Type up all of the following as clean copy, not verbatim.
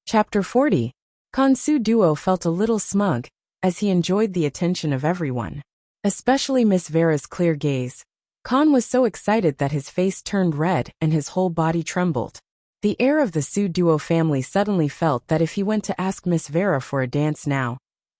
Chapter 40. Kansu Duo felt a little smug, as he enjoyed the attention of everyone. Especially Miss Vera's clear gaze. Khan was so excited that his face turned red and his whole body trembled. The heir of the Su Duo family suddenly felt that if he went to ask Miss Vera for a dance now,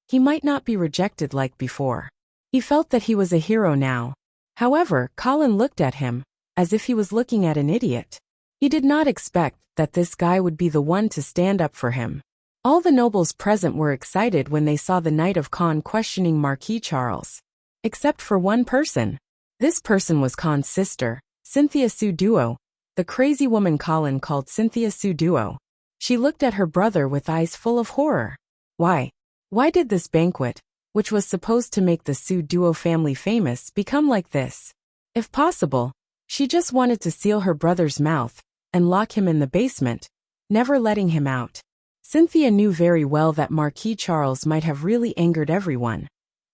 he might not be rejected like before. He felt that he was a hero now. However, Colin looked at him, as if he was looking at an idiot. He did not expect that this guy would be the one to stand up for him. All the nobles present were excited when they saw the Knight of Khan questioning Marquis Charles. Except for one person. This person was Khan's sister, Cynthia Su Duo, the crazy woman Colin called Cynthia Su Duo. She looked at her brother with eyes full of horror. Why? Why did this banquet, which was supposed to make the Su Duo family famous, become like this? If possible, she just wanted to seal her brother's mouth and lock him in the basement, never letting him out. Cynthia knew very well that Marquis Charles might have really angered everyone.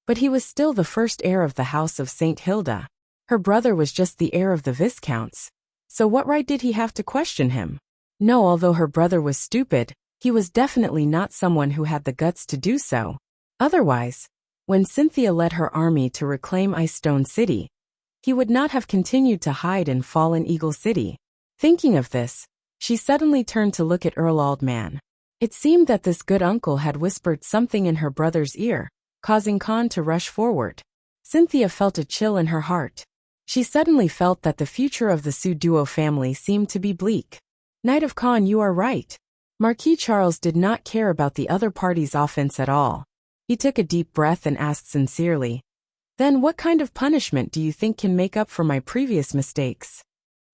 But he was still the first heir of the House of St. Hilda. Her brother was just the heir of the Viscounts. So what right did he have to question him? No, although her brother was stupid, he was definitely not someone who had the guts to do so. Otherwise, when Cynthia led her army to reclaim Ice Stone City, he would not have continued to hide in Fallen Eagle City. Thinking of this, she suddenly turned to look at Earl Aldman. It seemed that this good uncle had whispered something in her brother's ear, causing Khan to rush forward. Cynthia felt a chill in her heart. She suddenly felt that the future of the Su Duo family seemed to be bleak. Knight of Khan, you are right. Marquis Charles did not care about the other party's offense at all. He took a deep breath and asked sincerely, "Then what kind of punishment do you think can make up for my previous mistakes?"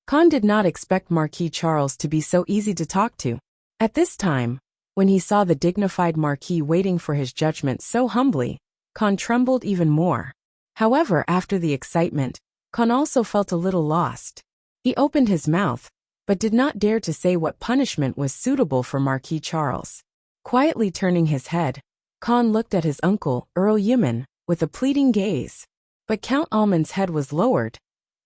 Khan did not expect Marquis Charles to be so easy to talk to. At this time, when he saw the dignified Marquis waiting for his judgment so humbly, Khan trembled even more. However, after the excitement, Khan also felt a little lost. He opened his mouth, but did not dare to say what punishment was suitable for Marquis Charles. Quietly turning his head, Khan looked at his uncle, Earl Yiman, with a pleading gaze. But Count Almond's head was lowered,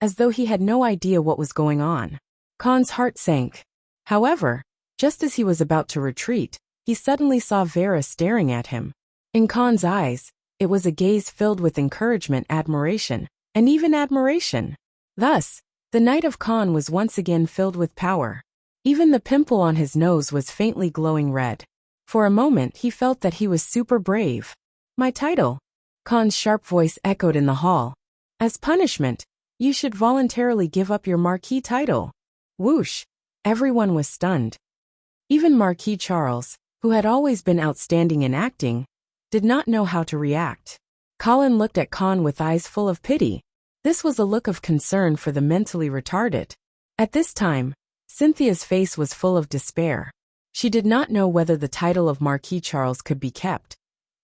as though he had no idea what was going on. Khan's heart sank. However, just as he was about to retreat, he suddenly saw Vera staring at him. In Khan's eyes, it was a gaze filled with encouragement, admiration, and even admiration. Thus, the Knight of Khan was once again filled with power. Even the pimple on his nose was faintly glowing red. For a moment he felt that he was super brave. "My title?" Khan's sharp voice echoed in the hall. "As punishment, you should voluntarily give up your Marquis title." Whoosh! Everyone was stunned. Even Marquis Charles, who had always been outstanding in acting, did not know how to react. Colin looked at Khan with eyes full of pity. This was a look of concern for the mentally retarded. At this time, Cynthia's face was full of despair. She did not know whether the title of Marquis Charles could be kept,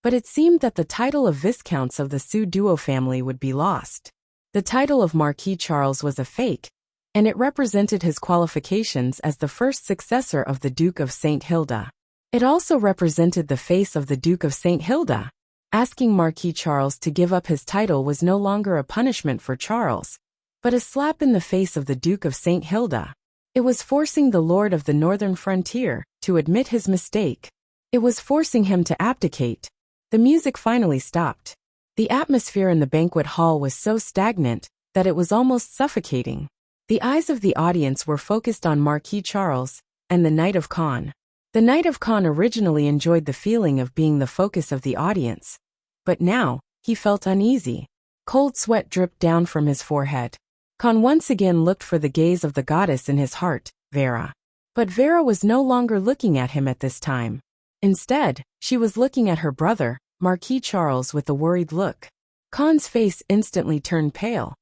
but it seemed that the title of Viscounts of the Su Duo family would be lost. The title of Marquis Charles was a fake, and it represented his qualifications as the first successor of the Duke of St. Hilda. It also represented the face of the Duke of St. Hilda. Asking Marquis Charles to give up his title was no longer a punishment for Charles, but a slap in the face of the Duke of St. Hilda. It was forcing the Lord of the Northern Frontier to admit his mistake. It was forcing him to abdicate. The music finally stopped. The atmosphere in the banquet hall was so stagnant that it was almost suffocating. The eyes of the audience were focused on Marquis Charles and the Knight of Khan. The Knight of Khan originally enjoyed the feeling of being the focus of the audience, but now, he felt uneasy. Cold sweat dripped down from his forehead. Khan once again looked for the gaze of the goddess in his heart, Vera. But Vera was no longer looking at him at this time. Instead, she was looking at her brother, Marquis Charles, with a worried look. Khan's face instantly turned pale,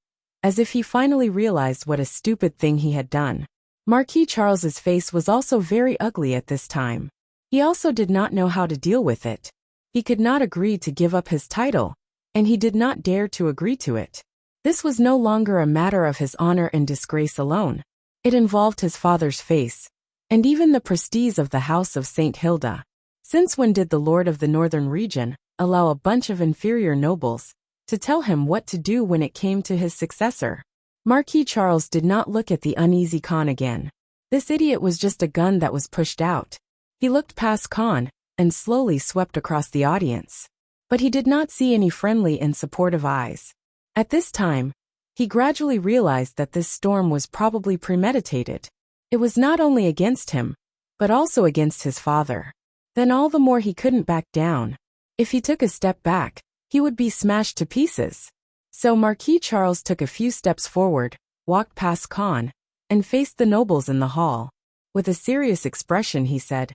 as if he finally realized what a stupid thing he had done. Marquis Charles's face was also very ugly at this time. He also did not know how to deal with it. He could not agree to give up his title, and he did not dare to agree to it. This was no longer a matter of his honor and disgrace alone. It involved his father's face, and even the prestige of the House of St. Hilda. Since when did the Lord of the Northern Region allow a bunch of inferior nobles to tell him what to do when it came to his successor? Marquis Charles did not look at the uneasy Khan again. This idiot was just a gun that was pushed out. He looked past Khan and slowly swept across the audience. But he did not see any friendly and supportive eyes. At this time, he gradually realized that this storm was probably premeditated. It was not only against him, but also against his father. Then all the more he couldn't back down. If he took a step back, he would be smashed to pieces. So Marquis Charles took a few steps forward, walked past Khan, and faced the nobles in the hall. With a serious expression he said,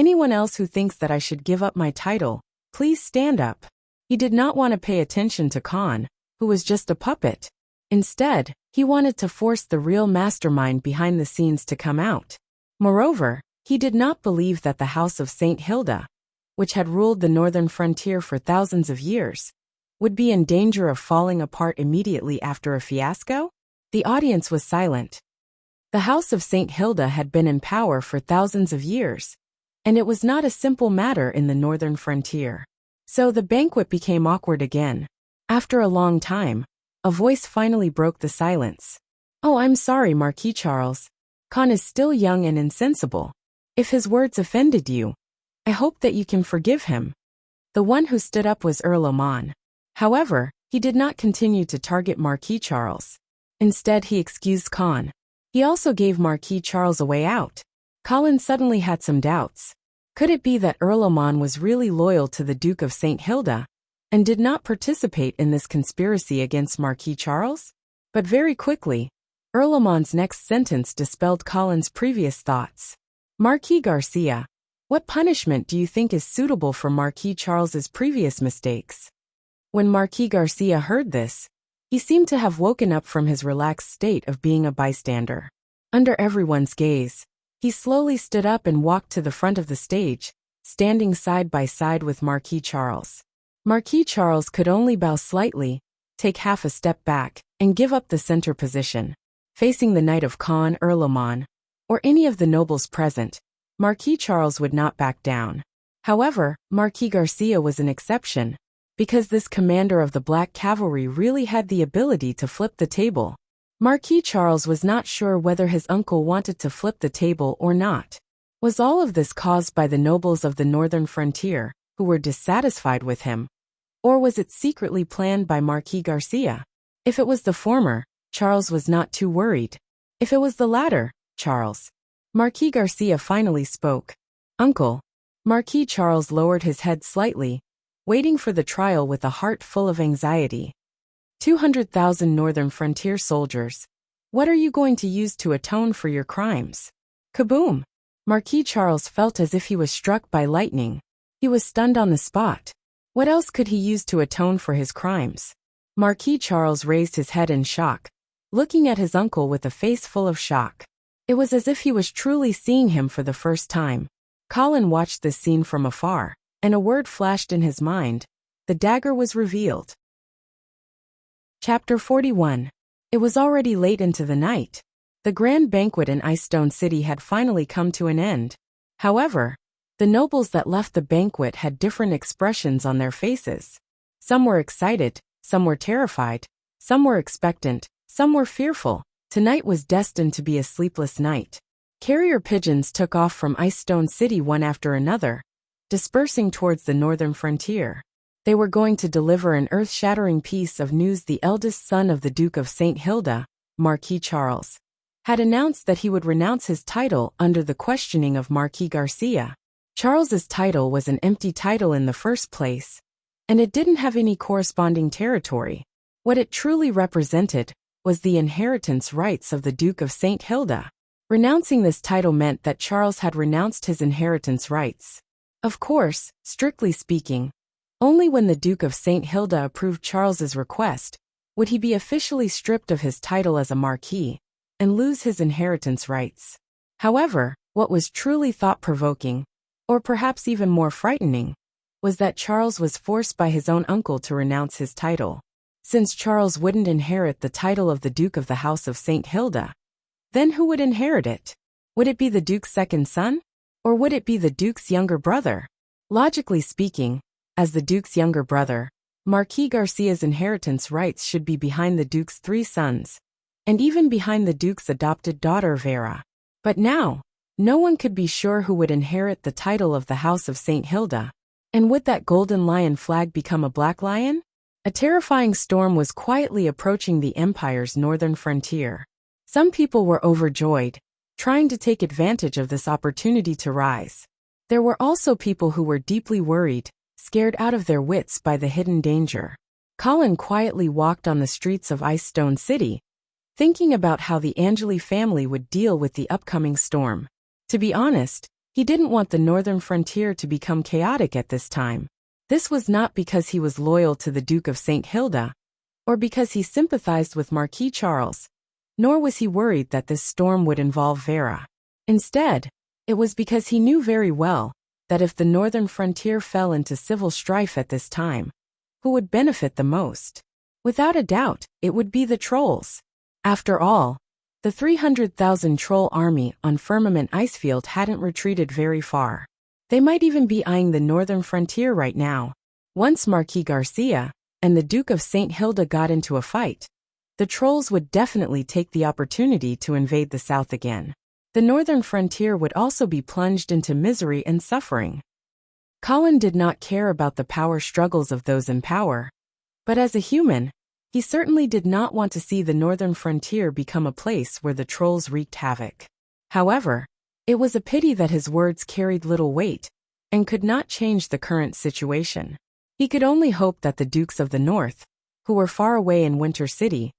"Anyone else who thinks that I should give up my title, please stand up." He did not want to pay attention to Khan, who was just a puppet. Instead, he wanted to force the real mastermind behind the scenes to come out. Moreover, he did not believe that the House of St. Hilda, which had ruled the northern frontier for thousands of years, would be in danger of falling apart immediately after a fiasco. The audience was silent. The House of St. Hilda had been in power for thousands of years, and it was not a simple matter in the northern frontier. So the banquet became awkward again. After a long time, a voice finally broke the silence. "Oh, I'm sorry, Marquis Charles. Khan is still young and insensible. If his words offended you, I hope that you can forgive him." The one who stood up was Earl Oman. However, he did not continue to target Marquis Charles. Instead, he excused Khan. He also gave Marquis Charles a way out. Colin suddenly had some doubts. Could it be that Earl Oman was really loyal to the Duke of St. Hilda and did not participate in this conspiracy against Marquis Charles? But very quickly, Earl Oman's next sentence dispelled Colin's previous thoughts. "Marquis Garcia, what punishment do you think is suitable for Marquis Charles's previous mistakes?" When Marquis Garcia heard this, he seemed to have woken up from his relaxed state of being a bystander. Under everyone's gaze, he slowly stood up and walked to the front of the stage, standing side by side with Marquis Charles. Marquis Charles could only bow slightly, take half a step back, and give up the center position. Facing the Knight of Khan, Earl Oman, or any of the nobles present, Marquis Charles would not back down. However, Marquis Garcia was an exception, because this commander of the Black Cavalry really had the ability to flip the table. Marquis Charles was not sure whether his uncle wanted to flip the table or not. Was all of this caused by the nobles of the northern frontier, who were dissatisfied with him? Or was it secretly planned by Marquis Garcia? If it was the former, Charles was not too worried. If it was the latter, Marquis Garcia finally spoke. "Uncle." Marquis Charles lowered his head slightly, waiting for the trial with a heart full of anxiety. 200,000 northern frontier soldiers. What are you going to use to atone for your crimes? Kaboom! Marquis Charles felt as if he was struck by lightning. He was stunned on the spot. What else could he use to atone for his crimes? Marquis Charles raised his head in shock, looking at his uncle with a face full of shock. It was as if he was truly seeing him for the first time. Colin watched this scene from afar, and a word flashed in his mind. The dagger was revealed. Chapter 41. It was already late into the night. The grand banquet in Icestone City had finally come to an end. However, the nobles that left the banquet had different expressions on their faces. Some were excited, some were terrified, some were expectant, some were fearful. Tonight was destined to be a sleepless night. Carrier pigeons took off from Icestone City one after another, dispersing towards the northern frontier. They were going to deliver an earth-shattering piece of news. The eldest son of the Duke of St. Hilda, Marquis Charles, had announced that he would renounce his title under the questioning of Marquis Garcia. Charles's title was an empty title in the first place, and it didn't have any corresponding territory. What it truly represented was the inheritance rights of the Duke of St. Hilda. Renouncing this title meant that Charles had renounced his inheritance rights. Of course, strictly speaking, only when the Duke of St. Hilda approved Charles's request would he be officially stripped of his title as a marquis and lose his inheritance rights. However, what was truly thought-provoking, or perhaps even more frightening, was that Charles was forced by his own uncle to renounce his title. Since Charles wouldn't inherit the title of the Duke of the House of St. Hilda, then who would inherit it? Would it be the Duke's second son? Or would it be the Duke's younger brother? Logically speaking, as the Duke's younger brother, Marquis Garcia's inheritance rights should be behind the Duke's 3 sons, and even behind the Duke's adopted daughter Vera. But now, No one could be sure who would inherit the title of the House of St. Hilda. And would that golden lion flag become a black lion? A terrifying storm was quietly approaching the empire's northern frontier. Some people were overjoyed, trying to take advantage of this opportunity to rise. There were also people who were deeply worried, scared out of their wits by the hidden danger. Colin quietly walked on the streets of Ice Stone City, thinking about how the Angeli family would deal with the upcoming storm. To be honest, he didn't want the northern frontier to become chaotic at this time. This was not because he was loyal to the Duke of St. Hilda, or because he sympathized with Marquis Charles, nor was he worried that this storm would involve Vera. Instead, it was because he knew very well that if the northern frontier fell into civil strife at this time, who would benefit the most? Without a doubt, it would be the trolls. After all, the 300,000 troll army on Firmament Icefield hadn't retreated very far. They might even be eyeing the northern frontier right now. Once Marquis Garcia and the Duke of St. Hilda got into a fight, the trolls would definitely take the opportunity to invade the south again. The northern frontier would also be plunged into misery and suffering. Colin did not care about the power struggles of those in power, but as a human, he certainly did not want to see the northern frontier become a place where the trolls wreaked havoc. However, it was a pity that his words carried little weight and could not change the current situation. He could only hope that the Dukes of the North, who were far away in Winter City,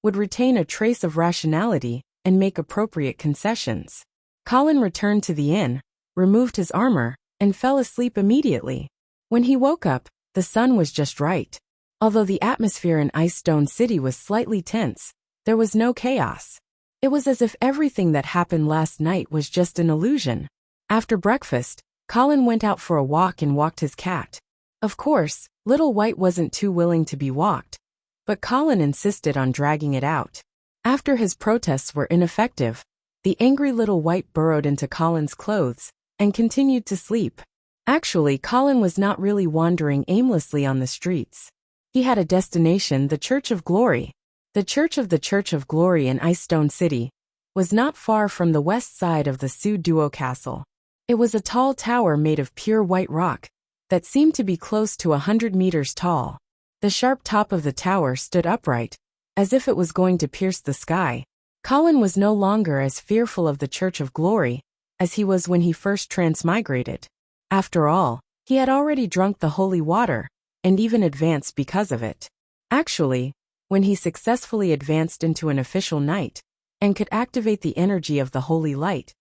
would retain a trace of rationality and make appropriate concessions. Colin returned to the inn, removed his armor, and fell asleep immediately. When he woke up, the sun was just right. Although the atmosphere in Ice Stone City was slightly tense, there was no chaos. It was as if everything that happened last night was just an illusion. After breakfast, Colin went out for a walk and walked his cat. Of course, Little White wasn't too willing to be walked, but Colin insisted on dragging it out. After his protests were ineffective, the angry Little White burrowed into Colin's clothes and continued to sleep. Actually, Colin was not really wandering aimlessly on the streets. He had a destination, the Church of Glory. The Church of Glory in Ice Stone City was not far from the west side of the Su Duo Castle. It was a tall tower made of pure white rock that seemed to be close to 100 meters tall. The sharp top of the tower stood upright, as if it was going to pierce the sky. Colin was no longer as fearful of the Church of Glory as he was when he first transmigrated. After all, he had already drunk the holy water, and even advanced because of it. Actually, when he successfully advanced into an official knight, and could activate the energy of the holy light,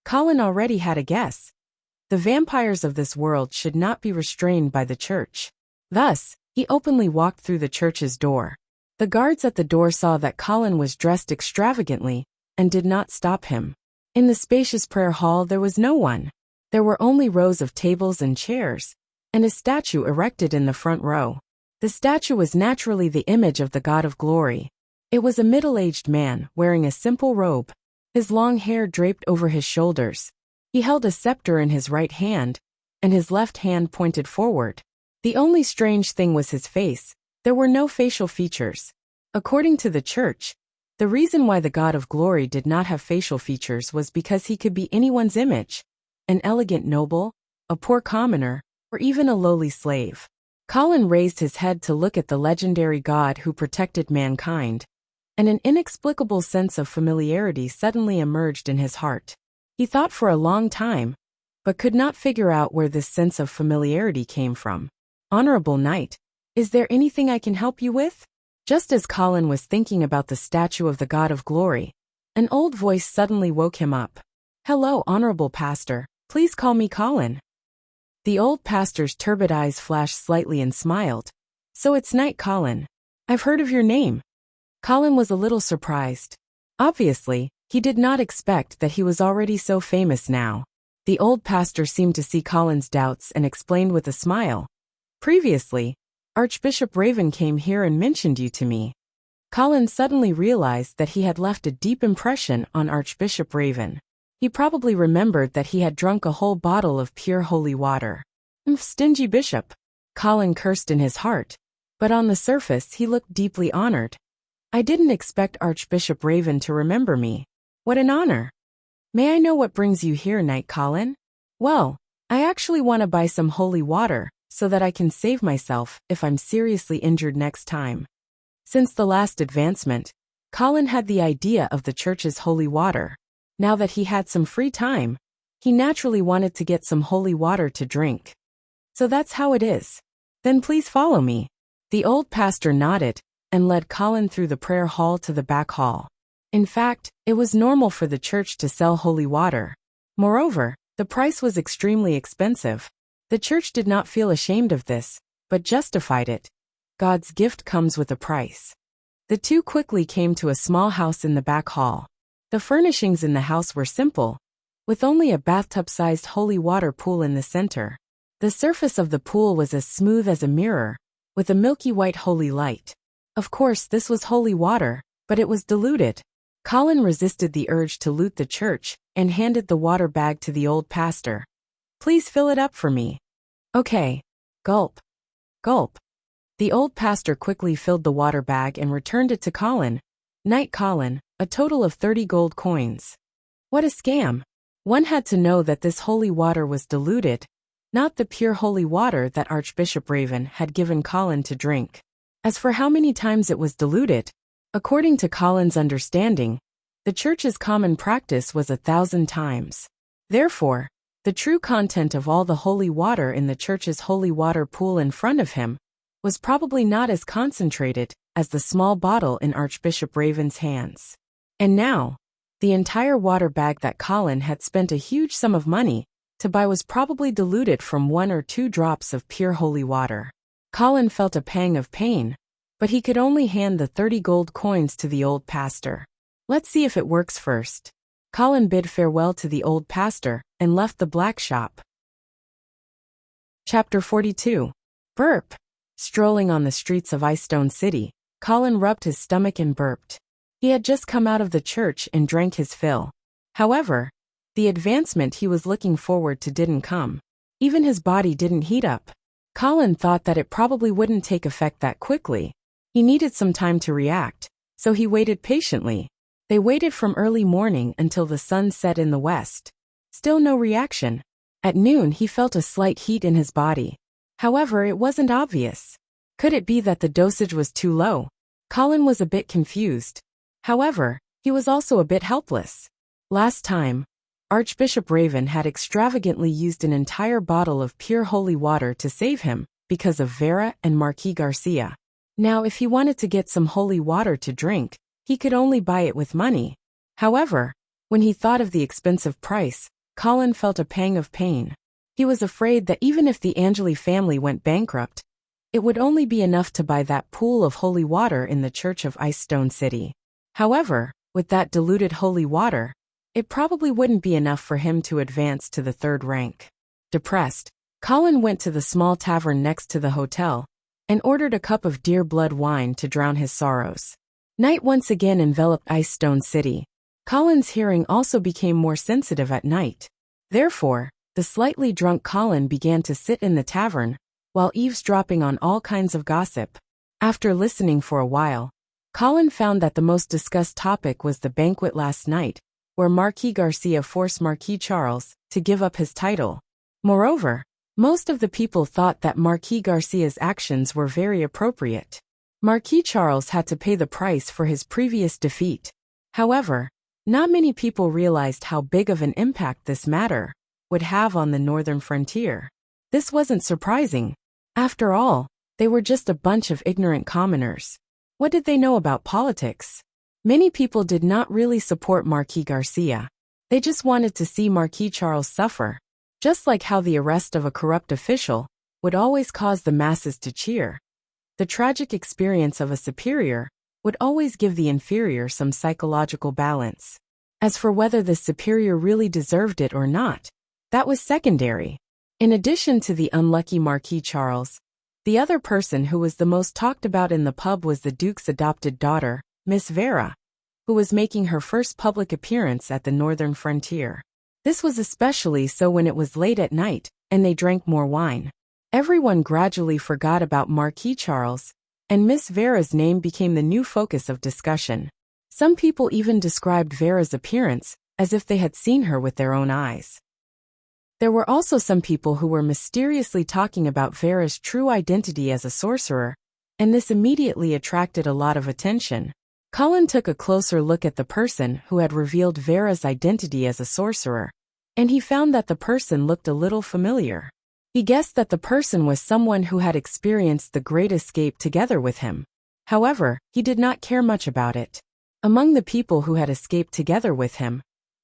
Colin already had a guess. The vampires of this world should not be restrained by the church. Thus, he openly walked through the church's door. The guards at the door saw that Colin was dressed extravagantly, and did not stop him. In the spacious prayer hall there was no one. There were only rows of tables and chairs, and a statue erected in the front row. The statue was naturally the image of the God of Glory. It was a middle-aged man wearing a simple robe, his long hair draped over his shoulders. He held a scepter in his right hand, and his left hand pointed forward. The only strange thing was his face. There were no facial features. According to the church, the reason why the God of Glory did not have facial features was because he could be anyone's image, an elegant noble, a poor commoner, or even a lowly slave. Colin raised his head to look at the legendary God who protected mankind, and an inexplicable sense of familiarity suddenly emerged in his heart. He thought for a long time, but could not figure out where this sense of familiarity came from. "Honorable Knight, is there anything I can help you with?" Just as Colin was thinking about the statue of the God of Glory, an old voice suddenly woke him up. "Hello, Honorable Pastor, please call me Colin." The old pastor's turbid eyes flashed slightly and smiled. "So it's Knight Colin. I've heard of your name." Colin was a little surprised. Obviously, he did not expect that he was already so famous now. The old pastor seemed to see Colin's doubts and explained with a smile. "Previously, Archbishop Raven came here and mentioned you to me." Colin suddenly realized that he had left a deep impression on Archbishop Raven. He probably remembered that he had drunk a whole bottle of pure holy water. Stingy bishop. Colin cursed in his heart, but on the surface he looked deeply honored. "I didn't expect Archbishop Raven to remember me. What an honor." May I know what brings you here, Knight Colin? Well, I actually want to buy some holy water, so that I can save myself if I'm seriously injured next time. Since the last advancement, Colin had the idea of the church's holy water. Now that he had some free time, he naturally wanted to get some holy water to drink. So that's how it is. Then please follow me. The old pastor nodded and led Colin through the prayer hall to the back hall. In fact, it was normal for the church to sell holy water. Moreover, the price was extremely expensive. The church did not feel ashamed of this, but justified it. God's gift comes with a price. The two quickly came to a small house in the back hall. The furnishings in the house were simple, with only a bathtub-sized holy water pool in the center. The surface of the pool was as smooth as a mirror, with a milky white holy light. Of course, this was holy water, but it was diluted. Colin resisted the urge to loot the church and handed the water bag to the old pastor. Please fill it up for me. Okay. Gulp. Gulp. The old pastor quickly filled the water bag and returned it to Colin. Knight Colin, a total of 30 gold coins. What a scam. One had to know that this holy water was diluted, not the pure holy water that Archbishop Raven had given Colin to drink. As for how many times it was diluted, according to Colin's understanding, the church's common practice was 1,000 times. Therefore, the true content of all the holy water in the church's holy water pool in front of him was probably not as concentrated as the small bottle in Archbishop Raven's hands. And now, the entire water bag that Colin had spent a huge sum of money to buy was probably diluted from 1 or 2 drops of pure holy water. Colin felt a pang of pain, but he could only hand the 30 gold coins to the old pastor. Let's see if it works first. Colin bid farewell to the old pastor and left the black shop. Chapter 42. Burp. Strolling on the streets of Icestone City, Colin rubbed his stomach and burped. He had just come out of the church and drank his fill. However, the advancement he was looking forward to didn't come. Even his body didn't heat up. Colin thought that it probably wouldn't take effect that quickly. He needed some time to react, so he waited patiently. They waited from early morning until the sun set in the west. Still no reaction. At noon he felt a slight heat in his body. However, it wasn't obvious. Could it be that the dosage was too low? Colin was a bit confused. However, he was also a bit helpless. Last time, Archbishop Raven had extravagantly used an entire bottle of pure holy water to save him because of Vera and Marquis Garcia. Now, if he wanted to get some holy water to drink, he could only buy it with money. However, when he thought of the expensive price, Colin felt a pang of pain. He was afraid that even if the Angeli family went bankrupt, it would only be enough to buy that pool of holy water in the Church of Icestone City. However, with that diluted holy water, it probably wouldn't be enough for him to advance to the 3rd rank. Depressed, Colin went to the small tavern next to the hotel and ordered a cup of deer blood wine to drown his sorrows. Night once again enveloped Icestone City. Colin's hearing also became more sensitive at night. Therefore, the slightly drunk Colin began to sit in the tavern, while eavesdropping on all kinds of gossip. After listening for a while, Colin found that the most discussed topic was the banquet last night, where Marquis Garcia forced Marquis Charles to give up his title. Moreover, most of the people thought that Marquis Garcia's actions were very appropriate. Marquis Charles had to pay the price for his previous defeat. However, not many people realized how big of an impact this matter would have on the northern frontier. This wasn't surprising. After all, they were just a bunch of ignorant commoners. What did they know about politics? Many people did not really support Marquis Garcia. They just wanted to see Marquis Charles suffer. Just like how the arrest of a corrupt official would always cause the masses to cheer, the tragic experience of a superior would always give the inferior some psychological balance. As for whether the superior really deserved it or not, that was secondary. In addition to the unlucky Marquis Charles, the other person who was the most talked about in the pub was the Duke's adopted daughter, Miss Vera, who was making her first public appearance at the northern frontier. This was especially so when it was late at night, and they drank more wine. Everyone gradually forgot about Marquis Charles, and Miss Vera's name became the new focus of discussion. Some people even described Vera's appearance as if they had seen her with their own eyes. There were also some people who were mysteriously talking about Vera's true identity as a sorcerer, and this immediately attracted a lot of attention. Colin took a closer look at the person who had revealed Vera's identity as a sorcerer, and he found that the person looked a little familiar. He guessed that the person was someone who had experienced the Great Escape together with him. However, he did not care much about it. Among the people who had escaped together with him,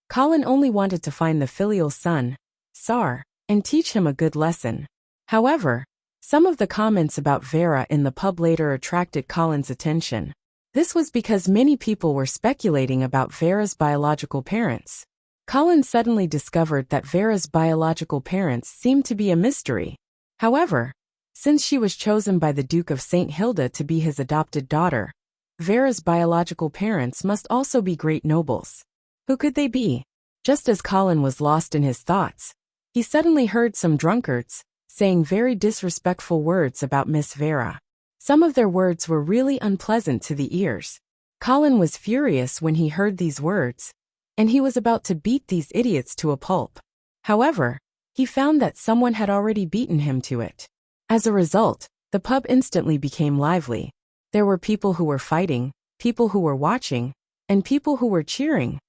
Colin only wanted to find the filial son, Sar, and teach him a good lesson. However, some of the comments about Vera in the pub later attracted Colin's attention. This was because many people were speculating about Vera's biological parents. Colin suddenly discovered that Vera's biological parents seemed to be a mystery. However, since she was chosen by the Duke of St. Hilda to be his adopted daughter, Vera's biological parents must also be great nobles. Who could they be? Just as Colin was lost in his thoughts, he suddenly heard some drunkards saying very disrespectful words about Miss Vera. Some of their words were really unpleasant to the ears. Colin was furious when he heard these words, and he was about to beat these idiots to a pulp. However, he found that someone had already beaten him to it. As a result, the pub instantly became lively. There were people who were fighting, people who were watching, and people who were cheering.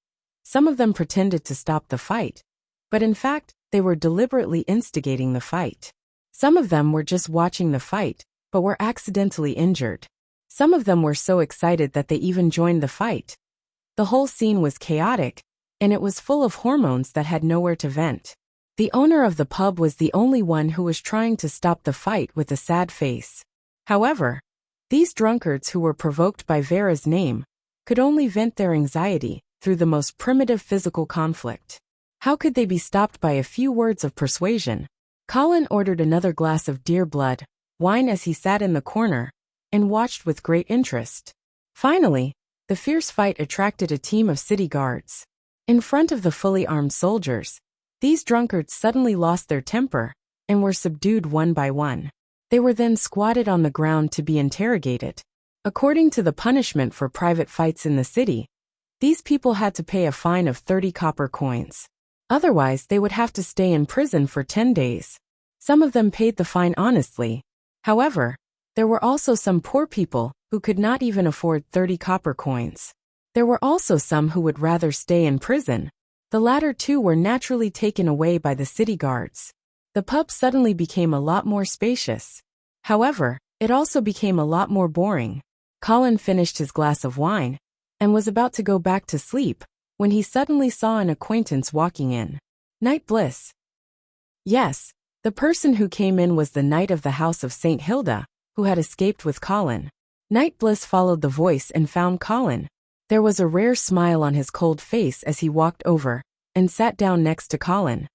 Some of them pretended to stop the fight, but in fact, they were deliberately instigating the fight. Some of them were just watching the fight, but were accidentally injured. Some of them were so excited that they even joined the fight. The whole scene was chaotic, and it was full of hormones that had nowhere to vent. The owner of the pub was the only one who was trying to stop the fight with a sad face. However, these drunkards who were provoked by Vera's name could only vent their anxiety through the most primitive physical conflict. How could they be stopped by a few words of persuasion? Colin ordered another glass of deer blood wine as he sat in the corner and watched with great interest. Finally, the fierce fight attracted a team of city guards. In front of the fully armed soldiers, these drunkards suddenly lost their temper and were subdued one by one. They were then squatted on the ground to be interrogated. According to the punishment for private fights in the city, these people had to pay a fine of 30 copper coins. Otherwise, they would have to stay in prison for 10 days. Some of them paid the fine honestly. However, there were also some poor people who could not even afford 30 copper coins. There were also some who would rather stay in prison. The latter two were naturally taken away by the city guards. The pub suddenly became a lot more spacious. However, it also became a lot more boring. Colin finished his glass of wine and was about to go back to sleep when he suddenly saw an acquaintance walking in. Knight Bliss. Yes, the person who came in was the knight of the House of St. Hilda, who had escaped with Colin. Knight Bliss followed the voice and found Colin. There was a rare smile on his cold face as he walked over and sat down next to Colin.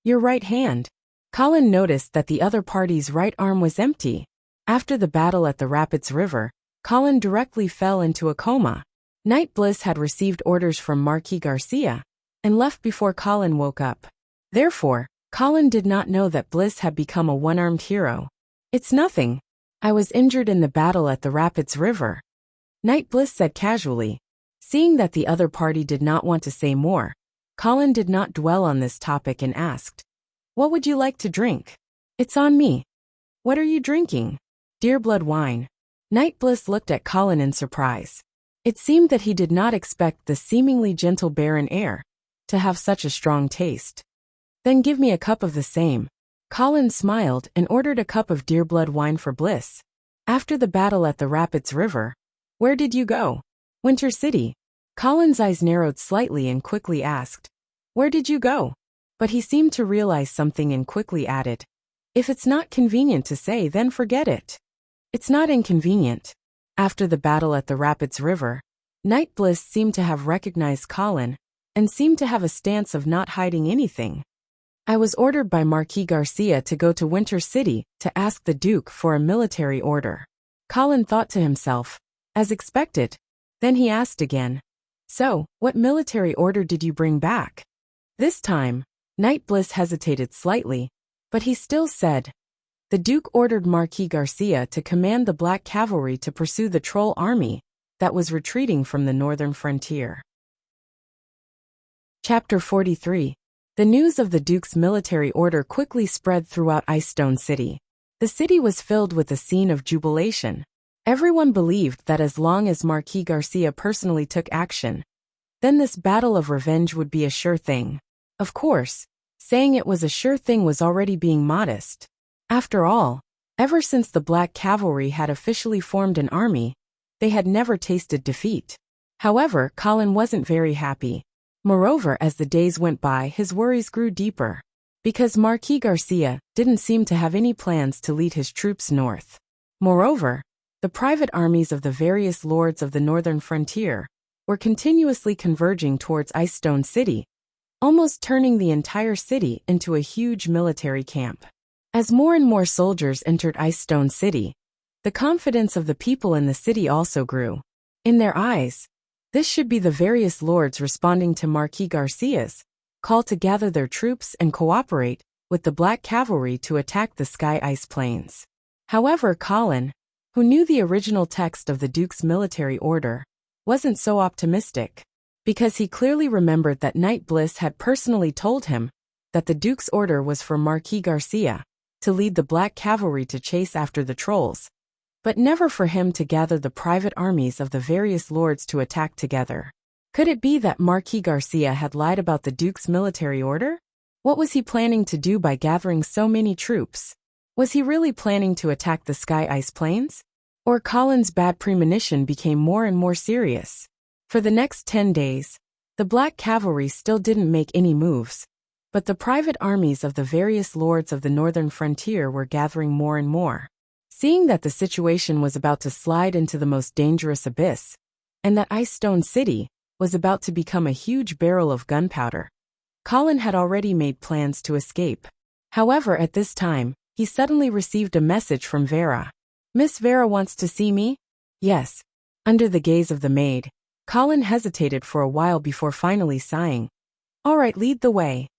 Your right hand. Colin noticed that the other party's right arm was empty. After the battle at the Rapids River, Colin directly fell into a coma. Knight Bliss had received orders from Marquis Garcia and left before Colin woke up. Therefore, Colin did not know that Bliss had become a one-armed hero. It's nothing. I was injured in the battle at the Rapids River, Knight Bliss said casually. Seeing that the other party did not want to say more, Colin did not dwell on this topic and asked, "What would you like to drink?" "It's on me." "What are you drinking?" "Deer blood wine." Knight Bliss looked at Colin in surprise. It seemed that he did not expect the seemingly gentle barren air to have such a strong taste. "Then give me a cup of the same." Colin smiled and ordered a cup of deer blood wine for Bliss. After the battle at the Rapids River, where did you go? Winter City. Colin's eyes narrowed slightly and quickly asked, "Where did you go?" But he seemed to realize something and quickly added, "If it's not convenient to say, then forget it." "It's not inconvenient." After the battle at the Rapids River, Knight Bliss seemed to have recognized Colin and seemed to have a stance of not hiding anything. "I was ordered by Marquis Garcia to go to Winter City to ask the Duke for a military order." Colin thought to himself, as expected. Then he asked again, "So, what military order did you bring back?" This time, Knight Bliss hesitated slightly, but he still said, "The Duke ordered Marquis Garcia to command the Black Cavalry to pursue the Troll army that was retreating from the northern frontier." Chapter 43. The news of the Duke's military order quickly spread throughout Icestone City. The city was filled with a scene of jubilation. Everyone believed that as long as Marquis Garcia personally took action, then this battle of revenge would be a sure thing. Of course, saying it was a sure thing was already being modest. After all, ever since the Black Cavalry had officially formed an army, they had never tasted defeat. However, Colin wasn't very happy. Moreover, as the days went by, his worries grew deeper. Because Marquis Garcia didn't seem to have any plans to lead his troops north. Moreover, the private armies of the various lords of the northern frontier were continuously converging towards Icestone City, almost turning the entire city into a huge military camp. As more and more soldiers entered Icestone City, the confidence of the people in the city also grew. In their eyes, this should be the various lords responding to Marquis Garcia's call to gather their troops and cooperate with the Black Cavalry to attack the Sky Ice Plains. However, Colin, who knew the original text of the Duke's military order, wasn't so optimistic, because he clearly remembered that Knight Bliss had personally told him that the Duke's order was for Marquis Garcia to lead the Black Cavalry to chase after the trolls, but never for him to gather the private armies of the various lords to attack together. Could it be that Marquis Garcia had lied about the Duke's military order? What was he planning to do by gathering so many troops? Was he really planning to attack the Sky Ice Plains? Or Colin's bad premonition became more and more serious. For the next 10 days, the Black Cavalry still didn't make any moves, but the private armies of the various lords of the northern frontier were gathering more and more. Seeing that the situation was about to slide into the most dangerous abyss, and that Icestone City was about to become a huge barrel of gunpowder, Colin had already made plans to escape. However, at this time, he suddenly received a message from Vera. "Miss Vera wants to see me?" "Yes." Under the gaze of the maid, Colin hesitated for a while before finally sighing. "All right, lead the way."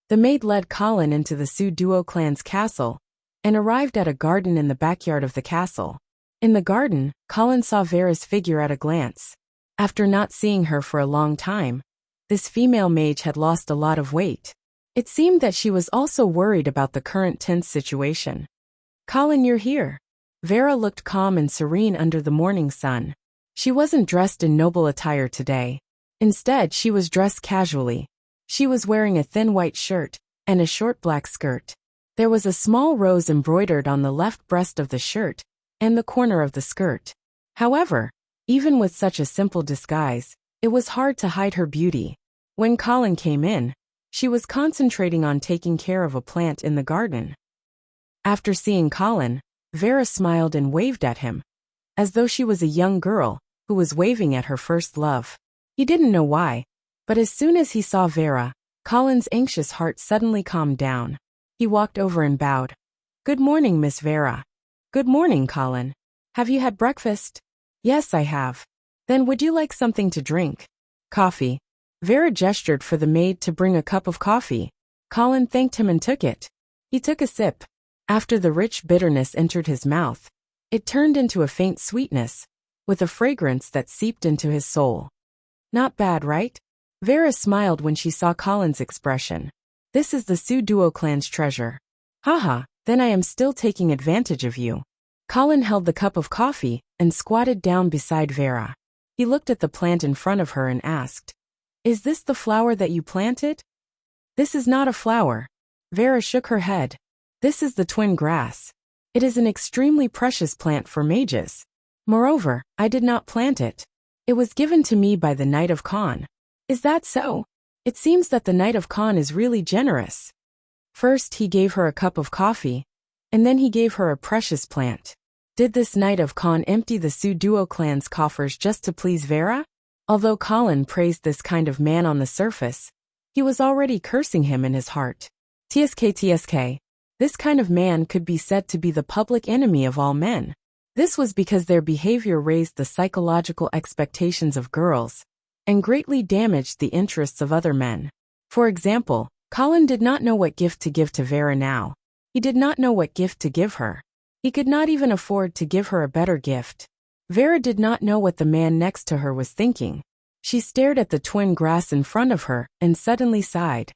The maid led Colin into the Sioux Duo clan's castle, and arrived at a garden in the backyard of the castle. In the garden, Colin saw Vera's figure at a glance. After not seeing her for a long time, this female mage had lost a lot of weight. It seemed that she was also worried about the current tense situation. "Colin, you're here." Vera looked calm and serene under the morning sun. She wasn't dressed in noble attire today. Instead, she was dressed casually. She was wearing a thin white shirt and a short black skirt. There was a small rose embroidered on the left breast of the shirt and the corner of the skirt. However, even with such a simple disguise, it was hard to hide her beauty. When Colin came in, she was concentrating on taking care of a plant in the garden. After seeing Colin, Vera smiled and waved at him, as though she was a young girl who was waving at her first love. He didn't know why, but as soon as he saw Vera, Colin's anxious heart suddenly calmed down. He walked over and bowed. "Good morning, Miss Vera." "Good morning, Colin. Have you had breakfast?" "Yes, I have." "Then would you like something to drink?" "Coffee." Vera gestured for the maid to bring a cup of coffee. Colin thanked him and took it. He took a sip. After the rich bitterness entered his mouth, it turned into a faint sweetness, with a fragrance that seeped into his soul. "Not bad, right?" Vera smiled when she saw Colin's expression. "This is the Sioux Duo clan's treasure." "Haha, then I am still taking advantage of you." Colin held the cup of coffee and squatted down beside Vera. He looked at the plant in front of her and asked, "Is this the flower that you planted?" "This is not a flower." Vera shook her head. "This is the twin grass. It is an extremely precious plant for mages. Moreover, I did not plant it. It was given to me by the Knight of Khan." "Is that so? It seems that the Knight of Khan is really generous." First he gave her a cup of coffee, and then he gave her a precious plant. Did this Knight of Khan empty the Sioux Duo clan's coffers just to please Vera? Although Colin praised this kind of man on the surface, he was already cursing him in his heart. TSK. This kind of man could be said to be the public enemy of all men. This was because their behavior raised the psychological expectations of girls and greatly damaged the interests of other men. For example, Colin did not know what gift to give to Vera now. He did not know what gift to give her. He could not even afford to give her a better gift. Vera did not know what the man next to her was thinking. She stared at the twin grass in front of her and suddenly sighed.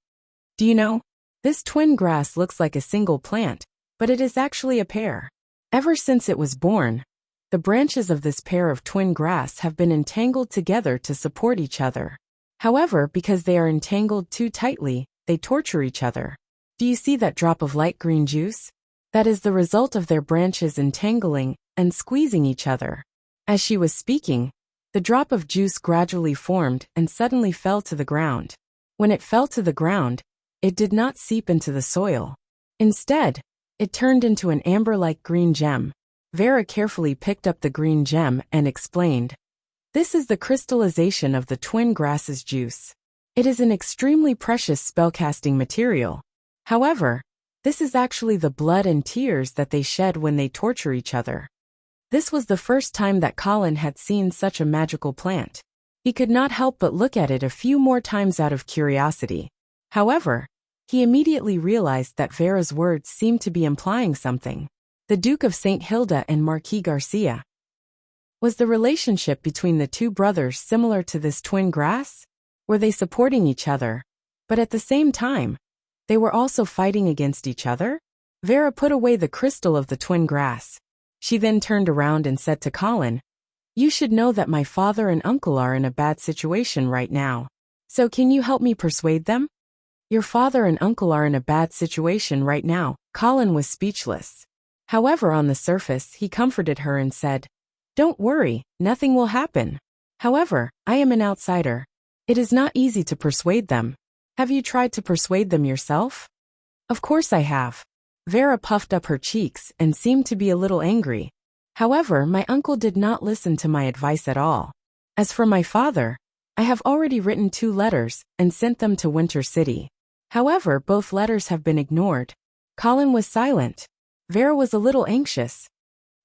Do you know? This twin grass looks like a single plant, but it is actually a pair. Ever since it was born, the branches of this pair of twin grass have been entangled together to support each other. However, because they are entangled too tightly, they torture each other. Do you see that drop of light green juice? That is the result of their branches entangling and squeezing each other. As she was speaking, the drop of juice gradually formed and suddenly fell to the ground. When it fell to the ground, it did not seep into the soil. Instead, it turned into an amber-like green gem. Vera carefully picked up the green gem and explained, "This is the crystallization of the twin grass's juice. It is an extremely precious spellcasting material. However, this is actually the blood and tears that they shed when they torture each other." This was the first time that Colin had seen such a magical plant. He could not help but look at it a few more times out of curiosity. However, he immediately realized that Vera's words seemed to be implying something. The Duke of St. Hilda and Marquis Garcia. Was the relationship between the two brothers similar to this twin grass? Were they supporting each other? But at the same time, they were also fighting against each other? Vera put away the crystal of the twin grass. She then turned around and said to Colin, "You should know that my father and uncle are in a bad situation right now. So can you help me persuade them?" Your father and uncle are in a bad situation right now. Colin was speechless. However, on the surface, he comforted her and said, "Don't worry, nothing will happen. However, I am an outsider. It is not easy to persuade them. Have you tried to persuade them yourself?" "Of course I have." Vera puffed up her cheeks and seemed to be a little angry. "However, my uncle did not listen to my advice at all. As for my father, I have already written 2 letters and sent them to Winter City. However, both letters have been ignored." Colin was silent. Vera was a little anxious.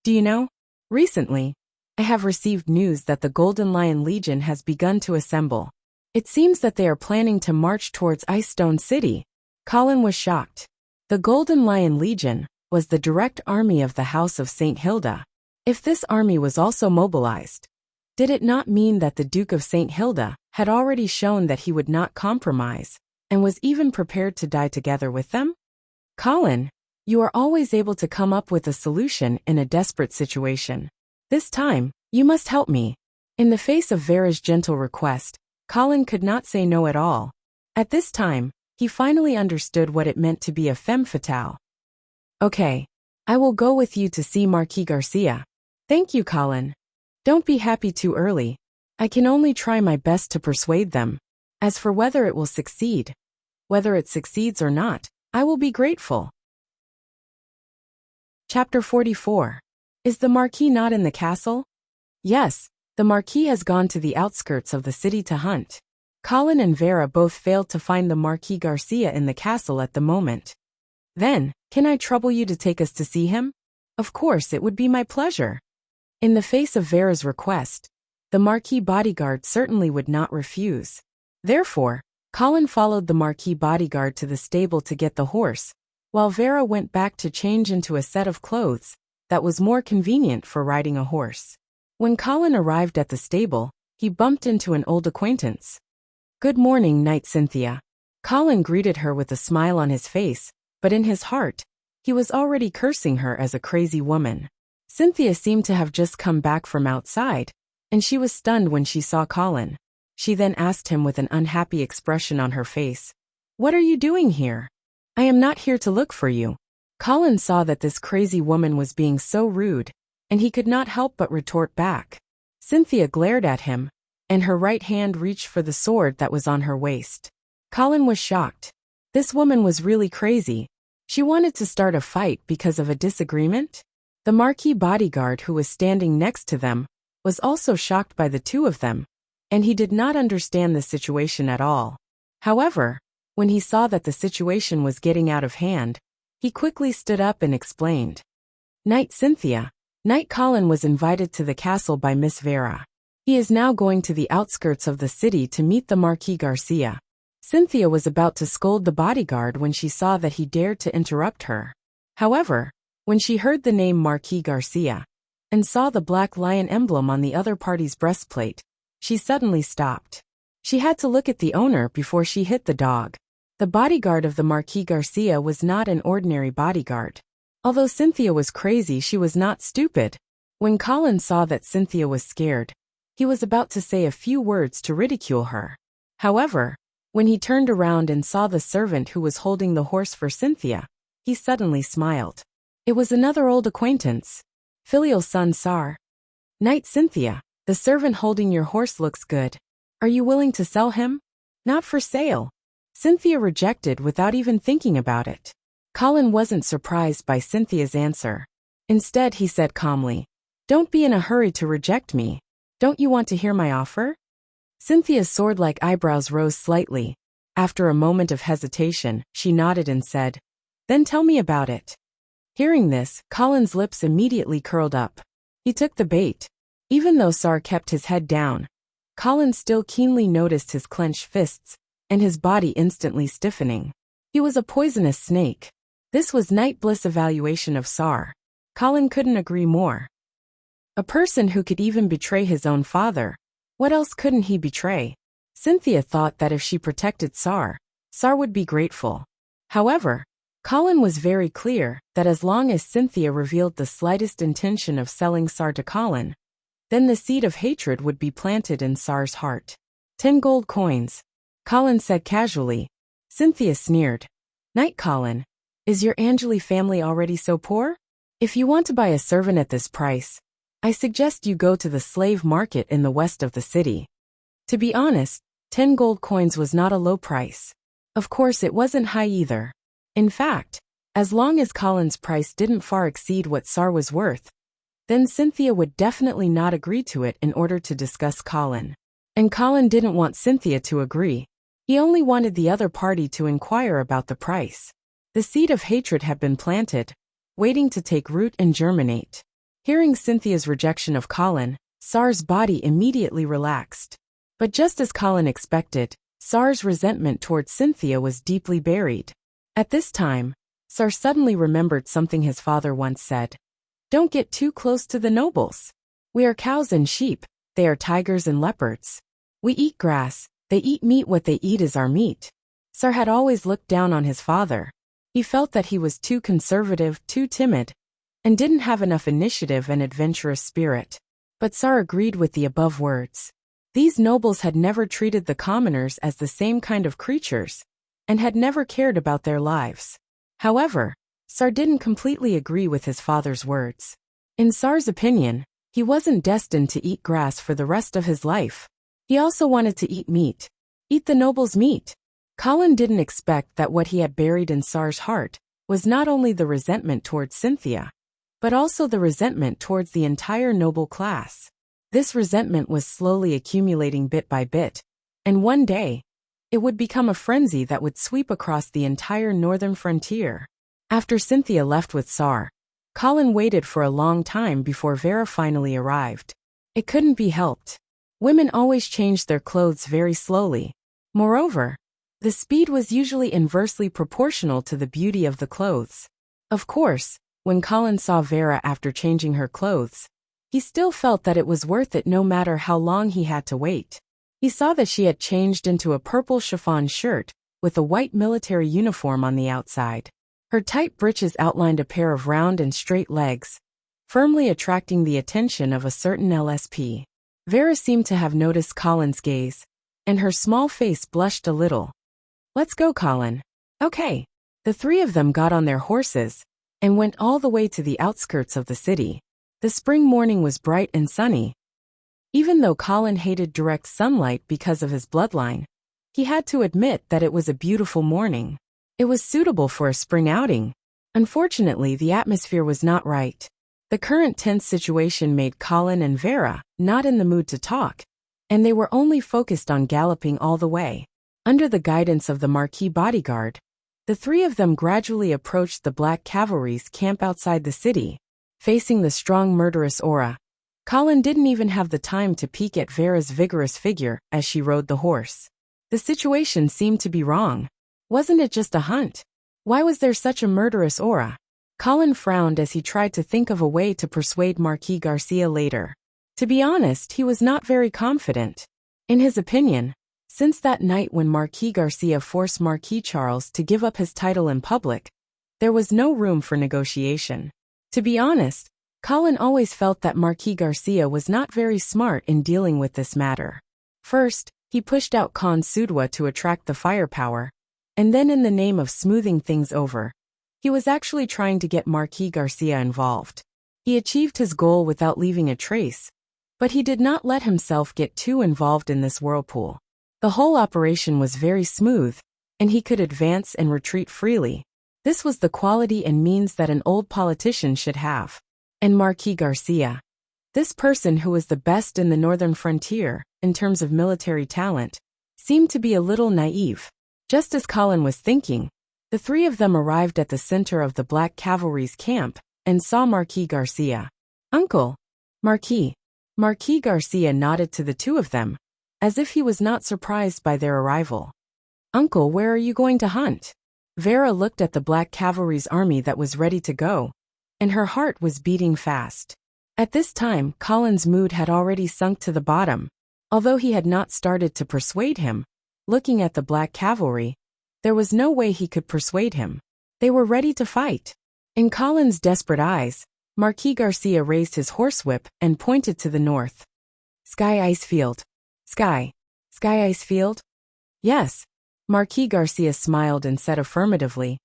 "Do you know? Recently, I have received news that the Golden Lion Legion has begun to assemble. It seems that they are planning to march towards Icestone City." Colin was shocked. The Golden Lion Legion was the direct army of the House of St. Hilda. If this army was also mobilized, did it not mean that the Duke of St. Hilda had already shown that he would not compromise, and was even prepared to die together with them? "Colin, you are always able to come up with a solution in a desperate situation. This time, you must help me." In the face of Vera's gentle request, Colin could not say no at all. At this time, he finally understood what it meant to be a femme fatale. "Okay, I will go with you to see Marquis Garcia." "Thank you, Colin. Don't be happy too early. I can only try my best to persuade them. As for whether it will succeed, whether it succeeds or not, I will be grateful." Chapter 44. Is the Marquis not in the castle? Yes, the Marquis has gone to the outskirts of the city to hunt. Colin and Vera both failed to find the Marquis Garcia in the castle at the moment. "Then, can I trouble you to take us to see him?" "Of course, it would be my pleasure." In the face of Vera's request, the Marquis bodyguard certainly would not refuse. Therefore, Colin followed the Marquis bodyguard to the stable to get the horse, while Vera went back to change into a set of clothes that was more convenient for riding a horse. When Colin arrived at the stable, he bumped into an old acquaintance. "Good morning, Knight Cynthia." Colin greeted her with a smile on his face, but in his heart, he was already cursing her as a crazy woman. Cynthia seemed to have just come back from outside, and she was stunned when she saw Colin. She then asked him with an unhappy expression on her face, "What are you doing here?" "I am not here to look for you." Colin saw that this crazy woman was being so rude, and he could not help but retort back. Cynthia glared at him, and her right hand reached for the sword that was on her waist. Colin was shocked. This woman was really crazy. She wanted to start a fight because of a disagreement? The Marquis bodyguard who was standing next to them was also shocked by the two of them, and he did not understand the situation at all. However, when he saw that the situation was getting out of hand, he quickly stood up and explained. "Knight Cynthia, Knight Colin was invited to the castle by Miss Vera. He is now going to the outskirts of the city to meet the Marquis Garcia." Cynthia was about to scold the bodyguard when she saw that he dared to interrupt her. However, when she heard the name Marquis Garcia, and saw the black lion emblem on the other party's breastplate, she suddenly stopped. She had to look at the owner before she hit the dog. The bodyguard of the Marquis Garcia was not an ordinary bodyguard. Although Cynthia was crazy, she was not stupid. When Colin saw that Cynthia was scared, he was about to say a few words to ridicule her. However, when he turned around and saw the servant who was holding the horse for Cynthia, he suddenly smiled. It was another old acquaintance. Filial son Sar. "Knight Cynthia, the servant holding your horse looks good. Are you willing to sell him?" "Not for sale." Cynthia rejected without even thinking about it. Colin wasn't surprised by Cynthia's answer. Instead, he said calmly, "Don't be in a hurry to reject me. Don't you want to hear my offer?" Cynthia's sword-like eyebrows rose slightly. After a moment of hesitation, she nodded and said, "Then tell me about it." Hearing this, Colin's lips immediately curled up. He took the bait. Even though Sar kept his head down, Colin still keenly noticed his clenched fists, and his body instantly stiffening. He was a poisonous snake. This was Night Bliss' evaluation of Sar. Colin couldn't agree more. A person who could even betray his own father. What else couldn't he betray? Cynthia thought that if she protected Sar would be grateful. However, Colin was very clear that as long as Cynthia revealed the slightest intention of selling Sar to Colin, then the seed of hatred would be planted in Sar's heart. 10 gold coins, Colin said casually. Cynthia sneered. "Knight Colin, is your Angeli family already so poor? If you want to buy a servant at this price, I suggest you go to the slave market in the west of the city." To be honest, 10 gold coins was not a low price. Of course, it wasn't high either. In fact, as long as Colin's price didn't far exceed what Sar was worth, then Cynthia would definitely not agree to it in order to discuss Colin. And Colin didn't want Cynthia to agree. He only wanted the other party to inquire about the price. The seed of hatred had been planted, waiting to take root and germinate. Hearing Cynthia's rejection of Colin, Sar's body immediately relaxed. But just as Colin expected, Sar's resentment towards Cynthia was deeply buried. At this time, Sar suddenly remembered something his father once said. "Don't get too close to the nobles. We are cows and sheep, they are tigers and leopards. We eat grass, they eat meat, what they eat is our meat." Sar had always looked down on his father. He felt that he was too conservative, too timid, and didn't have enough initiative and adventurous spirit. But Sar agreed with the above words. These nobles had never treated the commoners as the same kind of creatures, and had never cared about their lives. However, Sar didn't completely agree with his father's words. In Sar's opinion, he wasn't destined to eat grass for the rest of his life. He also wanted to eat meat. Eat the nobles' meat. Colin didn't expect that what he had buried in Sar's heart was not only the resentment towards Cynthia, but also the resentment towards the entire noble class. This resentment was slowly accumulating bit by bit, and one day, it would become a frenzy that would sweep across the entire northern frontier. After Cynthia left with Sar, Colin waited for a long time before Vera finally arrived. It couldn't be helped. Women always changed their clothes very slowly. Moreover, the speed was usually inversely proportional to the beauty of the clothes. Of course, when Colin saw Vera after changing her clothes, he still felt that it was worth it no matter how long he had to wait. He saw that she had changed into a purple chiffon shirt, with a white military uniform on the outside. Her tight breeches outlined a pair of round and straight legs, firmly attracting the attention of a certain LSP. Vera seemed to have noticed Colin's gaze, and her small face blushed a little. "Let's go, Colin." "Okay." The three of them got on their horses, and went all the way to the outskirts of the city. The spring morning was bright and sunny. Even though Colin hated direct sunlight because of his bloodline, he had to admit that it was a beautiful morning. It was suitable for a spring outing. Unfortunately, the atmosphere was not right. The current tense situation made Colin and Vera not in the mood to talk, and they were only focused on galloping all the way. Under the guidance of the Marquis bodyguard, the three of them gradually approached the Black Cavalry's camp outside the city. Facing the strong murderous aura, Colin didn't even have the time to peek at Vera's vigorous figure as she rode the horse. The situation seemed to be wrong. Wasn't it just a hunt? Why was there such a murderous aura? Colin frowned as he tried to think of a way to persuade Marquis Garcia later. To be honest, he was not very confident. In his opinion, since that night when Marquis Garcia forced Marquis Charles to give up his title in public, there was no room for negotiation. To be honest, Colin always felt that Marquis Garcia was not very smart in dealing with this matter. First, he pushed out Khan Sudwa to attract the firepower, and then in the name of smoothing things over, he was actually trying to get Marquis Garcia involved. He achieved his goal without leaving a trace, but he did not let himself get too involved in this whirlpool. The whole operation was very smooth, and he could advance and retreat freely. This was the quality and means that an old politician should have. And Marquis Garcia, this person who was the best in the northern frontier, in terms of military talent, seemed to be a little naive. Just as Colin was thinking, the three of them arrived at the center of the Black Cavalry's camp and saw Marquis Garcia. "Uncle." Marquis Garcia nodded to the two of them, as if he was not surprised by their arrival. "Uncle, where are you going to hunt?" Vera looked at the Black Cavalry's army that was ready to go, and her heart was beating fast. At this time, Colin's mood had already sunk to the bottom. Although he had not started to persuade him, looking at the Black Cavalry, there was no way he could persuade him. They were ready to fight. In Colin's desperate eyes, Marquis Garcia raised his horsewhip and pointed to the north. "Sky Ice Field." Sky Ice Field? Yes. Marquis Garcia smiled and said affirmatively,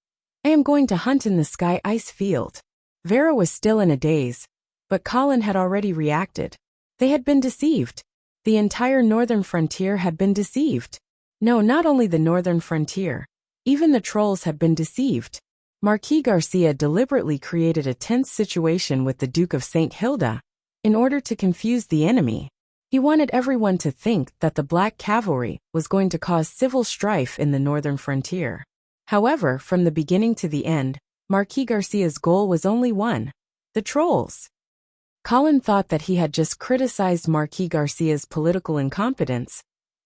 "I am going to hunt in the Sky Ice Field." Vera was still in a daze, but Colin had already reacted. They had been deceived. The entire northern frontier had been deceived. No, not only the northern frontier. Even the trolls had been deceived. Marquis Garcia deliberately created a tense situation with the Duke of St. Hilda in order to confuse the enemy. He wanted everyone to think that the Black Cavalry was going to cause civil strife in the northern frontier. However, from the beginning to the end, Marquis Garcia's goal was only one: the trolls. Colin thought that he had just criticized Marquis Garcia's political incompetence,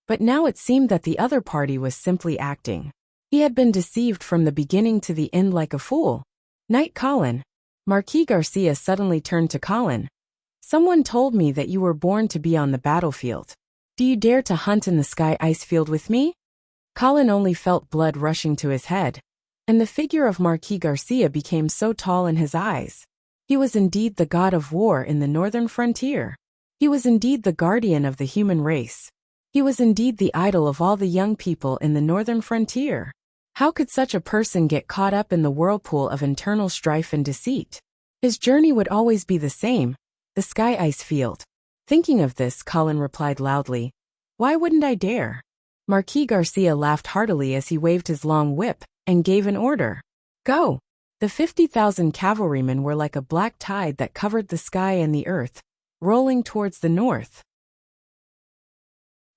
but now it seemed that the other party was simply acting. He had been deceived from the beginning to the end like a fool. "Knight Colin." Marquis Garcia suddenly turned to Colin. "Someone told me that you were born to be on the battlefield. Do you dare to hunt in the Sky Ice Field with me?" Colin only felt blood rushing to his head, and the figure of Marquis Garcia became so tall in his eyes. He was indeed the god of war in the northern frontier. He was indeed the guardian of the human race. He was indeed the idol of all the young people in the northern frontier. How could such a person get caught up in the whirlpool of internal strife and deceit? His journey would always be the same: the Sky Ice Field. Thinking of this, Colin replied loudly, "Why wouldn't I dare?" Marquis Garcia laughed heartily as he waved his long whip and gave an order. "Go!" The 50,000 cavalrymen were like a black tide that covered the sky and the earth, rolling towards the north.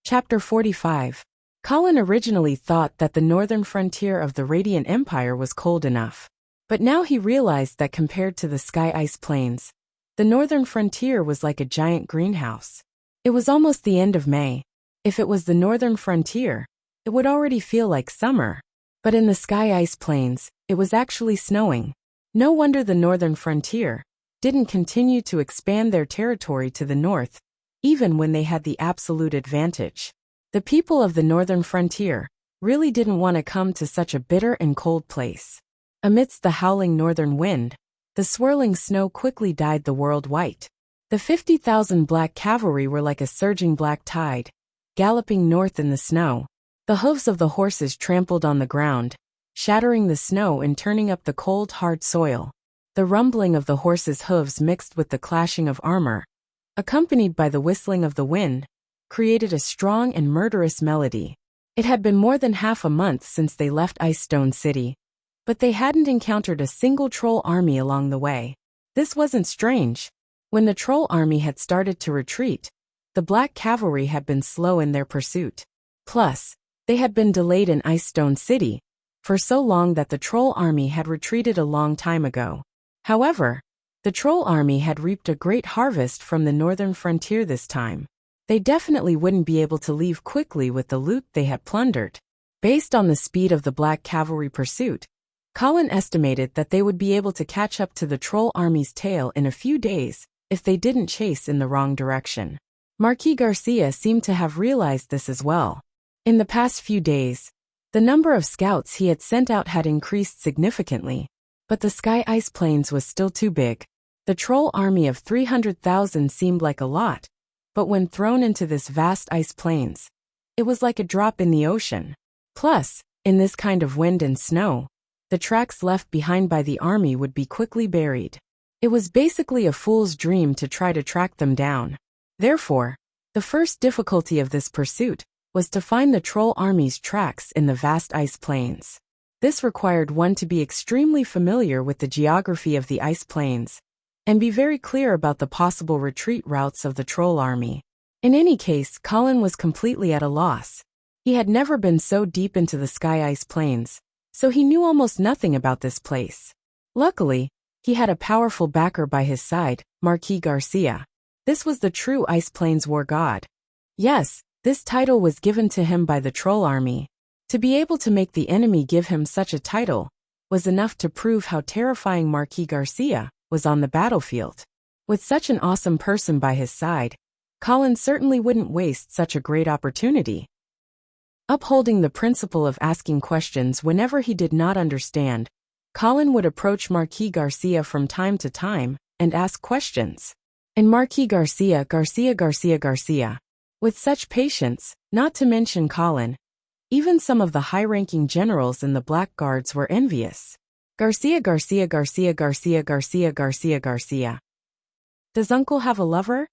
Chapter 45. Colin originally thought that the northern frontier of the Radiant Empire was cold enough. But now he realized that compared to the Sky Ice Plains, the northern frontier was like a giant greenhouse. It was almost the end of May. If it was the northern frontier, it would already feel like summer. But in the Sky Ice Plains, it was actually snowing. No wonder the northern frontier didn't continue to expand their territory to the north, even when they had the absolute advantage. The people of the northern frontier really didn't want to come to such a bitter and cold place. Amidst the howling northern wind, the swirling snow quickly dyed the world white. The 50,000 Black Cavalry were like a surging black tide, galloping north in the snow. The hooves of the horses trampled on the ground, shattering the snow and turning up the cold, hard soil. The rumbling of the horses' hooves mixed with the clashing of armor, accompanied by the whistling of the wind, created a strong and murderous melody. It had been more than half a month since they left Ice Stone City, but they hadn't encountered a single troll army along the way. This wasn't strange. When the troll army had started to retreat, the Black Cavalry had been slow in their pursuit. Plus, they had been delayed in Ice Stone City for so long that the troll army had retreated a long time ago. However, the troll army had reaped a great harvest from the northern frontier this time. They definitely wouldn't be able to leave quickly with the loot they had plundered. Based on the speed of the Black Cavalry pursuit, Colin estimated that they would be able to catch up to the troll army's tail in a few days if they didn't chase in the wrong direction. Marquis Garcia seemed to have realized this as well. In the past few days, the number of scouts he had sent out had increased significantly, but the Sky Ice Plains was still too big. The troll army of 300,000 seemed like a lot, but when thrown into this vast ice plains, it was like a drop in the ocean. Plus, in this kind of wind and snow, the tracks left behind by the army would be quickly buried. It was basically a fool's dream to try to track them down. Therefore, the first difficulty of this pursuit was to find the troll army's tracks in the vast ice plains. This required one to be extremely familiar with the geography of the ice plains, and be very clear about the possible retreat routes of the troll army. In any case, Colin was completely at a loss. He had never been so deep into the Sky Ice Plains, so he knew almost nothing about this place. Luckily, he had a powerful backer by his side, Marquis Garcia. This was the true Ice Plains war god. Yes, this title was given to him by the troll army. To be able to make the enemy give him such a title was enough to prove how terrifying Marquis Garcia was on the battlefield. With such an awesome person by his side, Colin certainly wouldn't waste such a great opportunity. Upholding the principle of asking questions whenever he did not understand, Colin would approach Marquis Garcia from time to time and ask questions. And Marquis Garcia, with such patience, not to mention Colin, even some of the high-ranking generals in the Black Guards were envious. Garcia. Does Uncle have a lover?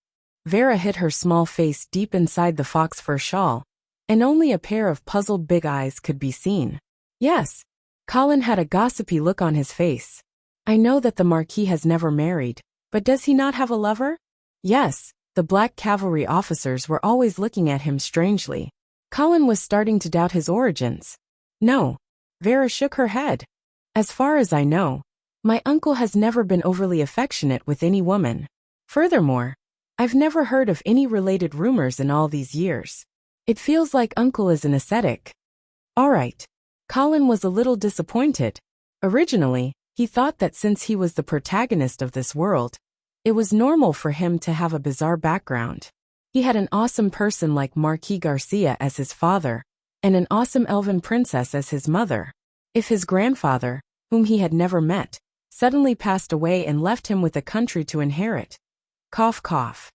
Vera hid her small face deep inside the fox fur shawl, and only a pair of puzzled big eyes could be seen. Yes. Colin had a gossipy look on his face. I know that the Marquis has never married, but does he not have a lover? Yes, the Black Cavalry officers were always looking at him strangely. Colin was starting to doubt his origins. No. Vera shook her head. As far as I know, my uncle has never been overly affectionate with any woman. Furthermore, I've never heard of any related rumors in all these years. It feels like Uncle is an ascetic. All right. Colin was a little disappointed. Originally, he thought that since he was the protagonist of this world, it was normal for him to have a bizarre background. He had an awesome person like Marquis Garcia as his father, and an awesome elven princess as his mother. If his grandfather, whom he had never met, suddenly passed away and left him with a country to inherit. Cough, cough.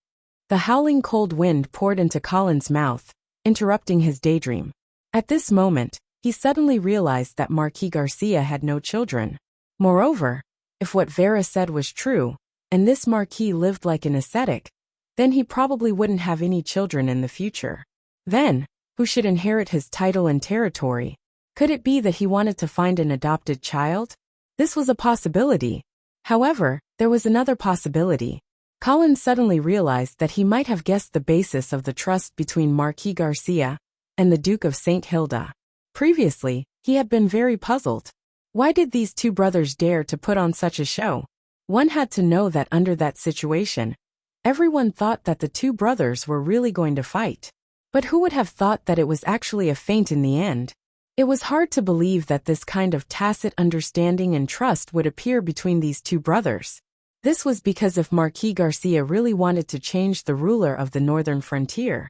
The howling cold wind poured into Colin's mouth, interrupting his daydream. At this moment, he suddenly realized that Marquis Garcia had no children. Moreover, if what Vera said was true, and this Marquis lived like an ascetic, then he probably wouldn't have any children in the future. Then, who should inherit his title and territory? Could it be that he wanted to find an adopted child? This was a possibility. However, there was another possibility. Colin suddenly realized that he might have guessed the basis of the trust between Marquis Garcia and the Duke of St. Hilda. Previously, he had been very puzzled. Why did these two brothers dare to put on such a show? One had to know that under that situation, everyone thought that the two brothers were really going to fight. But who would have thought that it was actually a feint in the end? It was hard to believe that this kind of tacit understanding and trust would appear between these two brothers. This was because if Marquis Garcia really wanted to change the ruler of the northern frontier,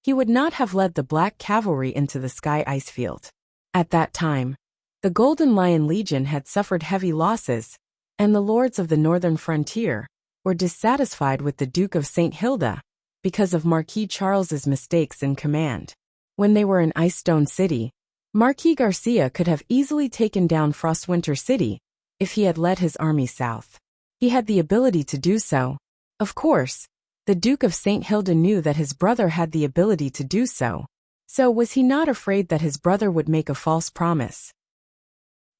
he would not have led the Black Cavalry into the Sky Ice Field. At that time, the Golden Lion Legion had suffered heavy losses, and the lords of the northern frontier were dissatisfied with the Duke of St. Hilda because of Marquis Charles's mistakes in command. When they were in Icestone City, Marquis Garcia could have easily taken down Frostwinter City if he had led his army south. He had the ability to do so. Of course, the Duke of St. Hilda knew that his brother had the ability to do so. So was he not afraid that his brother would make a false promise?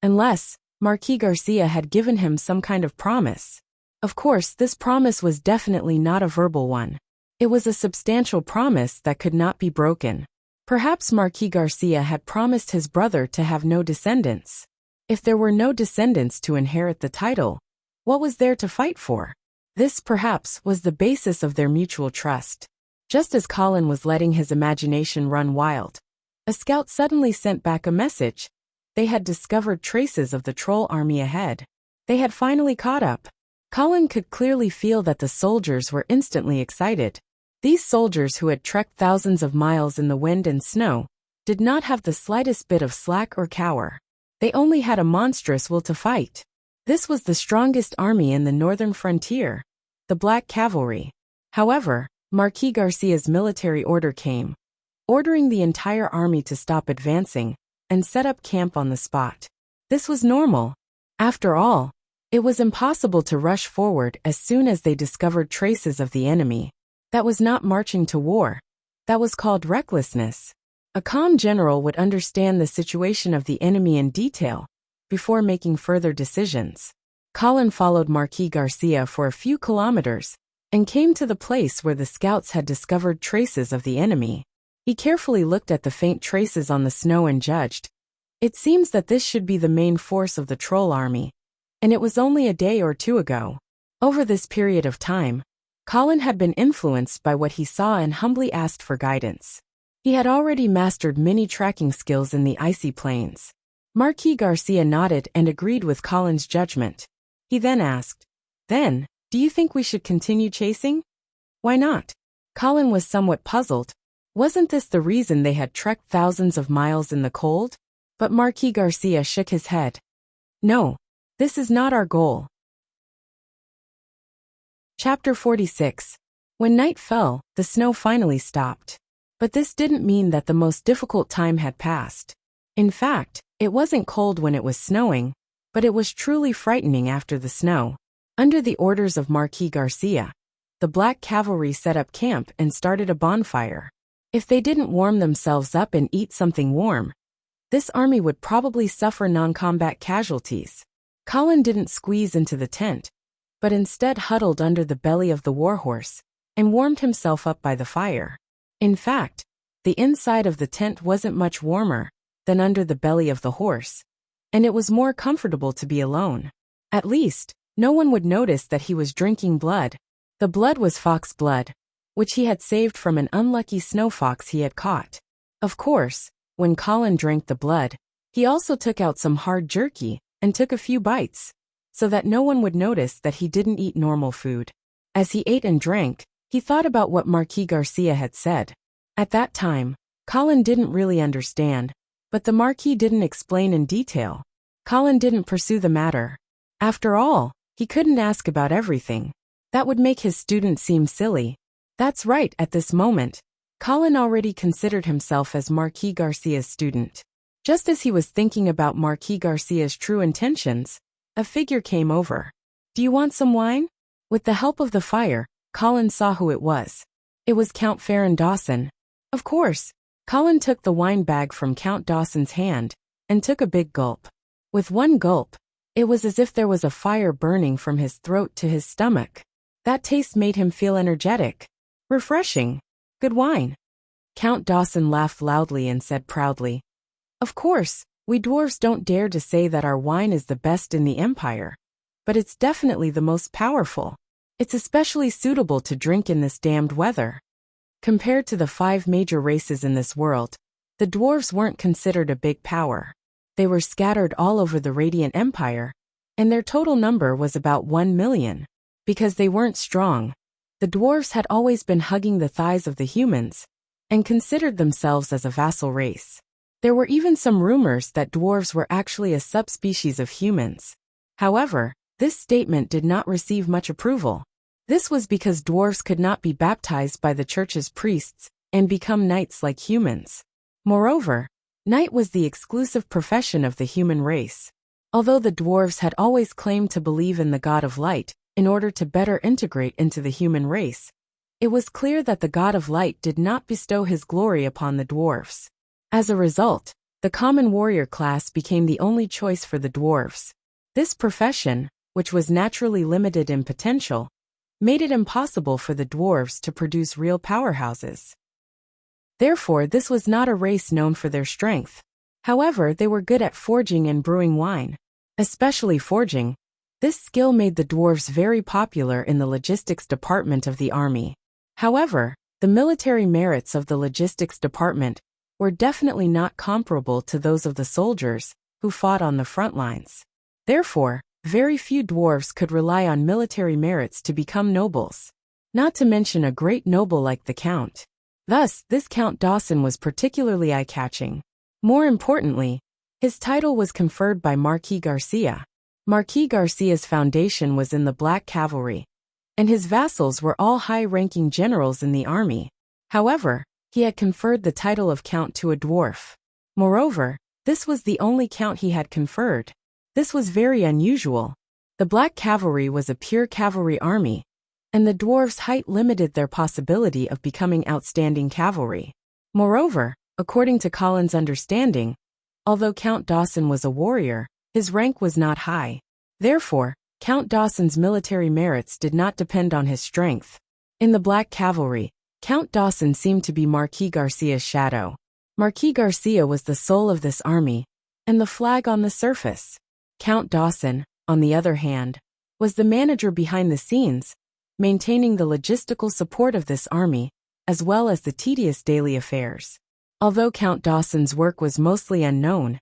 Unless Marquis Garcia had given him some kind of promise. Of course, this promise was definitely not a verbal one. It was a substantial promise that could not be broken. Perhaps Marquis Garcia had promised his brother to have no descendants. If there were no descendants to inherit the title, what was there to fight for? This, perhaps, was the basis of their mutual trust. Just as Colin was letting his imagination run wild, a scout suddenly sent back a message. They had discovered traces of the troll army ahead. They had finally caught up. Colin could clearly feel that the soldiers were instantly excited. These soldiers who had trekked thousands of miles in the wind and snow did not have the slightest bit of slack or cower. They only had a monstrous will to fight. This was the strongest army in the northern frontier, the Black Cavalry. However, Marquis Garcia's military order came, ordering the entire army to stop advancing and set up camp on the spot. This was normal. After all, it was impossible to rush forward as soon as they discovered traces of the enemy. That was not marching to war. That was called recklessness. A calm general would understand the situation of the enemy in detail before making further decisions. Colin followed Marquis Garcia for a few kilometers and came to the place where the scouts had discovered traces of the enemy. He carefully looked at the faint traces on the snow and judged. It seems that this should be the main force of the troll army, and it was only a day or two ago. Over this period of time, Colin had been influenced by what he saw and humbly asked for guidance. He had already mastered many tracking skills in the icy plains. Marquis Garcia nodded and agreed with Colin's judgment. He then asked, "Then, do you think we should continue chasing?" "Why not?" Colin was somewhat puzzled. Wasn't this the reason they had trekked thousands of miles in the cold? But Marquis Garcia shook his head. "No, this is not our goal." Chapter 46. When night fell, the snow finally stopped. But this didn't mean that the most difficult time had passed. In fact, it wasn't cold when it was snowing, but it was truly frightening after the snow. Under the orders of Marquis Garcia, the Black Cavalry set up camp and started a bonfire. If they didn't warm themselves up and eat something warm, this army would probably suffer non-combat casualties. Colin didn't squeeze into the tent, but instead huddled under the belly of the warhorse and warmed himself up by the fire. In fact, the inside of the tent wasn't much warmer than under the belly of the horse, and it was more comfortable to be alone. At least, no one would notice that he was drinking blood. The blood was fox blood, which he had saved from an unlucky snow fox he had caught. Of course, when Colin drank the blood, he also took out some hard jerky and took a few bites, so that no one would notice that he didn't eat normal food. As he ate and drank, he thought about what Marquis Garcia had said. At that time, Colin didn't really understand, but the Marquis didn't explain in detail. Colin didn't pursue the matter. After all, he couldn't ask about everything. That would make his student seem silly. That's right, at this moment, Colin already considered himself as Marquis Garcia's student. Just as he was thinking about Marquis Garcia's true intentions, a figure came over. "Do you want some wine?" With the help of the fire, Colin saw who it was. It was Count Farron Dawson. Of course, Colin took the wine bag from Count Dawson's hand and took a big gulp. With one gulp, it was as if there was a fire burning from his throat to his stomach. That taste made him feel energetic. Refreshing. Good wine. Count Dawson laughed loudly and said proudly, "Of course, we dwarves don't dare to say that our wine is the best in the empire, but it's definitely the most powerful. It's especially suitable to drink in this damned weather." Compared to the 5 major races in this world, the dwarves weren't considered a big power. They were scattered all over the Radiant Empire, and their total number was about 1 million. Because they weren't strong, the dwarves had always been hugging the thighs of the humans and considered themselves as a vassal race. There were even some rumors that dwarves were actually a subspecies of humans. However, this statement did not receive much approval. This was because dwarves could not be baptized by the church's priests and become knights like humans. Moreover, knight was the exclusive profession of the human race. Although the dwarves had always claimed to believe in the god of light in order to better integrate into the human race, it was clear that the god of light did not bestow his glory upon the dwarves. As a result, the common warrior class became the only choice for the dwarves. This profession, which was naturally limited in potential, made it impossible for the dwarves to produce real powerhouses. Therefore, this was not a race known for their strength. However, they were good at forging and brewing wine. Especially forging. This skill made the dwarves very popular in the logistics department of the army. However, the military merits of the logistics department were definitely not comparable to those of the soldiers who fought on the front lines. Therefore, very few dwarves could rely on military merits to become nobles. not to mention a great noble like the Count. Thus, this Count Dawson was particularly eye-catching. More importantly, his title was conferred by Marquis Garcia. Marquis Garcia's foundation was in the Black Cavalry, and his vassals were all high-ranking generals in the army. However, he had conferred the title of Count to a dwarf. Moreover, this was the only Count he had conferred. This was very unusual. The Black Cavalry was a pure cavalry army, and the dwarves' height limited their possibility of becoming outstanding cavalry. Moreover, according to Colin's understanding, although Count Dawson was a warrior, his rank was not high. Therefore, Count Dawson's military merits did not depend on his strength. In the Black Cavalry, Count Dawson seemed to be Marquis Garcia's shadow. Marquis Garcia was the soul of this army, and the flag on the surface. Count Dawson, on the other hand, was the manager behind the scenes, maintaining the logistical support of this army, as well as the tedious daily affairs. Although Count Dawson's work was mostly unknown,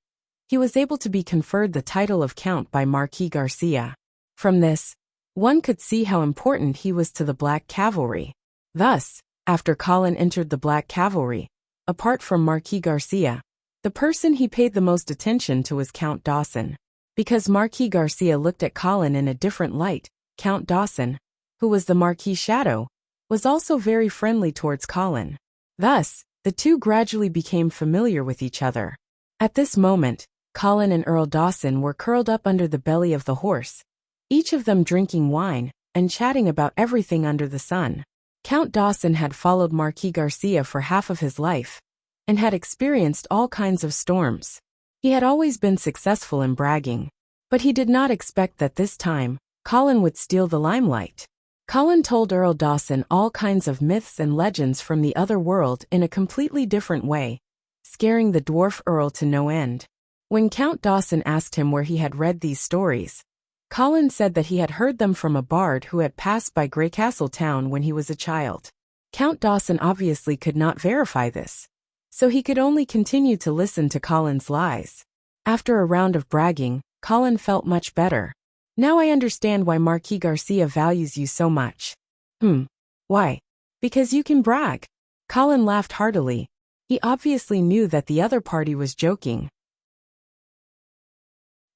he was able to be conferred the title of Count by Marquis Garcia. From this, one could see how important he was to the Black Cavalry. Thus, after Colin entered the Black Cavalry, apart from Marquis Garcia, the person he paid the most attention to was Count Dawson. Because Marquis Garcia looked at Colin in a different light, Count Dawson, who was the Marquis' shadow, was also very friendly towards Colin. Thus, the two gradually became familiar with each other. At this moment, Colin and Earl Dawson were curled up under the belly of the horse, each of them drinking wine and chatting about everything under the sun. Count Dawson had followed Marquis Garcia for half of his life, and had experienced all kinds of storms. He had always been successful in bragging, but he did not expect that this time, Colin would steal the limelight. Colin told Earl Dawson all kinds of myths and legends from the other world in a completely different way, scaring the dwarf Earl to no end. When Count Dawson asked him where he had read these stories, Colin said that he had heard them from a bard who had passed by Greycastle town when he was a child. Count Dawson obviously could not verify this, so he could only continue to listen to Colin's lies. After a round of bragging, Colin felt much better. Now I understand why Marquis Garcia values you so much. Why? Because you can brag. Colin laughed heartily. He obviously knew that the other party was joking.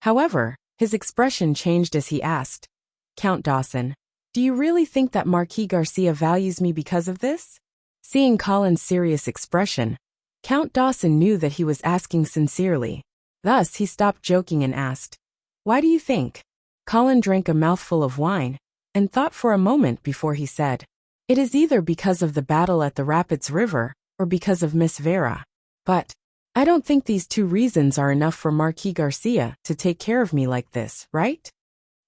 However, his expression changed as he asked, Count Dawson, do you really think that Marquis Garcia values me because of this? Seeing Colin's serious expression, Count Dawson knew that he was asking sincerely. Thus he stopped joking and asked, why do you think? Colin drank a mouthful of wine, and thought for a moment before he said, it is either because of the battle at the Rapids River, or because of Miss Vera. But I don't think these two reasons are enough for Marquis Garcia to take care of me like this, right?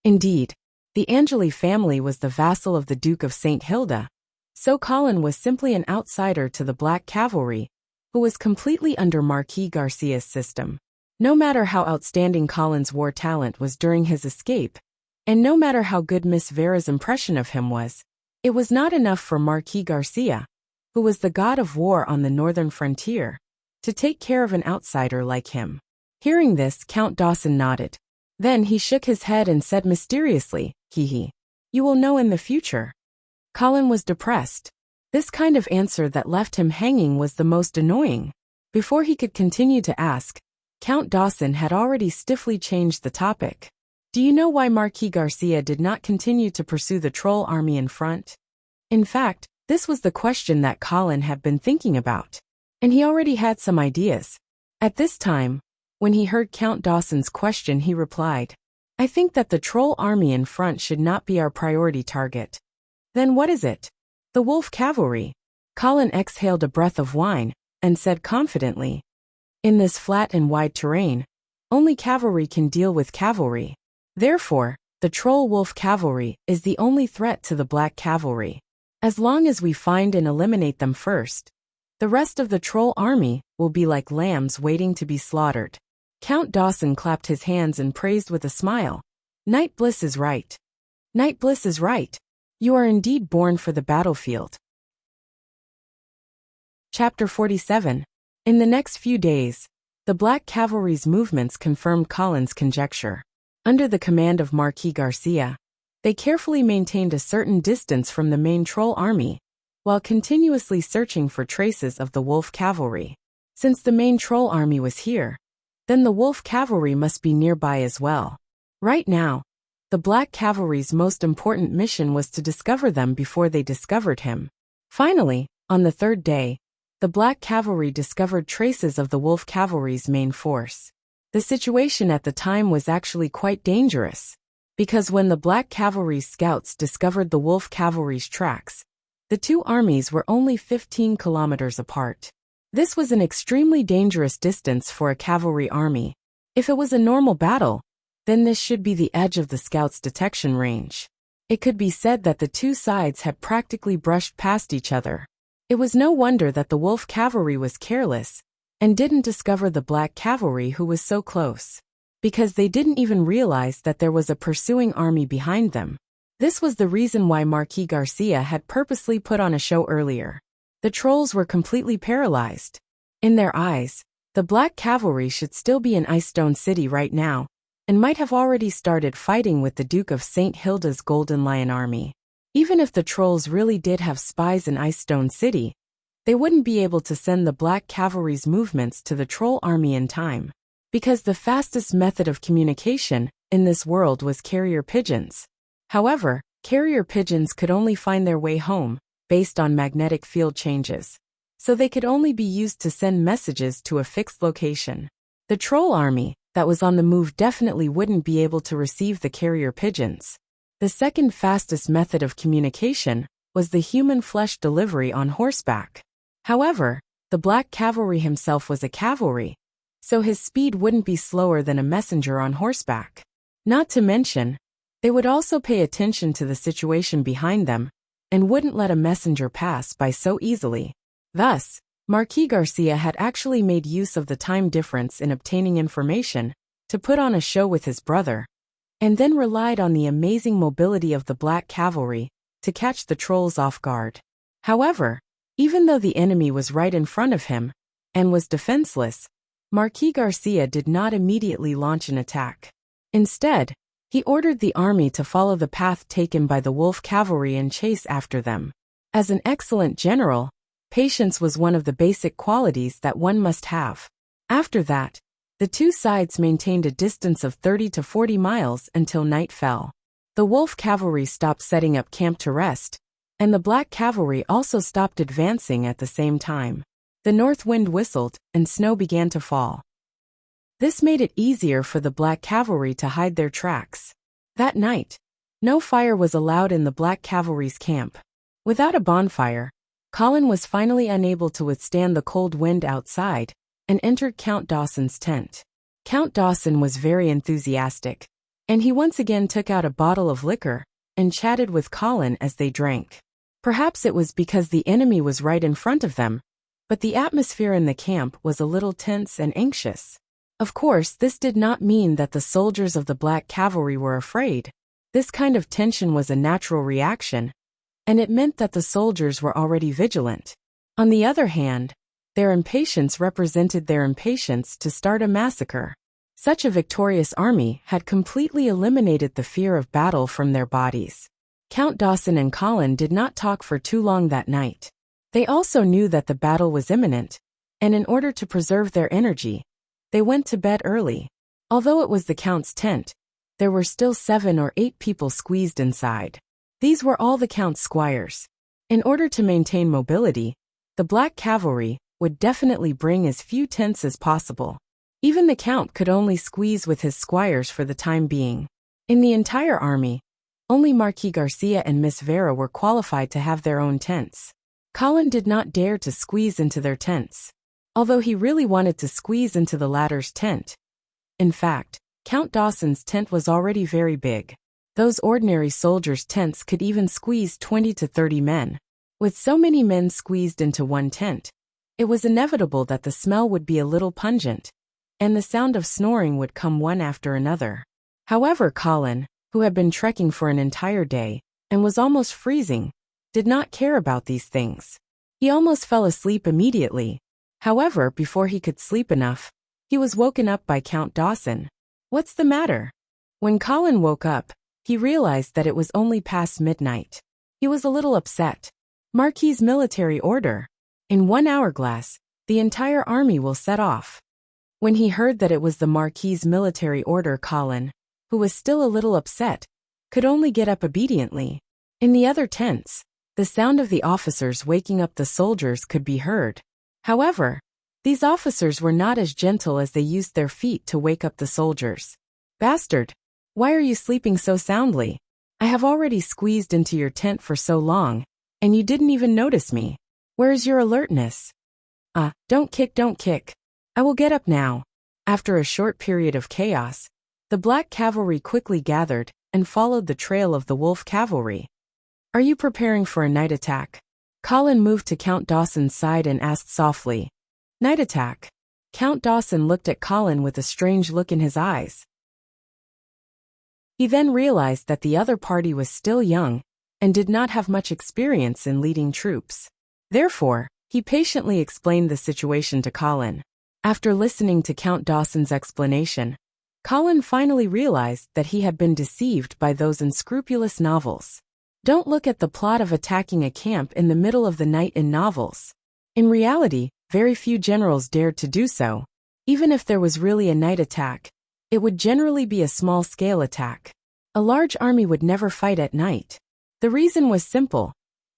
Indeed, the Angeli family was the vassal of the Duke of St. Hilda, so Colin was simply an outsider to the Black Cavalry, who was completely under Marquis Garcia's system. No matter how outstanding Colin's war talent was during his escape, and no matter how good Miss Vera's impression of him was, it was not enough for Marquis Garcia, who was the god of war on the northern frontier, to take care of an outsider like him. Hearing this, Count Dawson nodded. Then he shook his head and said mysteriously, you will know in the future. Colin was depressed. This kind of answer that left him hanging was the most annoying. Before he could continue to ask, Count Dawson had already stiffly changed the topic. Do you know why Marquis Garcia did not continue to pursue the troll army in front? In fact, this was the question that Colin had been thinking about, and he already had some ideas. At this time, when he heard Count Dawson's question, he replied, I think that the troll army in front should not be our priority target. Then what is it? The wolf cavalry. Colin exhaled a breath of wine, and said confidently, in this flat and wide terrain, only cavalry can deal with cavalry. Therefore, the troll wolf cavalry is the only threat to the Black Cavalry. As long as we find and eliminate them first, the rest of the troll army will be like lambs waiting to be slaughtered. Count Dawson clapped his hands and praised with a smile. Knight Bliss is right. Knight Bliss is right. You are indeed born for the battlefield. Chapter 47. In the next few days, the Black Cavalry's movements confirmed Colin's conjecture. Under the command of Marquis Garcia, They carefully maintained a certain distance from the main troll army, while continuously searching for traces of the wolf cavalry. Since the main troll army was here, then the wolf cavalry must be nearby as well. Right now, the Black Cavalry's most important mission was to discover them before they discovered him. Finally, on the third day, the Black Cavalry discovered traces of the wolf cavalry's main force. The situation at the time was actually quite dangerous, because when the Black Cavalry's scouts discovered the wolf cavalry's tracks, the two armies were only 15 kilometers apart. This was an extremely dangerous distance for a cavalry army. If it was a normal battle, then this should be the edge of the scouts' detection range. It could be said that the two sides had practically brushed past each other. It was no wonder that the wolf cavalry was careless and didn't discover the Black Cavalry who was so close, because they didn't even realize that there was a pursuing army behind them. This was the reason why Marquis Garcia had purposely put on a show earlier. The trolls were completely paralyzed. In their eyes, the Black Cavalry should still be in Icestone City right now, and might have already started fighting with the Duke of St. Hilda's Golden Lion army. Even if the trolls really did have spies in Icestone City, they wouldn't be able to send the Black Cavalry's movements to the troll army in time, because the fastest method of communication in this world was carrier pigeons. However, carrier pigeons could only find their way home based on magnetic field changes, so they could only be used to send messages to a fixed location. The troll army that was on the move definitely wouldn't be able to receive the carrier pigeons. The second fastest method of communication was the human flesh delivery on horseback. However, the Black Cavalry himself was a cavalry, so his speed wouldn't be slower than a messenger on horseback. Not to mention, they would also pay attention to the situation behind them and wouldn't let a messenger pass by so easily. Thus, Marquis Garcia had actually made use of the time difference in obtaining information to put on a show with his brother, and then relied on the amazing mobility of the Black Cavalry to catch the trolls off guard. However, even though the enemy was right in front of him and was defenseless, Marquis Garcia did not immediately launch an attack. Instead, he ordered the army to follow the path taken by the wolf cavalry and chase after them. As an excellent general, patience was one of the basic qualities that one must have. After that, the two sides maintained a distance of 30 to 40 miles until night fell. The wolf cavalry stopped setting up camp to rest, and the Black Cavalry also stopped advancing at the same time. The north wind whistled, and snow began to fall. This made it easier for the Black Cavalry to hide their tracks. That night, no fire was allowed in the Black Cavalry's camp. Without a bonfire, Colin was finally unable to withstand the cold wind outside and entered Count Dawson's tent. Count Dawson was very enthusiastic, and he once again took out a bottle of liquor and chatted with Colin as they drank. Perhaps it was because the enemy was right in front of them, but the atmosphere in the camp was a little tense and anxious. Of course, this did not mean that the soldiers of the Black Cavalry were afraid. This kind of tension was a natural reaction, and it meant that the soldiers were already vigilant. On the other hand, their impatience represented their impatience to start a massacre. Such a victorious army had completely eliminated the fear of battle from their bodies. Count Dawson and Colin did not talk for too long that night. They also knew that the battle was imminent, and in order to preserve their energy, they went to bed early. Although it was the Count's tent, there were still 7 or 8 people squeezed inside. These were all the Count's squires. In order to maintain mobility, the Black Cavalry would definitely bring as few tents as possible. Even the Count could only squeeze with his squires for the time being. In the entire army, only Marquis Garcia and Miss Vera were qualified to have their own tents. Colin did not dare to squeeze into their tents, although he really wanted to squeeze into the latter's tent. In fact, Count Dawson's tent was already very big. Those ordinary soldiers' tents could even squeeze 20 to 30 men. With so many men squeezed into one tent, it was inevitable that the smell would be a little pungent, and the sound of snoring would come one after another. However, Colin, who had been trekking for an entire day and was almost freezing, did not care about these things. He almost fell asleep immediately. However, before he could sleep enough, he was woken up by Count Dawson. "What's the matter?" When Colin woke up, he realized that it was only past midnight. He was a little upset. Marquis's military order. In 1 hourglass, the entire army will set off. When he heard that it was the Marquis's military order, Colin, who was still a little upset, could only get up obediently. In the other tents, the sound of the officers waking up the soldiers could be heard. However, these officers were not as gentle as they used their feet to wake up the soldiers. "Bastard! Why are you sleeping so soundly? I have already squeezed into your tent for so long, and you didn't even notice me. Where is your alertness?" Don't kick. I will get up now." After a short period of chaos, the Black Cavalry quickly gathered and followed the trail of the Wolf Cavalry. "Are you preparing for a night attack?" Colin moved to Count Dawson's side and asked softly. "Night attack?" Count Dawson looked at Colin with a strange look in his eyes. He then realized that the other party was still young and did not have much experience in leading troops. Therefore, he patiently explained the situation to Colin. After listening to Count Dawson's explanation, Colin finally realized that he had been deceived by those unscrupulous novels. Don't look at the plot of attacking a camp in the middle of the night in novels. In reality, very few generals dared to do so. Even if there was really a night attack, it would generally be a small-scale attack. A large army would never fight at night. The reason was simple.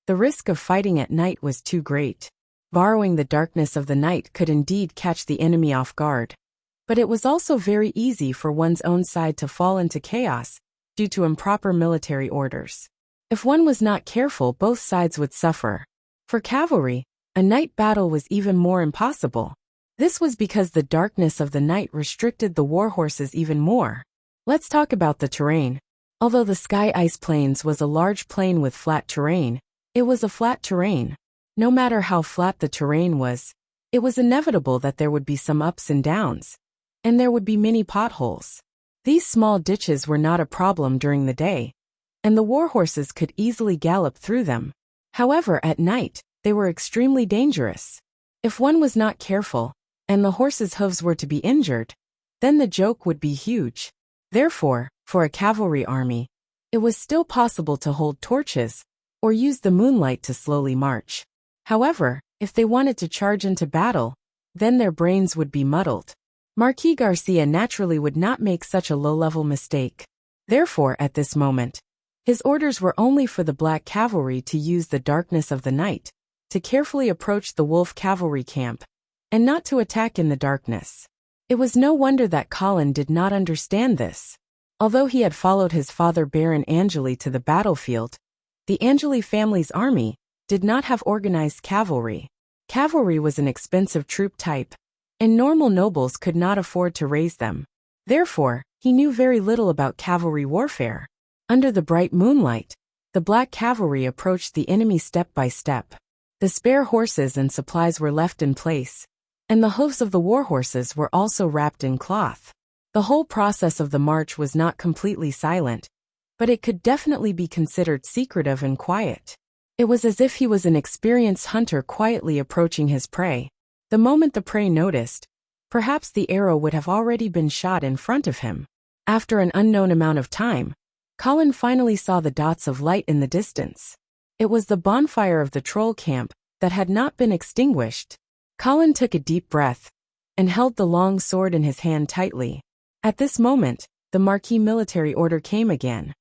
The risk of fighting at night was too great. Borrowing the darkness of the night could indeed catch the enemy off guard. But it was also very easy for one's own side to fall into chaos due to improper military orders. If one was not careful, both sides would suffer. For cavalry, a night battle was even more impossible. This was because the darkness of the night restricted the warhorses even more. Let's talk about the terrain. Although the Sky Ice Plains was a large plain with flat terrain, it was a flat terrain. No matter how flat the terrain was, it was inevitable that there would be some ups and downs, and there would be many potholes. These small ditches were not a problem during the day, and the warhorses could easily gallop through them. However, at night, they were extremely dangerous. If one was not careful, and the horse's hooves were to be injured, then the joke would be huge. Therefore, for a cavalry army, it was still possible to hold torches, or use the moonlight to slowly march. However, if they wanted to charge into battle, then their brains would be muddled. Marquis Garcia naturally would not make such a low-level mistake. Therefore, at this moment, his orders were only for the Black Cavalry to use the darkness of the night to carefully approach the Wolf Cavalry camp, and not to attack in the darkness. It was no wonder that Colin did not understand this. Although he had followed his father Baron Angeli to the battlefield, the Angeli family's army did not have organized cavalry. Cavalry was an expensive troop type, and normal nobles could not afford to raise them. Therefore, he knew very little about cavalry warfare. Under the bright moonlight, the Black Cavalry approached the enemy step by step. The spare horses and supplies were left in place, and the hoofs of the warhorses were also wrapped in cloth. The whole process of the march was not completely silent, but it could definitely be considered secretive and quiet. It was as if he was an experienced hunter quietly approaching his prey. The moment the prey noticed, perhaps the arrow would have already been shot in front of him. After an unknown amount of time, Colin finally saw the dots of light in the distance. It was the bonfire of the troll camp that had not been extinguished. Colin took a deep breath and held the long sword in his hand tightly. At this moment, the Marquis military order came again.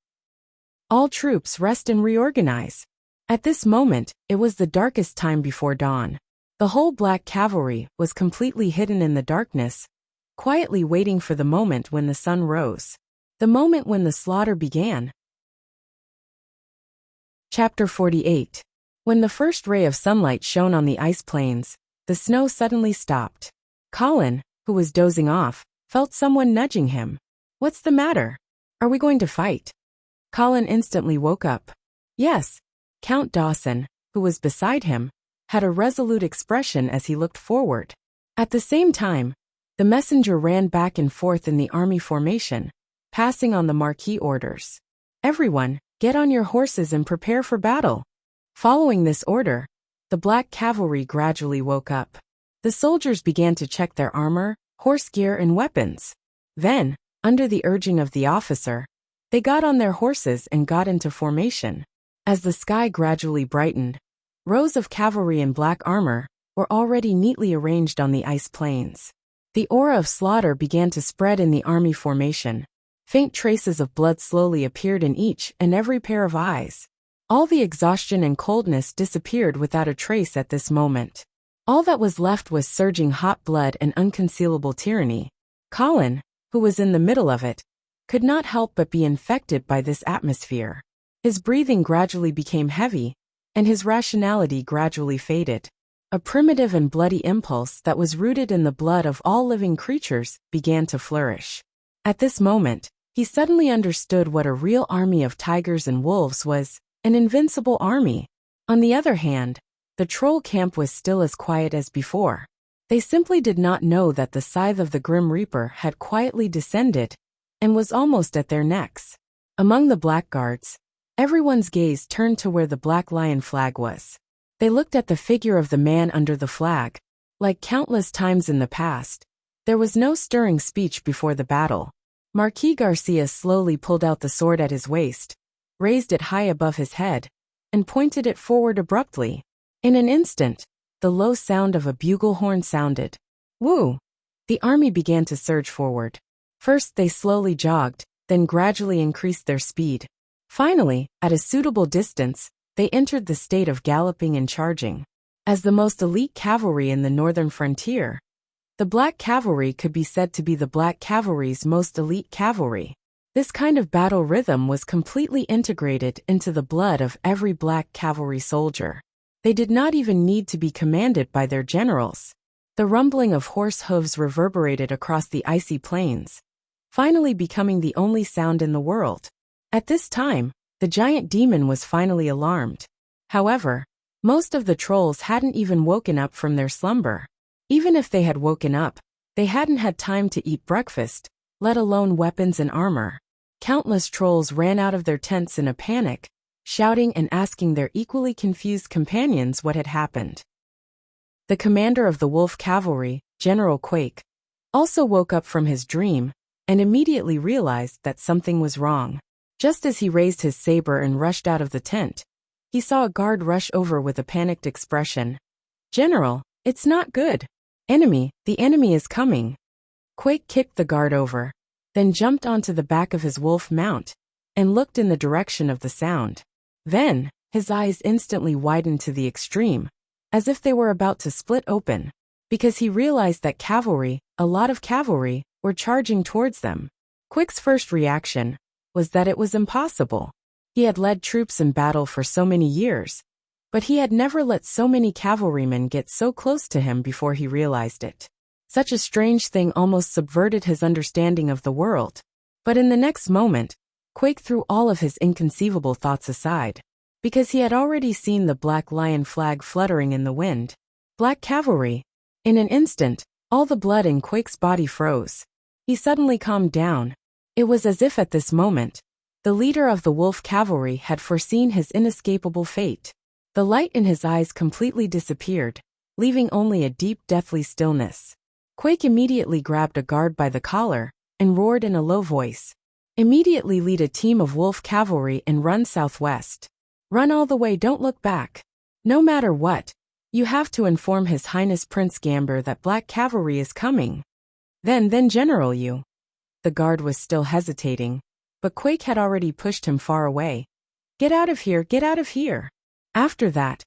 All troops rest and reorganize. At this moment, it was the darkest time before dawn. The whole Black Cavalry was completely hidden in the darkness, quietly waiting for the moment when the sun rose. The moment when the slaughter began. Chapter 48. When the first ray of sunlight shone on the ice plains, the snow suddenly stopped. Colin, who was dozing off, felt someone nudging him. "What's the matter? Are we going to fight?" Colin instantly woke up. Yes. Count Dawson, who was beside him, had a resolute expression as he looked forward. At the same time, the messenger ran back and forth in the army formation, passing on the Marquis orders. "Everyone, get on your horses and prepare for battle." Following this order, the Black Cavalry gradually woke up. The soldiers began to check their armor, horse gear, and weapons. Then, under the urging of the officer, They got on their horses and got into formation. As the sky gradually brightened, rows of cavalry in black armor were already neatly arranged on the ice plains. The aura of slaughter began to spread in the army formation. Faint traces of blood slowly appeared in each and every pair of eyes. All the exhaustion and coldness disappeared without a trace at this moment. All that was left was surging hot blood and unconcealable tyranny. Colin, who was in the middle of it, could not help but be infected by this atmosphere. His breathing gradually became heavy, and his rationality gradually faded. A primitive and bloody impulse that was rooted in the blood of all living creatures began to flourish. At this moment, he suddenly understood what a real army of tigers and wolves was, an invincible army. On the other hand, the troll camp was still as quiet as before. They simply did not know that the scythe of the Grim Reaper had quietly descended and was almost at their necks. Among the blackguards, everyone's gaze turned to where the Black Lion flag was. They looked at the figure of the man under the flag. Like countless times in the past, there was no stirring speech before the battle. Marquis Garcia slowly pulled out the sword at his waist, raised it high above his head, and pointed it forward abruptly. In an instant, the low sound of a bugle horn sounded. Woo! The army began to surge forward. First they slowly jogged, then gradually increased their speed. Finally, at a suitable distance, they entered the state of galloping and charging. As the most elite cavalry in the northern frontier, the Black Cavalry could be said to be the Black Cavalry's most elite cavalry. This kind of battle rhythm was completely integrated into the blood of every Black Cavalry soldier. They did not even need to be commanded by their generals. The rumbling of horse hooves reverberated across the icy plains, finally becoming the only sound in the world. At this time, the giant demon was finally alarmed. However, most of the trolls hadn't even woken up from their slumber. Even if they had woken up, they hadn't had time to eat breakfast, let alone weapons and armor. Countless trolls ran out of their tents in a panic, shouting and asking their equally confused companions what had happened. The commander of the Wolf Cavalry, General Quake, also woke up from his dream and immediately realized that something was wrong. Just as he raised his saber and rushed out of the tent, he saw a guard rush over with a panicked expression. "General, it's not good. The enemy is coming." Quake kicked the guard over, then jumped onto the back of his wolf mount and looked in the direction of the sound. Then, his eyes instantly widened to the extreme, as if they were about to split open, because he realized that a lot of cavalry, were charging towards them. Quake's first reaction was that it was impossible. He had led troops in battle for so many years, but he had never let so many cavalrymen get so close to him before he realized it. Such a strange thing almost subverted his understanding of the world. But in the next moment, Quake threw all of his inconceivable thoughts aside, because he had already seen the Black Lion flag fluttering in the wind. Black Cavalry. In an instant, all the blood in Quake's body froze. He suddenly calmed down. It was as if at this moment, the leader of the Wolf Cavalry had foreseen his inescapable fate. The light in his eyes completely disappeared, leaving only a deep, deathly stillness. Quake immediately grabbed a guard by the collar and roared in a low voice. "Immediately lead a team of Wolf Cavalry and run southwest. Run all the way, don't look back. No matter what, you have to inform His Highness Prince Gamber that Black Cavalry is coming. Then General you." The guard was still hesitating, but Quake had already pushed him far away. Get out of here, get out of here." After that,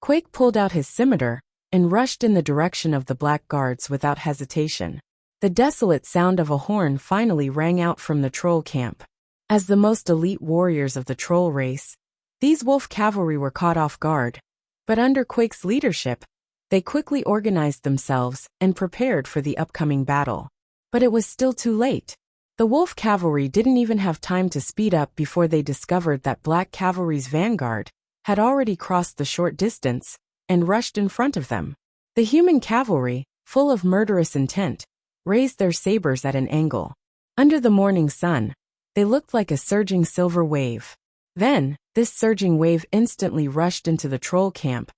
Quake pulled out his scimitar and rushed in the direction of the Black Guards without hesitation. The desolate sound of a horn finally rang out from the troll camp. As the most elite warriors of the troll race, these Wolf Cavalry were caught off guard, but under Quake's leadership, they quickly organized themselves and prepared for the upcoming battle. But it was still too late. The Wolf Cavalry didn't even have time to speed up before they discovered that Black Cavalry's vanguard had already crossed the short distance and rushed in front of them. The human cavalry, full of murderous intent, raised their sabers at an angle. Under the morning sun, they looked like a surging silver wave. Then, this surging wave instantly rushed into the troll camp,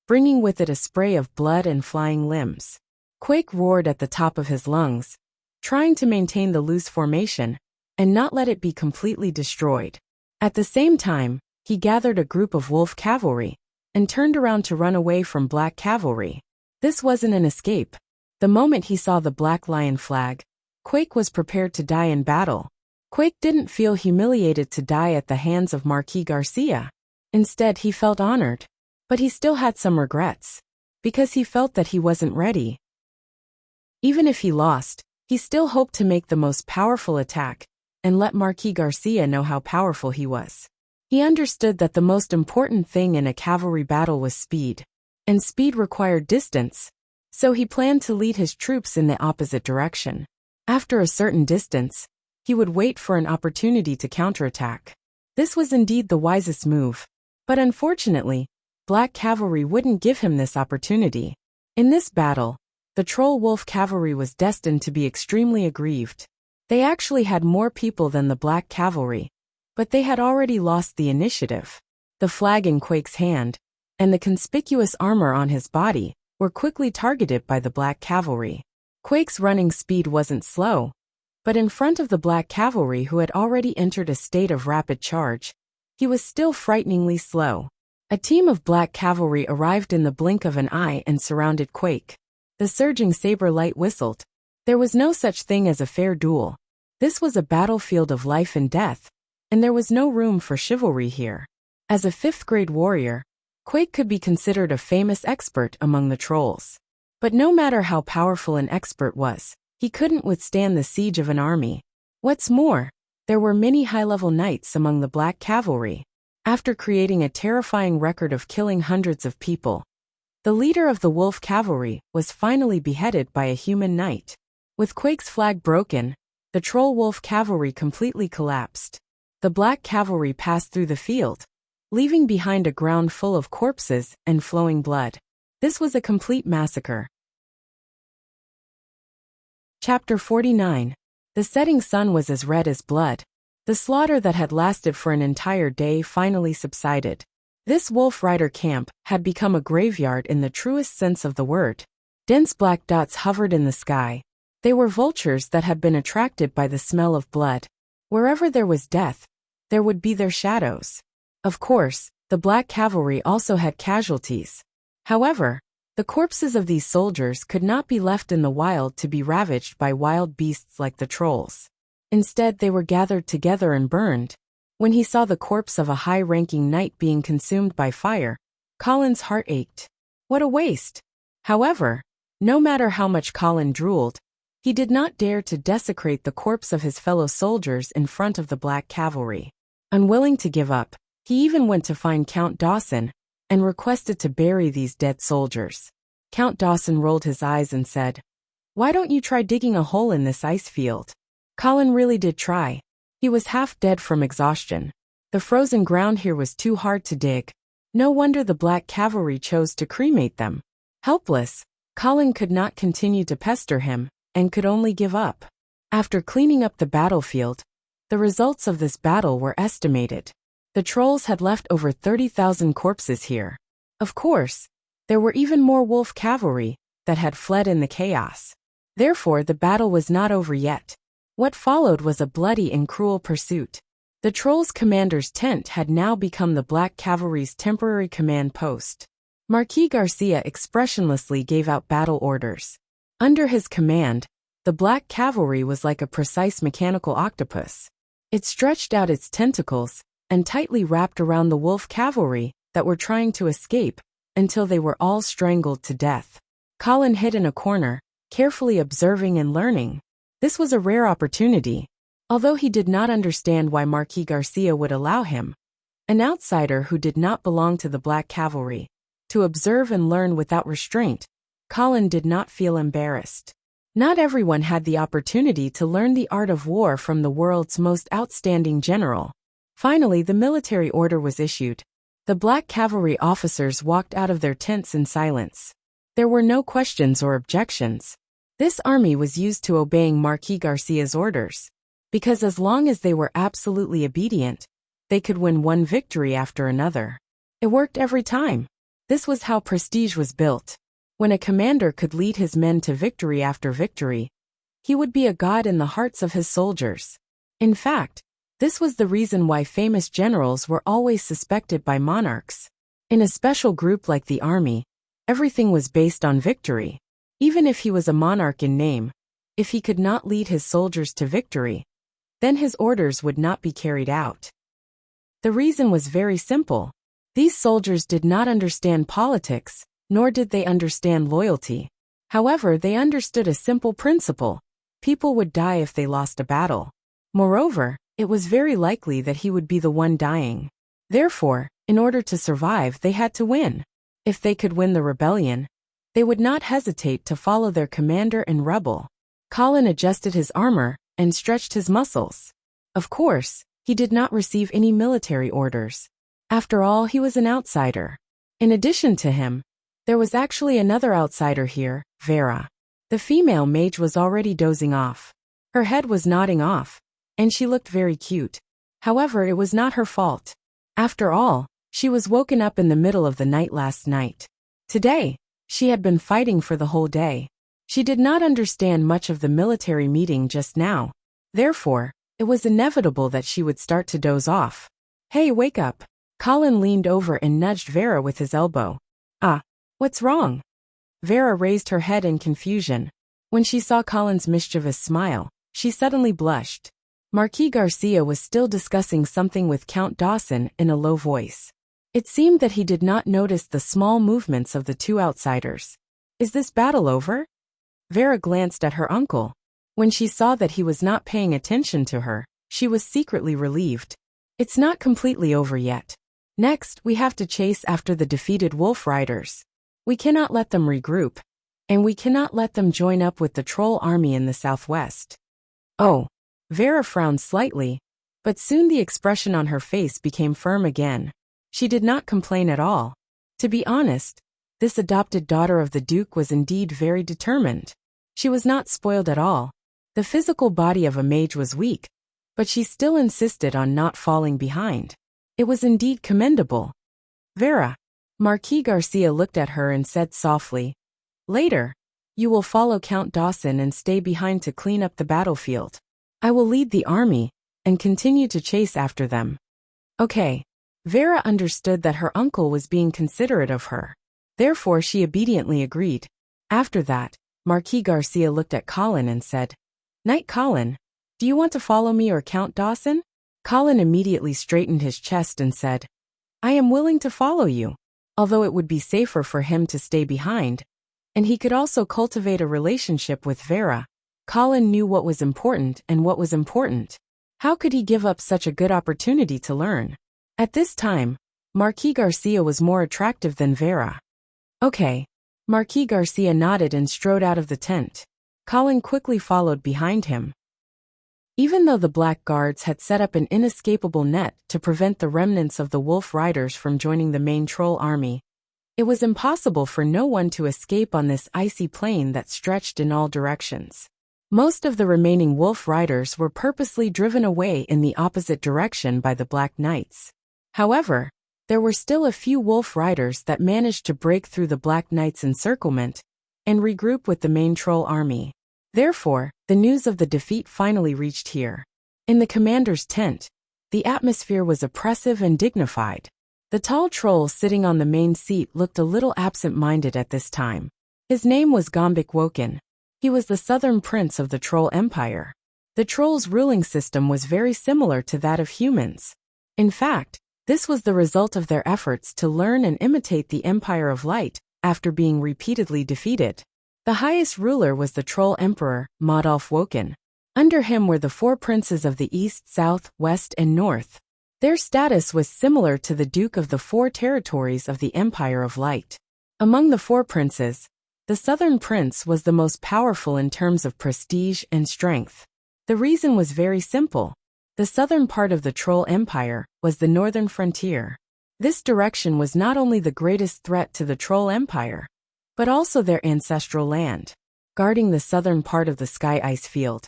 bringing with it a spray of blood and flying limbs. Quake roared at the top of his lungs, trying to maintain the loose formation, and not let it be completely destroyed. At the same time, he gathered a group of wolf cavalry and turned around to run away from black cavalry. This wasn't an escape. The moment he saw the black lion flag, Quake was prepared to die in battle. Quake didn't feel humiliated to die at the hands of Marquis Garcia. Instead, he felt honored. But he still had some regrets, because he felt that he wasn't ready. Even if he lost, he still hoped to make the most powerful attack and let Marquis Garcia know how powerful he was. He understood that the most important thing in a cavalry battle was speed, and speed required distance, so he planned to lead his troops in the opposite direction. After a certain distance, he would wait for an opportunity to counterattack. This was indeed the wisest move, but unfortunately, black cavalry wouldn't give him this opportunity. In this battle, the troll wolf cavalry was destined to be extremely aggrieved. They actually had more people than the black cavalry, but they had already lost the initiative. The flag in Quake's hand, and the conspicuous armor on his body, were quickly targeted by the black cavalry. Quake's running speed wasn't slow, but in front of the black cavalry who had already entered a state of rapid charge, he was still frighteningly slow. A team of black cavalry arrived in the blink of an eye and surrounded Quake. The surging saber light whistled. There was no such thing as a fair duel. This was a battlefield of life and death, and there was no room for chivalry here. As a 5th-grade warrior, Quake could be considered a famous expert among the trolls. But no matter how powerful an expert was, he couldn't withstand the siege of an army. What's more, there were many high-level knights among the black cavalry. After creating a terrifying record of killing hundreds of people, the leader of the wolf cavalry was finally beheaded by a human knight. With Quake's flag broken, the troll wolf cavalry completely collapsed. The black cavalry passed through the field, leaving behind a ground full of corpses and flowing blood. This was a complete massacre. Chapter 49. The setting sun was as red as blood. The slaughter that had lasted for an entire day finally subsided. This wolf rider camp had become a graveyard in the truest sense of the word. Dense black dots hovered in the sky. They were vultures that had been attracted by the smell of blood. Wherever there was death, there would be their shadows. Of course, the black cavalry also had casualties. However, the corpses of these soldiers could not be left in the wild to be ravaged by wild beasts like the trolls. Instead, they were gathered together and burned. When he saw the corpse of a high-ranking knight being consumed by fire, Colin's heart ached. What a waste! However, no matter how much Colin drooled, he did not dare to desecrate the corpse of his fellow soldiers in front of the black cavalry. Unwilling to give up, he even went to find Count Dawson and requested to bury these dead soldiers. Count Dawson rolled his eyes and said, "Why don't you try digging a hole in this ice field?" Colin really did try. He was half dead from exhaustion. The frozen ground here was too hard to dig. No wonder the black cavalry chose to cremate them. Helpless, Colin could not continue to pester him, and could only give up. After cleaning up the battlefield, the results of this battle were estimated. The trolls had left over 30,000 corpses here. Of course, there were even more wolf cavalry that had fled in the chaos. Therefore, the battle was not over yet. What followed was a bloody and cruel pursuit. The trolls' commander's tent had now become the black cavalry's temporary command post. Marquis Garcia expressionlessly gave out battle orders. Under his command, the black cavalry was like a precise mechanical octopus. It stretched out its tentacles and tightly wrapped around the wolf cavalry that were trying to escape until they were all strangled to death. Colin hid in a corner, carefully observing and learning. This was a rare opportunity. Although he did not understand why Marquis Garcia would allow him, an outsider who did not belong to the black cavalry, to observe and learn without restraint, Colin did not feel embarrassed. Not everyone had the opportunity to learn the art of war from the world's most outstanding general. Finally, the military order was issued. The black cavalry officers walked out of their tents in silence. There were no questions or objections. This army was used to obeying Marquis Garcia's orders, because as long as they were absolutely obedient, they could win one victory after another. It worked every time. This was how prestige was built. When a commander could lead his men to victory after victory, he would be a god in the hearts of his soldiers. In fact, this was the reason why famous generals were always suspected by monarchs. In a special group like the army, everything was based on victory. Even if he was a monarch in name, if he could not lead his soldiers to victory, then his orders would not be carried out. The reason was very simple. These soldiers did not understand politics, nor did they understand loyalty. However, they understood a simple principle: people would die if they lost a battle. Moreover, it was very likely that he would be the one dying. Therefore, in order to survive, they had to win. If they could win the rebellion, they would not hesitate to follow their commander and rebel. Colin adjusted his armor and stretched his muscles. Of course, he did not receive any military orders. After all, he was an outsider. In addition to him, there was actually another outsider here, Vera. The female mage was already dozing off. Her head was nodding off, and she looked very cute. However, it was not her fault. After all, she was woken up in the middle of the night last night. Today, she had been fighting for the whole day. She did not understand much of the military meeting just now. Therefore, it was inevitable that she would start to doze off. Hey, wake up. Colin leaned over and nudged Vera with his elbow. Ah, what's wrong? Vera raised her head in confusion. When she saw Colin's mischievous smile, she suddenly blushed. Marquis Garcia was still discussing something with Count Dawson in a low voice. It seemed that he did not notice the small movements of the two outsiders. Is this battle over? Vera glanced at her uncle. When she saw that he was not paying attention to her, she was secretly relieved. It's not completely over yet. Next, we have to chase after the defeated wolf riders. We cannot let them regroup, and we cannot let them join up with the troll army in the southwest. Oh. Vera frowned slightly, but soon the expression on her face became firm again. She did not complain at all. To be honest, this adopted daughter of the Duke was indeed very determined. She was not spoiled at all. The physical body of a mage was weak, but she still insisted on not falling behind. It was indeed commendable. Vera. Marquis Garcia looked at her and said softly, "Later, you will follow Count Dawson and stay behind to clean up the battlefield. I will lead the army and continue to chase after them." Okay. Vera understood that her uncle was being considerate of her. Therefore, she obediently agreed. After that, Marquis Garcia looked at Colin and said, "Knight Colin, do you want to follow me or Count Dawson?" Colin immediately straightened his chest and said, "I am willing to follow you," although it would be safer for him to stay behind, and he could also cultivate a relationship with Vera. Colin knew what was important and what was important. How could he give up such a good opportunity to learn? At this time, Marquis Garcia was more attractive than Vera. Okay. Marquis Garcia nodded and strode out of the tent. Colin quickly followed behind him. Even though the Black Guards had set up an inescapable net to prevent the remnants of the Wolf Riders from joining the main troll army, it was impossible for no one to escape on this icy plain that stretched in all directions. Most of the remaining Wolf Riders were purposely driven away in the opposite direction by the Black Knights. However, there were still a few Wolf Riders that managed to break through the Black Knights' encirclement and regroup with the main troll army. Therefore, the news of the defeat finally reached here. In the commander's tent, the atmosphere was oppressive and dignified. The tall troll sitting on the main seat looked a little absent-minded at this time. His name was Gombik Woken. He was the southern prince of the Troll Empire. The Trolls' ruling system was very similar to that of humans. In fact, this was the result of their efforts to learn and imitate the Empire of Light after being repeatedly defeated. The highest ruler was the Troll Emperor, Modolf Woken. Under him were the 4 princes of the East, South, West, and North. Their status was similar to the Duke of the 4 territories of the Empire of Light. Among the 4 princes, the Southern Prince was the most powerful in terms of prestige and strength. The reason was very simple. The southern part of the Troll Empire was the northern frontier. This direction was not only the greatest threat to the Troll Empire, but also their ancestral land, guarding the southern part of the sky ice field.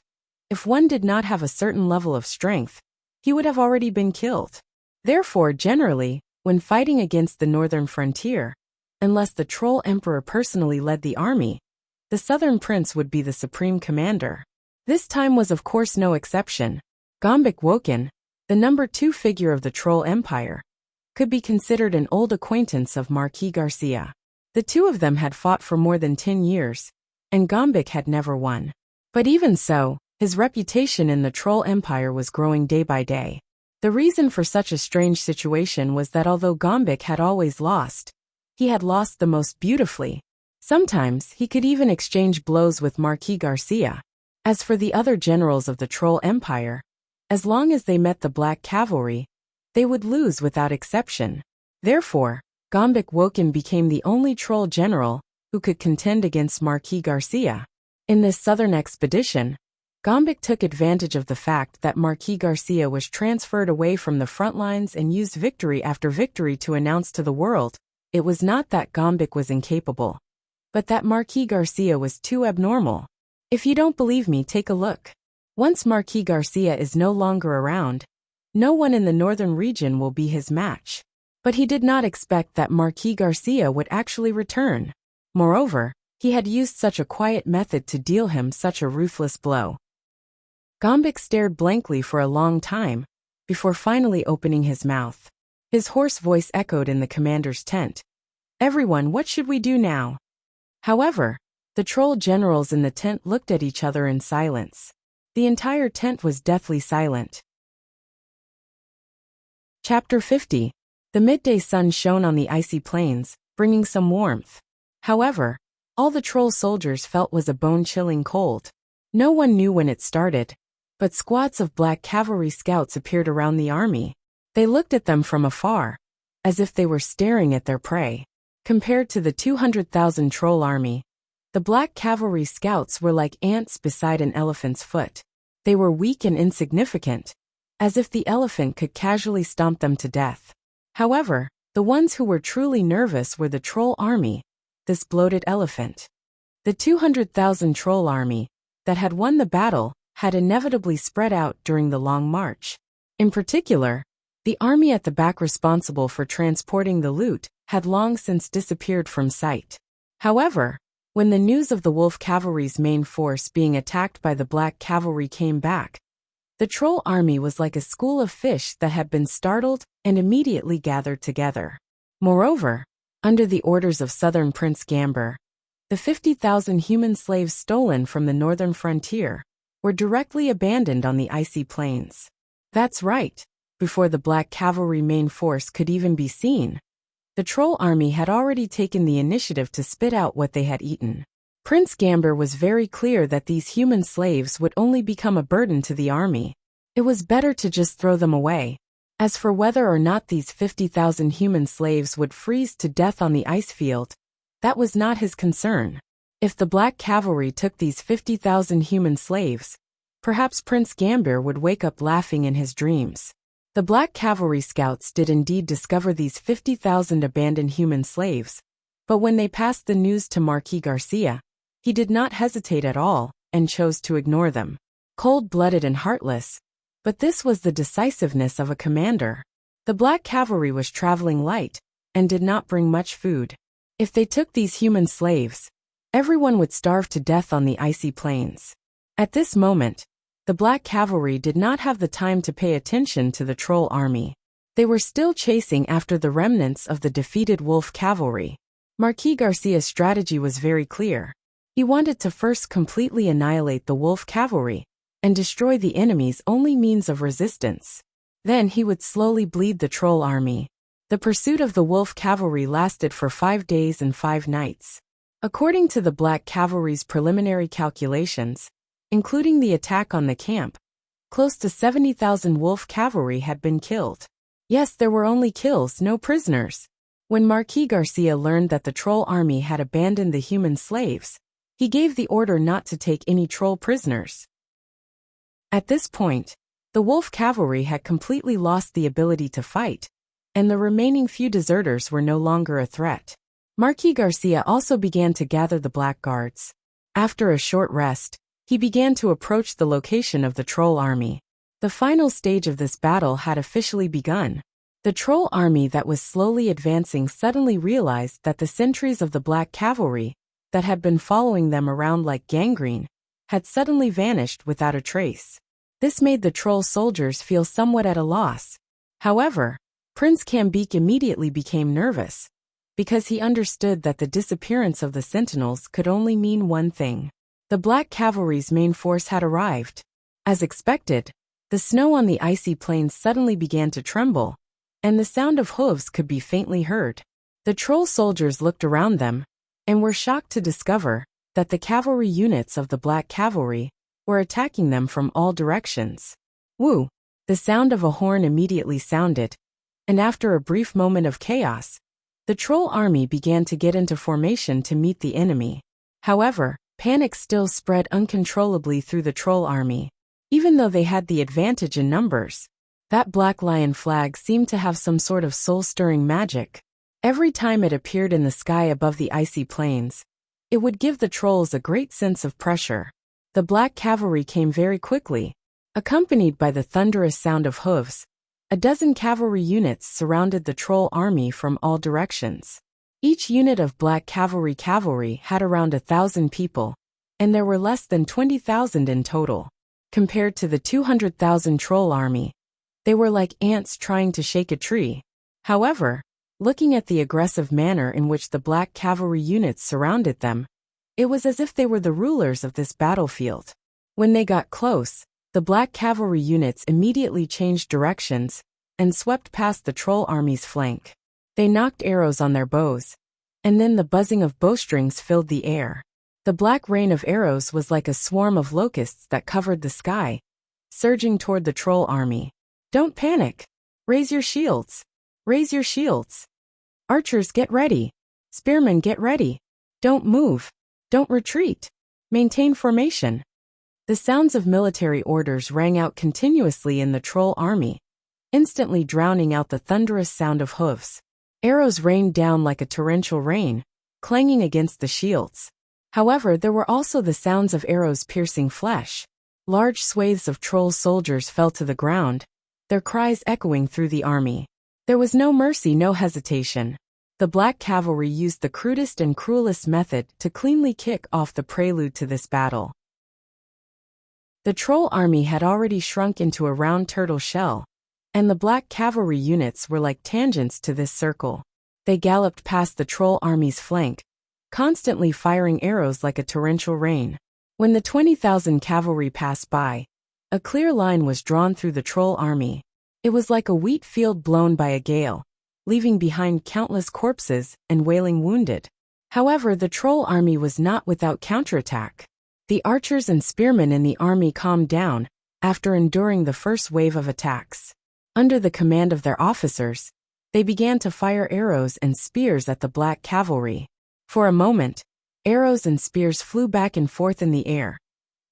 If one did not have a certain level of strength, he would have already been killed. Therefore, generally, when fighting against the northern frontier, unless the Troll Emperor personally led the army, the Southern Prince would be the supreme commander. This time was of course no exception. Gombik Woken, the number 2 figure of the Troll Empire, could be considered an old acquaintance of Marquis Garcia. The two of them had fought for more than 10 years, and Gombik had never won. But even so, his reputation in the Troll Empire was growing day by day. The reason for such a strange situation was that although Gombik had always lost, he had lost the most beautifully. Sometimes he could even exchange blows with Marquis Garcia. As for the other generals of the Troll Empire, as long as they met the Black Cavalry, they would lose without exception. Therefore, Gombik Woken became the only troll general who could contend against Marquis Garcia. In this southern expedition, Gombik took advantage of the fact that Marquis Garcia was transferred away from the front lines and used victory after victory to announce to the world, it was not that Gombik was incapable, but that Marquis Garcia was too abnormal. If you don't believe me, take a look. Once Marquis Garcia is no longer around, no one in the northern region will be his match. But he did not expect that Marquis Garcia would actually return. Moreover, he had used such a quiet method to deal him such a ruthless blow. Gombik stared blankly for a long time, before finally opening his mouth. His hoarse voice echoed in the commander's tent. "Everyone, what should we do now?" However, the troll generals in the tent looked at each other in silence. The entire tent was deathly silent. Chapter 50. The midday sun shone on the icy plains, bringing some warmth. However, all the troll soldiers felt was a bone-chilling cold. No one knew when it started, but squads of Black Cavalry scouts appeared around the army. They looked at them from afar, as if they were staring at their prey. Compared to the 200,000 troll army, the Black Cavalry scouts were like ants beside an elephant's foot. They were weak and insignificant, as if the elephant could casually stomp them to death. However, the ones who were truly nervous were the troll army, this bloated elephant. The 200,000 troll army that had won the battle had inevitably spread out during the long march. In particular, the army at the back responsible for transporting the loot had long since disappeared from sight. However, when the news of the Wolf Cavalry's main force being attacked by the Black Cavalry came back, the troll army was like a school of fish that had been startled and immediately gathered together. Moreover, under the orders of Southern Prince Gamber, the 50,000 human slaves stolen from the northern frontier were directly abandoned on the icy plains. That's right, before the Black Cavalry main force could even be seen, the troll army had already taken the initiative to spit out what they had eaten. Prince Gamber was very clear that these human slaves would only become a burden to the army. It was better to just throw them away. As for whether or not these 50,000 human slaves would freeze to death on the ice field, that was not his concern. If the Black Cavalry took these 50,000 human slaves, perhaps Prince Gamber would wake up laughing in his dreams. The Black Cavalry scouts did indeed discover these 50,000 abandoned human slaves, but when they passed the news to Marquis Garcia, he did not hesitate at all and chose to ignore them. Cold-blooded and heartless, but this was the decisiveness of a commander. The Black Cavalry was traveling light and did not bring much food. If they took these human slaves, everyone would starve to death on the icy plains. At this moment, the Black Cavalry did not have the time to pay attention to the troll army. They were still chasing after the remnants of the defeated Wolf Cavalry. Marquis Garcia's strategy was very clear. He wanted to first completely annihilate the Wolf Cavalry and destroy the enemy's only means of resistance. Then he would slowly bleed the troll army. The pursuit of the Wolf Cavalry lasted for 5 days and 5 nights. According to the Black Cavalry's preliminary calculations, including the attack on the camp, close to 70,000 Wolf Cavalry had been killed. Yes, there were only kills, no prisoners. When Marquis Garcia learned that the troll army had abandoned the human slaves, he gave the order not to take any troll prisoners. At this point, the Wolf Cavalry had completely lost the ability to fight, and the remaining few deserters were no longer a threat. Marquis Garcia also began to gather the Black Guards. After a short rest, he began to approach the location of the troll army. The final stage of this battle had officially begun. The troll army that was slowly advancing suddenly realized that the sentries of the Black Cavalry, that had been following them around like gangrene, had suddenly vanished without a trace. This made the troll soldiers feel somewhat at a loss. However, Prince Cambeek immediately became nervous, because he understood that the disappearance of the sentinels could only mean one thing. The Black Cavalry's main force had arrived. As expected, the snow on the icy plains suddenly began to tremble, and the sound of hooves could be faintly heard. The troll soldiers looked around them, and were shocked to discover that the cavalry units of the Black Cavalry were attacking them from all directions. Woo! The sound of a horn immediately sounded, and after a brief moment of chaos, the troll army began to get into formation to meet the enemy. However, panic still spread uncontrollably through the troll army. Even though they had the advantage in numbers, that black lion flag seemed to have some sort of soul-stirring magic. Every time it appeared in the sky above the icy plains, it would give the trolls a great sense of pressure. The Black Cavalry came very quickly, accompanied by the thunderous sound of hooves. A dozen cavalry units surrounded the troll army from all directions. Each unit of Black Cavalry had around 1,000 people, and there were less than 20,000 in total. Compared to the 200,000 troll army, they were like ants trying to shake a tree. However, looking at the aggressive manner in which the Black Cavalry units surrounded them, it was as if they were the rulers of this battlefield. When they got close, the Black Cavalry units immediately changed directions and swept past the troll army's flank. They knocked arrows on their bows, and then the buzzing of bowstrings filled the air. The black rain of arrows was like a swarm of locusts that covered the sky, surging toward the troll army. Don't panic. Raise your shields. Raise your shields. Archers, get ready. Spearmen, get ready. Don't move. Don't retreat. Maintain formation. The sounds of military orders rang out continuously in the troll army, instantly drowning out the thunderous sound of hooves. Arrows rained down like a torrential rain, clanging against the shields. However, there were also the sounds of arrows piercing flesh. Large swathes of troll soldiers fell to the ground, their cries echoing through the army. There was no mercy, no hesitation. The Black Cavalry used the crudest and cruelest method to cleanly kick off the prelude to this battle. The troll army had already shrunk into a round turtle shell, and the Black Cavalry units were like tangents to this circle. They galloped past the troll army's flank, constantly firing arrows like a torrential rain. When the 20,000 cavalry passed by, a clear line was drawn through the troll army. It was like a wheat field blown by a gale, leaving behind countless corpses and wailing wounded. However, the troll army was not without counterattack. The archers and spearmen in the army calmed down after enduring the first wave of attacks. Under the command of their officers, they began to fire arrows and spears at the Black Cavalry. For a moment, arrows and spears flew back and forth in the air,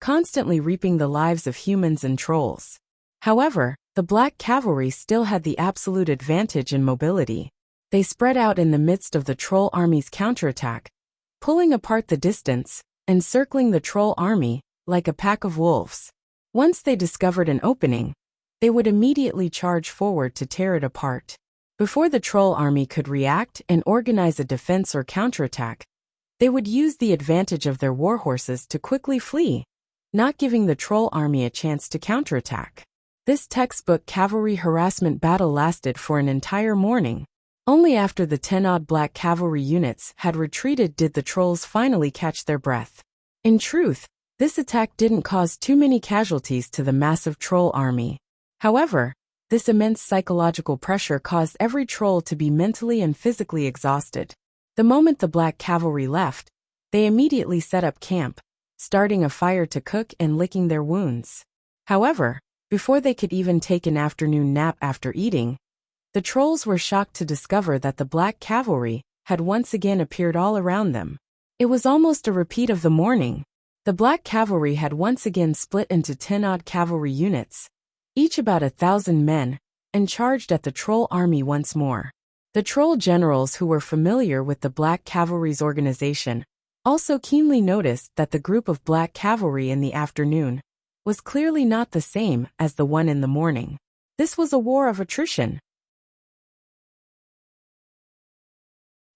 constantly reaping the lives of humans and trolls. However, the Black Cavalry still had the absolute advantage in mobility. They spread out in the midst of the troll army's counterattack, pulling apart the distance and circling the troll army like a pack of wolves. Once they discovered an opening, they would immediately charge forward to tear it apart. Before the troll army could react and organize a defense or counterattack, they would use the advantage of their warhorses to quickly flee, not giving the troll army a chance to counterattack. This textbook cavalry harassment battle lasted for an entire morning. Only after the 10-odd Black Cavalry units had retreated did the trolls finally catch their breath. In truth, this attack didn't cause too many casualties to the massive troll army. However, this immense psychological pressure caused every troll to be mentally and physically exhausted. The moment the Black Cavalry left, they immediately set up camp, starting a fire to cook and licking their wounds. However, before they could even take an afternoon nap after eating, the trolls were shocked to discover that the Black Cavalry had once again appeared all around them. It was almost a repeat of the morning. The Black Cavalry had once again split into 10-odd cavalry units, each about 1,000 men, and charged at the troll army once more. The troll generals who were familiar with the Black Cavalry's organization also keenly noticed that the group of Black Cavalry in the afternoon was clearly not the same as the one in the morning. This was a war of attrition.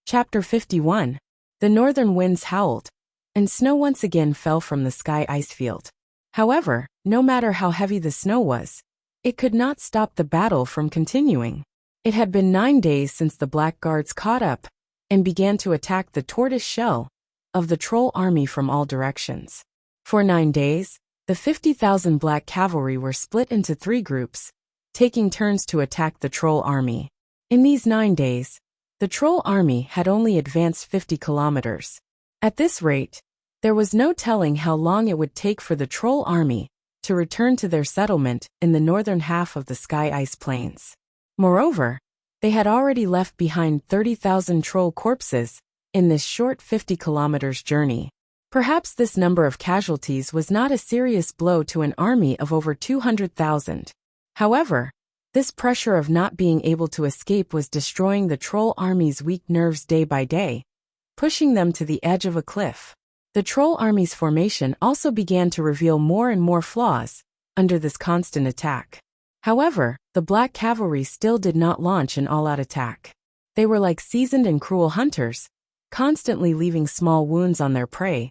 Chapter 51. The northern winds howled, and snow once again fell from the sky icefield. However, no matter how heavy the snow was, it could not stop the battle from continuing. It had been 9 days since the Black Guards caught up and began to attack the tortoise shell of the troll army from all directions. For 9 days, the 50,000 black cavalry were split into 3 groups, taking turns to attack the troll army. In these 9 days, the troll army had only advanced 50 kilometers. At this rate, there was no telling how long it would take for the troll army to return to their settlement in the northern half of the Sky Ice Plains. Moreover, they had already left behind 30,000 troll corpses in this short 50 kilometers journey. Perhaps this number of casualties was not a serious blow to an army of over 200,000. However, this pressure of not being able to escape was destroying the troll army's weak nerves day by day, pushing them to the edge of a cliff. The troll army's formation also began to reveal more and more flaws under this constant attack. However, the black cavalry still did not launch an all-out attack. They were like seasoned and cruel hunters, constantly leaving small wounds on their prey,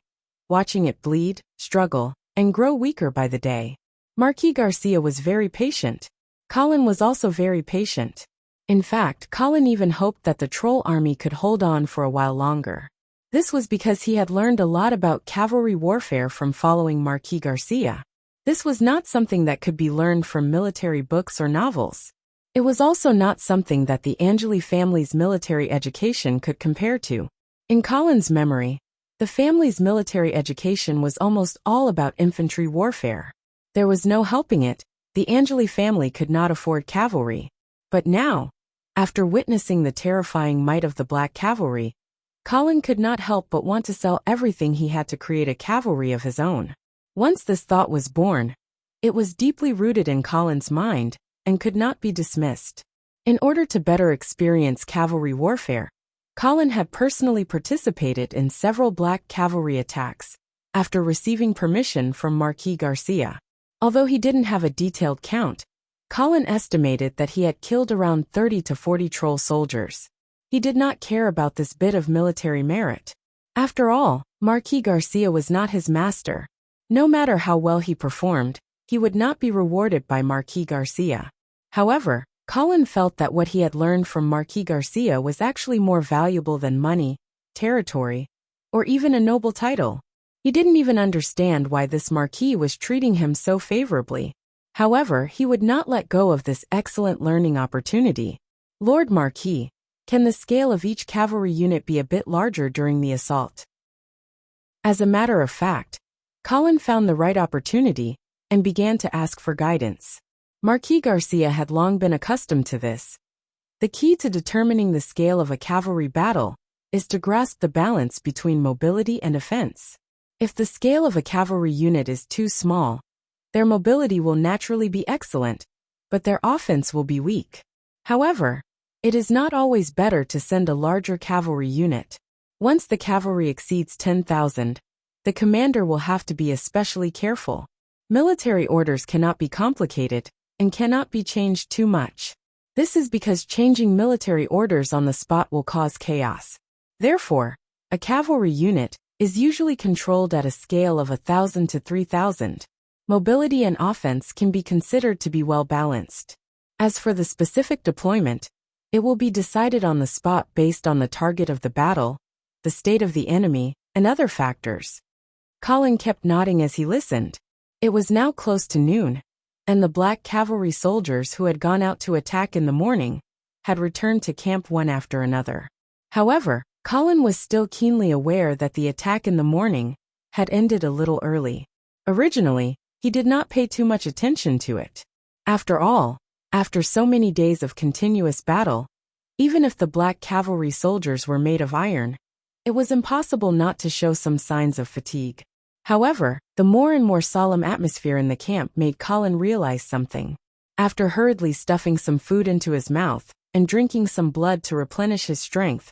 watching it bleed, struggle, and grow weaker by the day. Marquis Garcia was very patient. Colin was also very patient. In fact, Colin even hoped that the troll army could hold on for a while longer. This was because he had learned a lot about cavalry warfare from following Marquis Garcia. This was not something that could be learned from military books or novels. It was also not something that the Angeli family's military education could compare to. In Colin's memory, the family's military education was almost all about infantry warfare. There was no helping it, the Angeli family could not afford cavalry. But now, after witnessing the terrifying might of the black cavalry, Colin could not help but want to sell everything he had to create a cavalry of his own. Once this thought was born, it was deeply rooted in Colin's mind and could not be dismissed. In order to better experience cavalry warfare, Colin had personally participated in several black cavalry attacks after receiving permission from Marquis Garcia. Although he didn't have a detailed count, Colin estimated that he had killed around 30 to 40 troll soldiers. He did not care about this bit of military merit. After all, Marquis Garcia was not his master. No matter how well he performed, he would not be rewarded by Marquis Garcia. However, Colin felt that what he had learned from Marquis Garcia was actually more valuable than money, territory, or even a noble title. He didn't even understand why this Marquis was treating him so favorably. However, he would not let go of this excellent learning opportunity. Lord Marquis, can the scale of each cavalry unit be a bit larger during the assault? As a matter of fact, Colin found the right opportunity and began to ask for guidance. Marquis Garcia had long been accustomed to this. The key to determining the scale of a cavalry battle is to grasp the balance between mobility and offense. If the scale of a cavalry unit is too small, their mobility will naturally be excellent, but their offense will be weak. However, it is not always better to send a larger cavalry unit. Once the cavalry exceeds 10,000, the commander will have to be especially careful. Military orders cannot be complicated and cannot be changed too much. This is because changing military orders on the spot will cause chaos. Therefore, a cavalry unit is usually controlled at a scale of 1,000 to 3,000. Mobility and offense can be considered to be well balanced. As for the specific deployment, it will be decided on the spot based on the target of the battle, the state of the enemy, and other factors. Colin kept nodding as he listened. It was now close to noon, and the black cavalry soldiers who had gone out to attack in the morning had returned to camp one after another. However, Colin was still keenly aware that the attack in the morning had ended a little early. Originally, he did not pay too much attention to it. After all, after so many days of continuous battle, even if the black cavalry soldiers were made of iron, it was impossible not to show some signs of fatigue. However, the more and more solemn atmosphere in the camp made Colin realize something. After hurriedly stuffing some food into his mouth and drinking some blood to replenish his strength,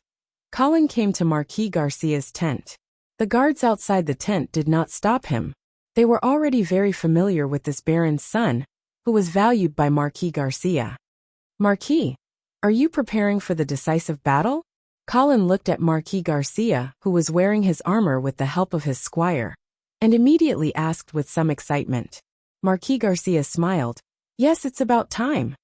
Colin came to Marquis Garcia's tent. The guards outside the tent did not stop him. They were already very familiar with this baron's son, who was valued by Marquis Garcia. Marquis, are you preparing for the decisive battle? Colin looked at Marquis Garcia, who was wearing his armor with the help of his squire. and immediately asked with some excitement. Marquis Garcia smiled. Yes, it's about time.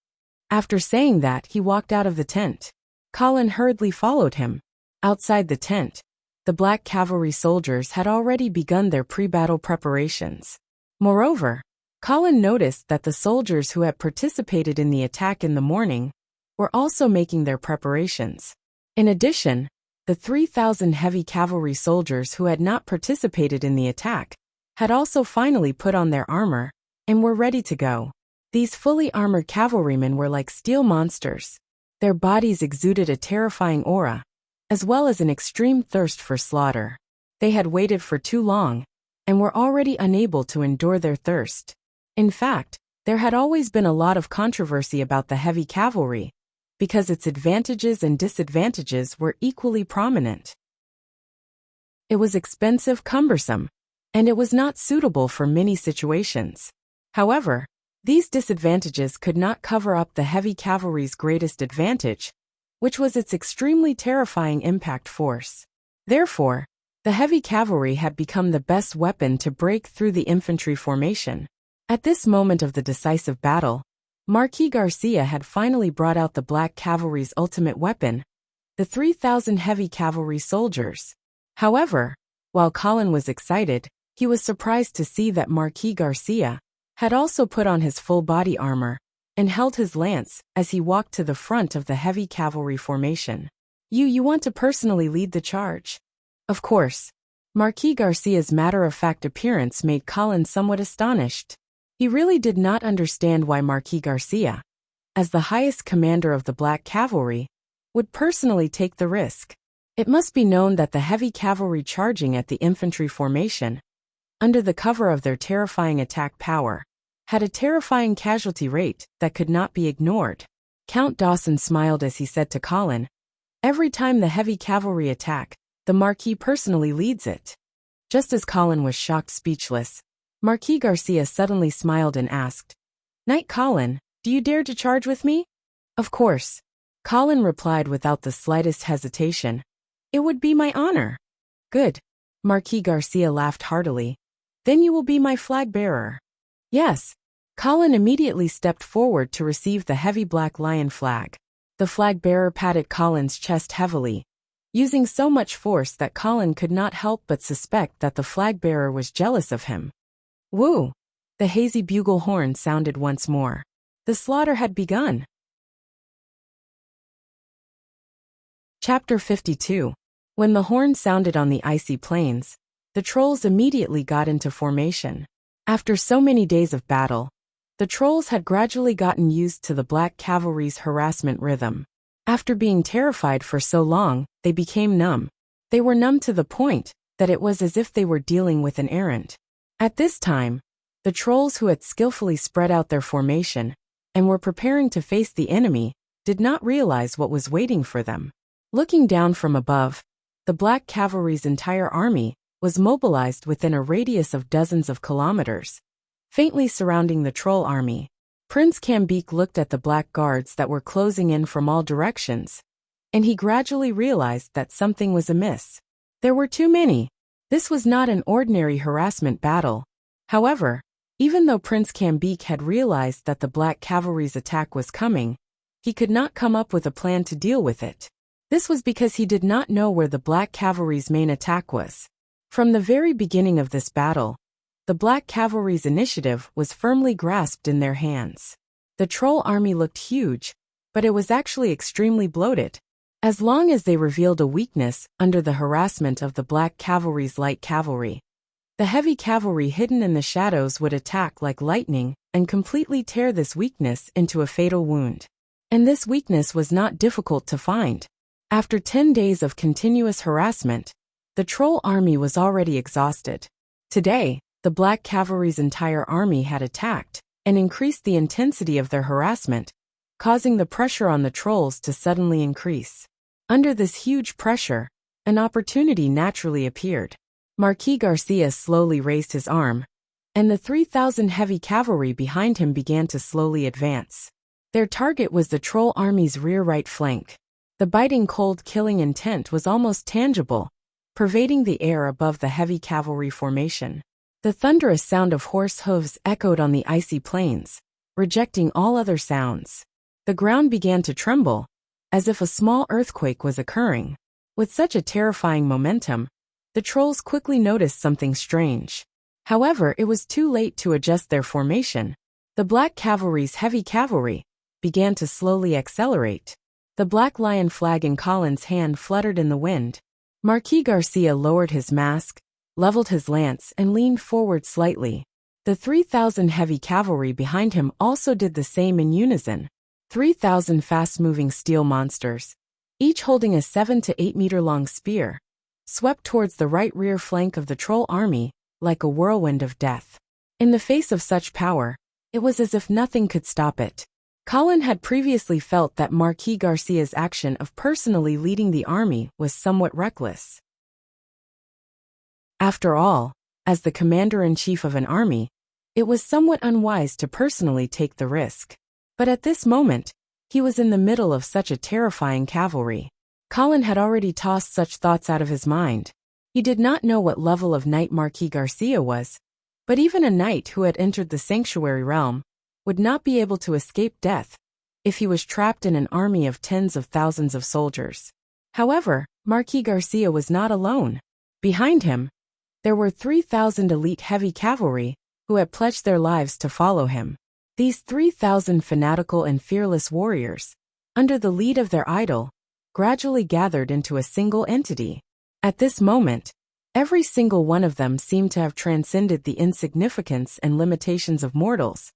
After saying that, he walked out of the tent. Colin hurriedly followed him. Outside the tent, the black cavalry soldiers had already begun their pre-battle preparations. Moreover, Colin noticed that the soldiers who had participated in the attack in the morning were also making their preparations. In addition, the 3,000 heavy cavalry soldiers who had not participated in the attack had also finally put on their armor and were ready to go. These fully armored cavalrymen were like steel monsters. Their bodies exuded a terrifying aura, as well as an extreme thirst for slaughter. They had waited for too long and were already unable to endure their thirst. In fact, there had always been a lot of controversy about the heavy cavalry, because its advantages and disadvantages were equally prominent. It was expensive, cumbersome, and it was not suitable for many situations. However, these disadvantages could not cover up the heavy cavalry's greatest advantage, which was its extremely terrifying impact force. Therefore, the heavy cavalry had become the best weapon to break through the infantry formation. At this moment of the decisive battle, Marquis Garcia had finally brought out the black cavalry's ultimate weapon, the 3,000 heavy cavalry soldiers. However, while Colin was excited, he was surprised to see that Marquis Garcia had also put on his full body armor and held his lance as he walked to the front of the heavy cavalry formation. You want to personally lead the charge? Of course. Marquis Garcia's matter-of-fact appearance made Colin somewhat astonished. He really did not understand why Marquis Garcia, as the highest commander of the black cavalry, would personally take the risk. It must be known that the heavy cavalry charging at the infantry formation, under the cover of their terrifying attack power, had a terrifying casualty rate that could not be ignored. Count Dawson smiled as he said to Colin, "Every time the heavy cavalry attack, the Marquis personally leads it." Just as Colin was shocked speechless, Marquis Garcia suddenly smiled and asked, "Knight Colin, do you dare to charge with me?" "Of course," Colin replied without the slightest hesitation. "It would be my honor." "Good." Marquis Garcia laughed heartily. "Then you will be my flag bearer." "Yes." Colin immediately stepped forward to receive the heavy black lion flag. The flag bearer patted Colin's chest heavily, using so much force that Colin could not help but suspect that the flag bearer was jealous of him. Woo! The hazy bugle horn sounded once more. The slaughter had begun. Chapter 52. When the horn sounded on the icy plains, the trolls immediately got into formation. After so many days of battle, the trolls had gradually gotten used to the black cavalry's harassment rhythm. After being terrified for so long, they became numb. They were numb to the point that it was as if they were dealing with an errant. At this time, the trolls who had skillfully spread out their formation and were preparing to face the enemy did not realize what was waiting for them. Looking down from above, the black cavalry's entire army was mobilized within a radius of dozens of kilometers, faintly surrounding the troll army. Prince Cambique looked at the black guards that were closing in from all directions, and he gradually realized that something was amiss. There were too many. This was not an ordinary harassment battle. However, even though Prince Cambique had realized that the black cavalry's attack was coming, he could not come up with a plan to deal with it. This was because he did not know where the black cavalry's main attack was. From the very beginning of this battle, the black cavalry's initiative was firmly grasped in their hands. The troll army looked huge, but it was actually extremely bloated. As long as they revealed a weakness under the harassment of the black cavalry's light cavalry, the heavy cavalry hidden in the shadows would attack like lightning and completely tear this weakness into a fatal wound. And this weakness was not difficult to find. After 10 days of continuous harassment, the troll army was already exhausted. Today, the black cavalry's entire army had attacked and increased the intensity of their harassment, causing the pressure on the trolls to suddenly increase. Under this huge pressure, an opportunity naturally appeared. Marquis Garcia slowly raised his arm, and the 3,000 heavy cavalry behind him began to slowly advance. Their target was the troll army's rear right flank. The biting cold killing intent was almost tangible, pervading the air above the heavy cavalry formation. The thunderous sound of horse hooves echoed on the icy plains, rejecting all other sounds. The ground began to tremble, as if a small earthquake was occurring. With such a terrifying momentum, the trolls quickly noticed something strange. However, it was too late to adjust their formation. The Black Cavalry's heavy cavalry began to slowly accelerate. The black lion flag in Colin's hand fluttered in the wind. Marquis Garcia lowered his mask, leveled his lance, and leaned forward slightly. The 3,000 heavy cavalry behind him also did the same in unison. 3,000 fast-moving steel monsters, each holding a 7 to 8 meter long spear, swept towards the right rear flank of the troll army like a whirlwind of death. In the face of such power, it was as if nothing could stop it. Colin had previously felt that Marquis Garcia's action of personally leading the army was somewhat reckless. After all, as the commander-in-chief of an army, it was somewhat unwise to personally take the risk. But at this moment, he was in the middle of such a terrifying cavalry. Colin had already tossed such thoughts out of his mind. He did not know what level of knight Marquis Garcia was, but even a knight who had entered the sanctuary realm would not be able to escape death if he was trapped in an army of tens of thousands of soldiers. However, Marquis Garcia was not alone. Behind him, there were 3,000 elite heavy cavalry who had pledged their lives to follow him. These 3,000 fanatical and fearless warriors, under the lead of their idol, gradually gathered into a single entity. At this moment, every single one of them seemed to have transcended the insignificance and limitations of mortals,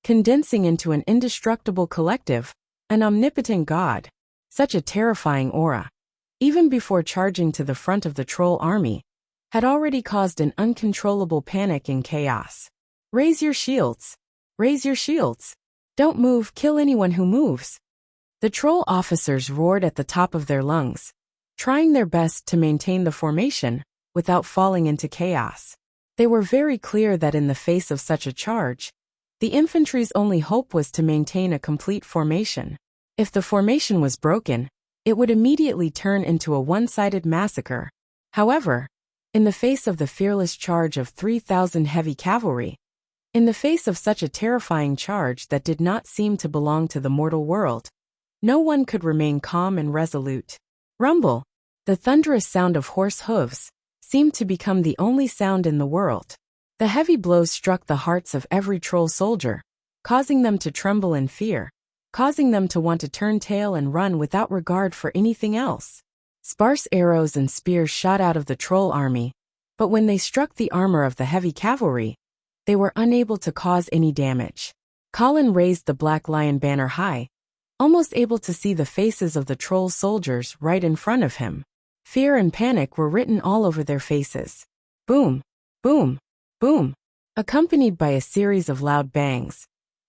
condensing into an indestructible collective, an omnipotent god. Such a terrifying aura, even before charging to the front of the troll army, had already caused an uncontrollable panic and chaos. "Raise your shields! Raise your shields! Don't move, kill anyone who moves!" The troll officers roared at the top of their lungs, trying their best to maintain the formation without falling into chaos. They were very clear that in the face of such a charge, the infantry's only hope was to maintain a complete formation. If the formation was broken, it would immediately turn into a one-sided massacre. However, in the face of the fearless charge of 3,000 heavy cavalry, in the face of such a terrifying charge that did not seem to belong to the mortal world, no one could remain calm and resolute. Rumble, the thunderous sound of horse hooves, seemed to become the only sound in the world. The heavy blows struck the hearts of every troll soldier, causing them to tremble in fear, causing them to want to turn tail and run without regard for anything else. Sparse arrows and spears shot out of the troll army, but when they struck the armor of the heavy cavalry, they were unable to cause any damage. Colin raised the Black Lion banner high, almost able to see the faces of the troll soldiers right in front of him. Fear and panic were written all over their faces. Boom, boom, boom. Accompanied by a series of loud bangs,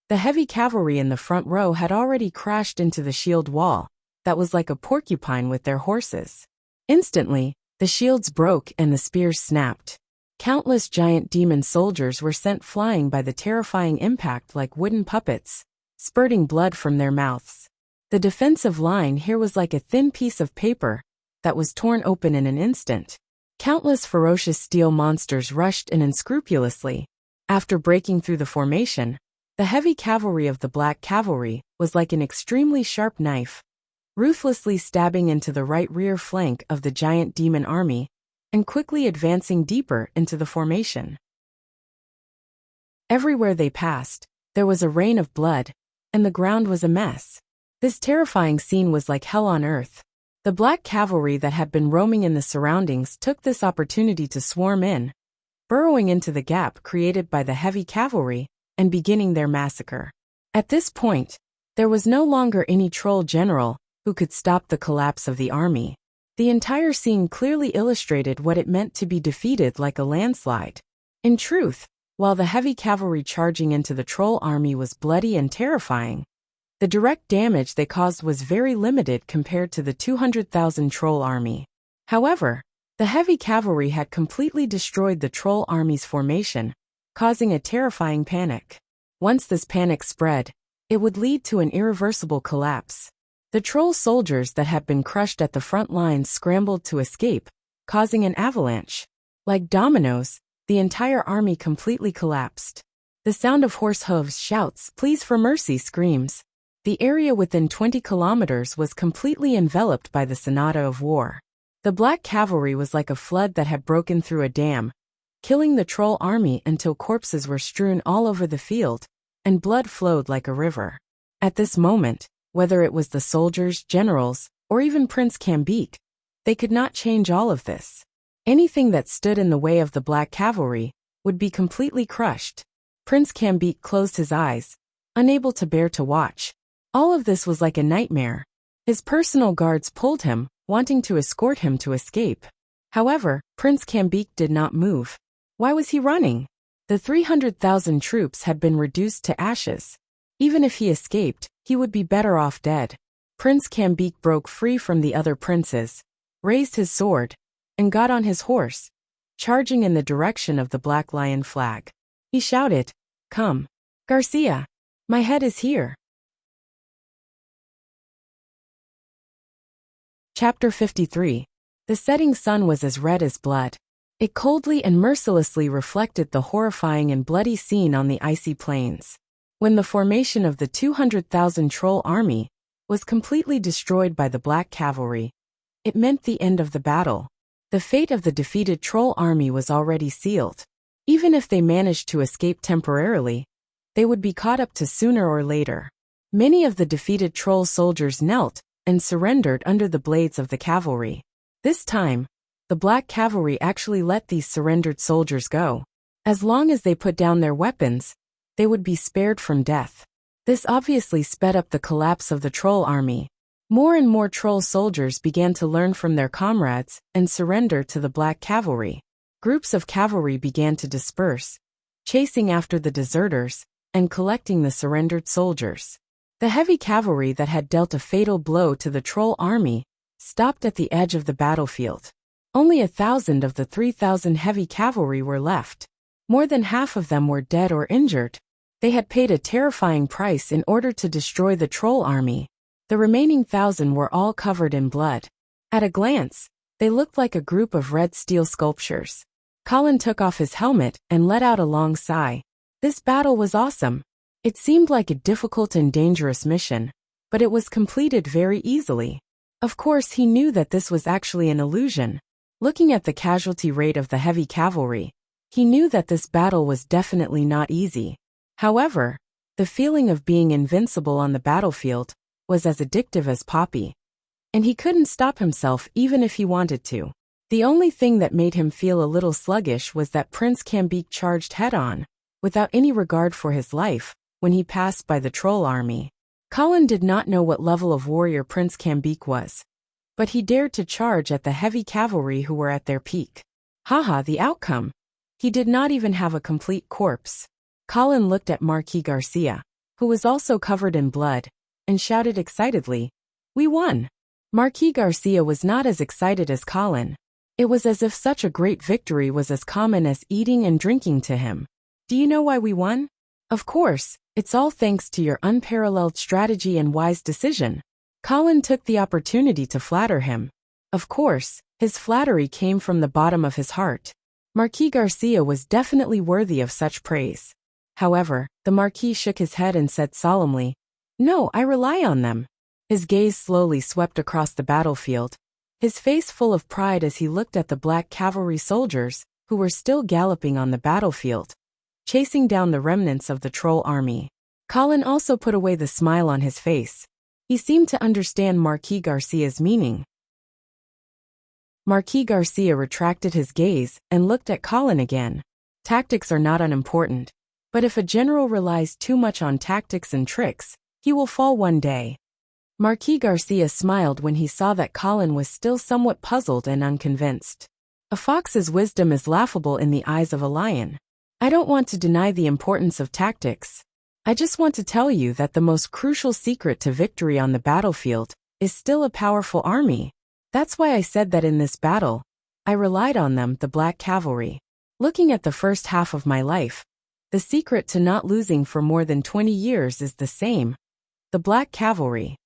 the heavy cavalry in the front row had already crashed into the shield wall that was like a porcupine with their horses. Instantly, the shields broke and the spears snapped. Countless giant demon soldiers were sent flying by the terrifying impact like wooden puppets, spurting blood from their mouths. The defensive line here was like a thin piece of paper that was torn open in an instant. Countless ferocious steel monsters rushed in unscrupulously. After breaking through the formation, the heavy cavalry of the Black Cavalry was like an extremely sharp knife, ruthlessly stabbing into the right rear flank of the giant demon army and quickly advancing deeper into the formation. Everywhere they passed, there was a rain of blood, and the ground was a mess. This terrifying scene was like hell on earth. The Black Cavalry that had been roaming in the surroundings took this opportunity to swarm in, burrowing into the gap created by the heavy cavalry and beginning their massacre. At this point, there was no longer any troll general who could stop the collapse of the army. The entire scene clearly illustrated what it meant to be defeated like a landslide. In truth, while the heavy cavalry charging into the troll army was bloody and terrifying, the direct damage they caused was very limited compared to the 200,000 troll army. However, the heavy cavalry had completely destroyed the troll army's formation, causing a terrifying panic. Once this panic spread, it would lead to an irreversible collapse. The troll soldiers that had been crushed at the front lines scrambled to escape, causing an avalanche. Like dominoes, the entire army completely collapsed. The sound of horse hooves, shouts, pleas for mercy screams. The area within 20 kilometers was completely enveloped by the sonata of war. The black cavalry was like a flood that had broken through a dam, killing the troll army until corpses were strewn all over the field, and blood flowed like a river. At this moment, whether it was the soldiers, generals, or even Prince Cambique, they could not change all of this. Anything that stood in the way of the black cavalry would be completely crushed. Prince Cambique closed his eyes, unable to bear to watch. All of this was like a nightmare. His personal guards pulled him, wanting to escort him to escape. However, Prince Cambique did not move. Why was he running? The 300,000 troops had been reduced to ashes. Even if he escaped, he would be better off dead. Prince Cambique broke free from the other princes, raised his sword, and got on his horse, charging in the direction of the Black Lion flag. He shouted, "Come, Garcia! My head is here!" Chapter 53. The setting sun was as red as blood. It coldly and mercilessly reflected the horrifying and bloody scene on the icy plains. When the formation of the 200,000 troll army was completely destroyed by the black cavalry, it meant the end of the battle. The fate of the defeated troll army was already sealed. Even if they managed to escape temporarily, they would be caught up to sooner or later. Many of the defeated troll soldiers knelt and surrendered under the blades of the cavalry. This time, the black cavalry actually let these surrendered soldiers go. As long as they put down their weapons, they would be spared from death. This obviously sped up the collapse of the troll army. More and more troll soldiers began to learn from their comrades and surrender to the black cavalry. Groups of cavalry began to disperse, chasing after the deserters and collecting the surrendered soldiers. The heavy cavalry that had dealt a fatal blow to the troll army stopped at the edge of the battlefield. Only 1,000 of the 3,000 heavy cavalry were left. More than half of them were dead or injured. They had paid a terrifying price in order to destroy the troll army. The remaining 1,000 were all covered in blood. At a glance, they looked like a group of red steel sculptures. Colin took off his helmet and let out a long sigh. This battle was awesome. It seemed like a difficult and dangerous mission, but it was completed very easily. Of course, he knew that this was actually an illusion. Looking at the casualty rate of the heavy cavalry, he knew that this battle was definitely not easy. However, the feeling of being invincible on the battlefield was as addictive as Poppy, and he couldn't stop himself even if he wanted to. The only thing that made him feel a little sluggish was that Prince Cambique charged head-on, without any regard for his life, when he passed by the troll army. Colin did not know what level of warrior Prince Cambique was, but he dared to charge at the heavy cavalry who were at their peak. Haha, the outcome! He did not even have a complete corpse. Colin looked at Marquis Garcia, who was also covered in blood, and shouted excitedly, "We won!" Marquis Garcia was not as excited as Colin. It was as if such a great victory was as common as eating and drinking to him. "Do you know why we won?" "Of course, it's all thanks to your unparalleled strategy and wise decision." Colin took the opportunity to flatter him. Of course, his flattery came from the bottom of his heart. Marquis Garcia was definitely worthy of such praise. However, the Marquis shook his head and said solemnly, "No, I rely on them." His gaze slowly swept across the battlefield, his face full of pride as he looked at the black cavalry soldiers who were still galloping on the battlefield, chasing down the remnants of the troll army. Colin also put away the smile on his face. He seemed to understand Marquis Garcia's meaning. Marquis Garcia retracted his gaze and looked at Colin again. Tactics are not unimportant, but if a general relies too much on tactics and tricks, he will fall one day. Marquis Garcia smiled when he saw that Colin was still somewhat puzzled and unconvinced. A fox's wisdom is laughable in the eyes of a lion. I don't want to deny the importance of tactics. I just want to tell you that the most crucial secret to victory on the battlefield is still a powerful army. That's why I said that in this battle, I relied on them, the black cavalry. Looking at the first half of my life, the secret to not losing for more than 20 years is the same. The black cavalry.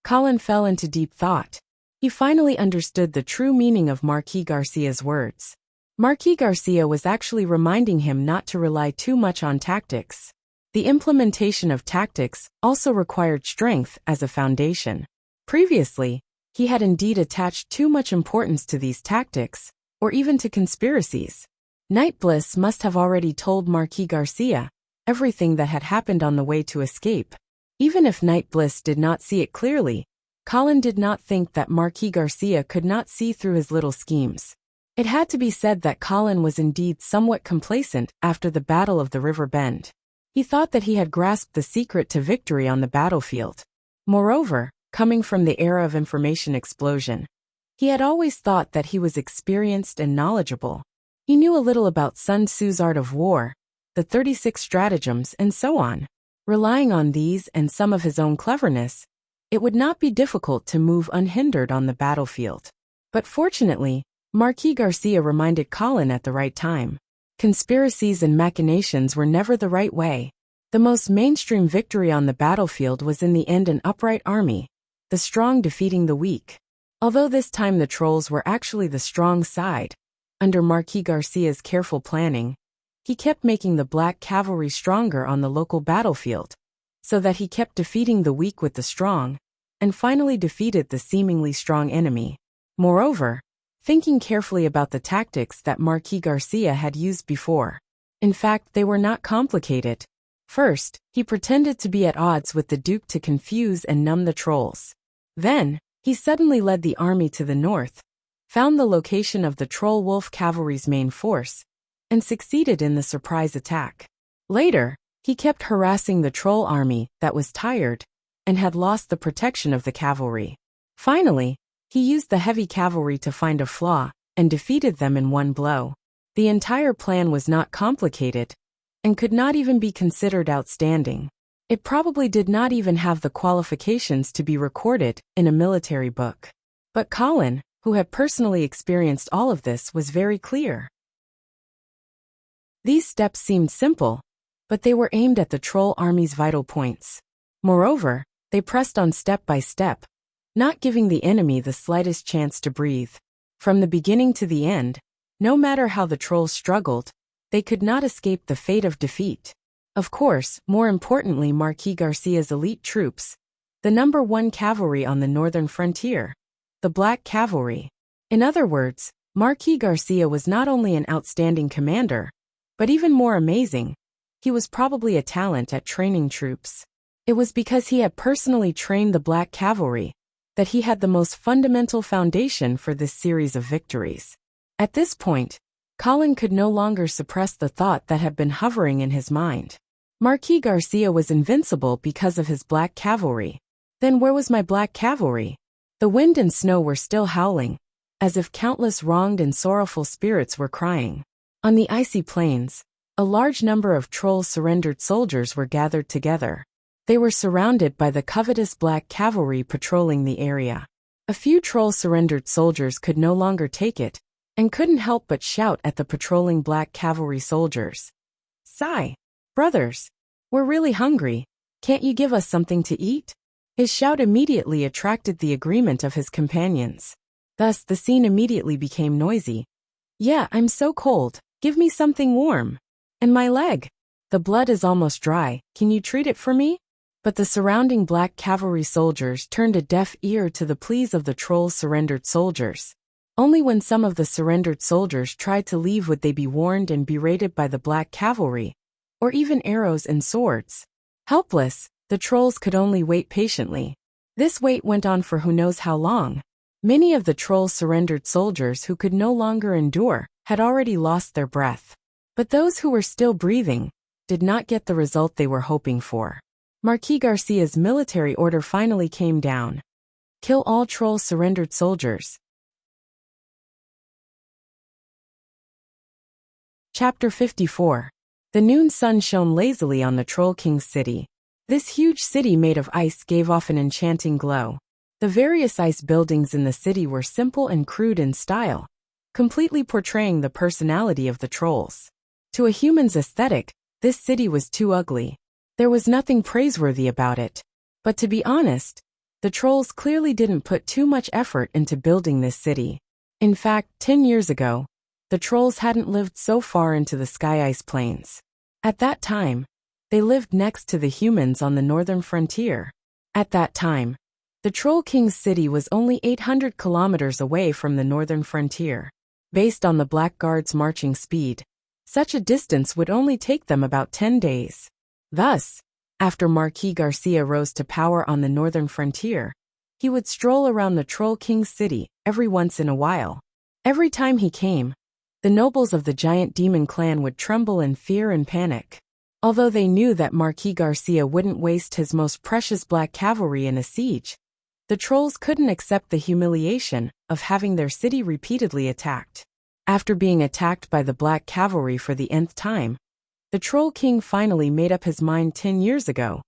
Colin fell into deep thought. He finally understood the true meaning of Marquis Garcia's words. Marquis Garcia was actually reminding him not to rely too much on tactics. The implementation of tactics also required strength as a foundation. Previously, he had indeed attached too much importance to these tactics, or even to conspiracies. Night Bliss must have already told Marquis Garcia everything that had happened on the way to escape. Even if Night Bliss did not see it clearly, Colin did not think that Marquis Garcia could not see through his little schemes. It had to be said that Colin was indeed somewhat complacent after the Battle of the River Bend. He thought that he had grasped the secret to victory on the battlefield. Moreover, coming from the era of information explosion, he had always thought that he was experienced and knowledgeable. He knew a little about Sun Tzu's art of war, the 36 stratagems, and so on. Relying on these and some of his own cleverness, it would not be difficult to move unhindered on the battlefield. But fortunately, Marquis Garcia reminded Colin at the right time. Conspiracies and machinations were never the right way. The most mainstream victory on the battlefield was in the end an upright army, the strong defeating the weak. Although this time the trolls were actually the strong side, under Marquis Garcia's careful planning, he kept making the black cavalry stronger on the local battlefield, so that he kept defeating the weak with the strong, and finally defeated the seemingly strong enemy. Moreover, thinking carefully about the tactics that Marquis Garcia had used before. In fact, they were not complicated. First, he pretended to be at odds with the Duke to confuse and numb the trolls. Then, he suddenly led the army to the north, found the location of the Troll Wolf Cavalry's main force, and succeeded in the surprise attack. Later, he kept harassing the troll army that was tired and had lost the protection of the cavalry. Finally, he used the heavy cavalry to find a flaw and defeated them in one blow. The entire plan was not complicated and could not even be considered outstanding. It probably did not even have the qualifications to be recorded in a military book. But Colin, who had personally experienced all of this, was very clear. These steps seemed simple, but they were aimed at the troll army's vital points. Moreover, they pressed on step by step, not giving the enemy the slightest chance to breathe. From the beginning to the end, no matter how the trolls struggled, they could not escape the fate of defeat. Of course, more importantly, Marquis Garcia's elite troops, the number 1 cavalry on the northern frontier, the Black Cavalry. In other words, Marquis Garcia was not only an outstanding commander, but even more amazing, he was probably a talent at training troops. It was because he had personally trained the Black Cavalry that he had the most fundamental foundation for this series of victories. At this point, Colin could no longer suppress the thought that had been hovering in his mind. Marquis Garcia was invincible because of his Black Cavalry. Then where was my Black Cavalry? The wind and snow were still howling, as if countless wronged and sorrowful spirits were crying. On the icy plains, a large number of troll surrendered soldiers were gathered together. They were surrounded by the covetous Black Cavalry patrolling the area. A few troll surrendered soldiers could no longer take it, and couldn't help but shout at the patrolling Black Cavalry soldiers. "Sigh, brothers, we're really hungry. Can't you give us something to eat?" His shout immediately attracted the agreement of his companions. Thus, the scene immediately became noisy. "Yeah, I'm so cold. Give me something warm. And my leg. The blood is almost dry. Can you treat it for me?" But the surrounding Black Cavalry soldiers turned a deaf ear to the pleas of the trolls' surrendered soldiers. Only when some of the surrendered soldiers tried to leave would they be warned and berated by the Black Cavalry, or even arrows and swords. Helpless, the trolls could only wait patiently. This wait went on for who knows how long. Many of the trolls' surrendered soldiers who could no longer endure had already lost their breath. But those who were still breathing did not get the result they were hoping for. Marquis Garcia's military order finally came down. Kill all troll surrendered soldiers. Chapter 54. The noon sun shone lazily on the Troll King's city. This huge city made of ice gave off an enchanting glow. The various ice buildings in the city were simple and crude in style, completely portraying the personality of the trolls. To a human's aesthetic, this city was too ugly. There was nothing praiseworthy about it. But to be honest, the trolls clearly didn't put too much effort into building this city. In fact, 10 years ago, the trolls hadn't lived so far into the sky ice plains. At that time, they lived next to the humans on the northern frontier. At that time, the Troll King's city was only 800 kilometers away from the northern frontier. Based on the Blackguard's marching speed, such a distance would only take them about 10 days. Thus, after Marquis Garcia rose to power on the northern frontier, he would stroll around the Troll King's city every once in a while. Every time he came, the nobles of the giant demon clan would tremble in fear and panic. Although they knew that Marquis Garcia wouldn't waste his most precious black cavalry in a siege, the trolls couldn't accept the humiliation of having their city repeatedly attacked. After being attacked by the black cavalry for the nth time, the Troll King finally made up his mind 10 years ago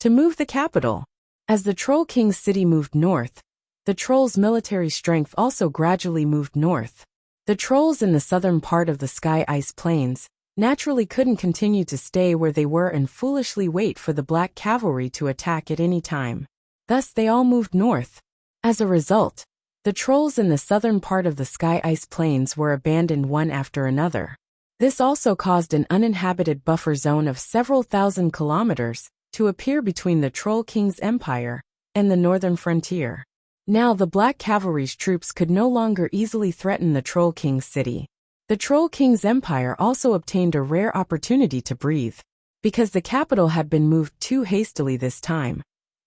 to move the capital. As the Troll King's city moved north, the trolls' military strength also gradually moved north. The trolls in the southern part of the Sky Ice Plains naturally couldn't continue to stay where they were and foolishly wait for the black cavalry to attack at any time. Thus they all moved north. As a result, the trolls in the southern part of the Sky Ice Plains were abandoned one after another. This also caused an uninhabited buffer zone of several thousand kilometers to appear between the Troll King's empire and the northern frontier. Now the Black Cavalry's troops could no longer easily threaten the Troll King's city. The Troll King's empire also obtained a rare opportunity to breathe, because the capital had been moved too hastily this time,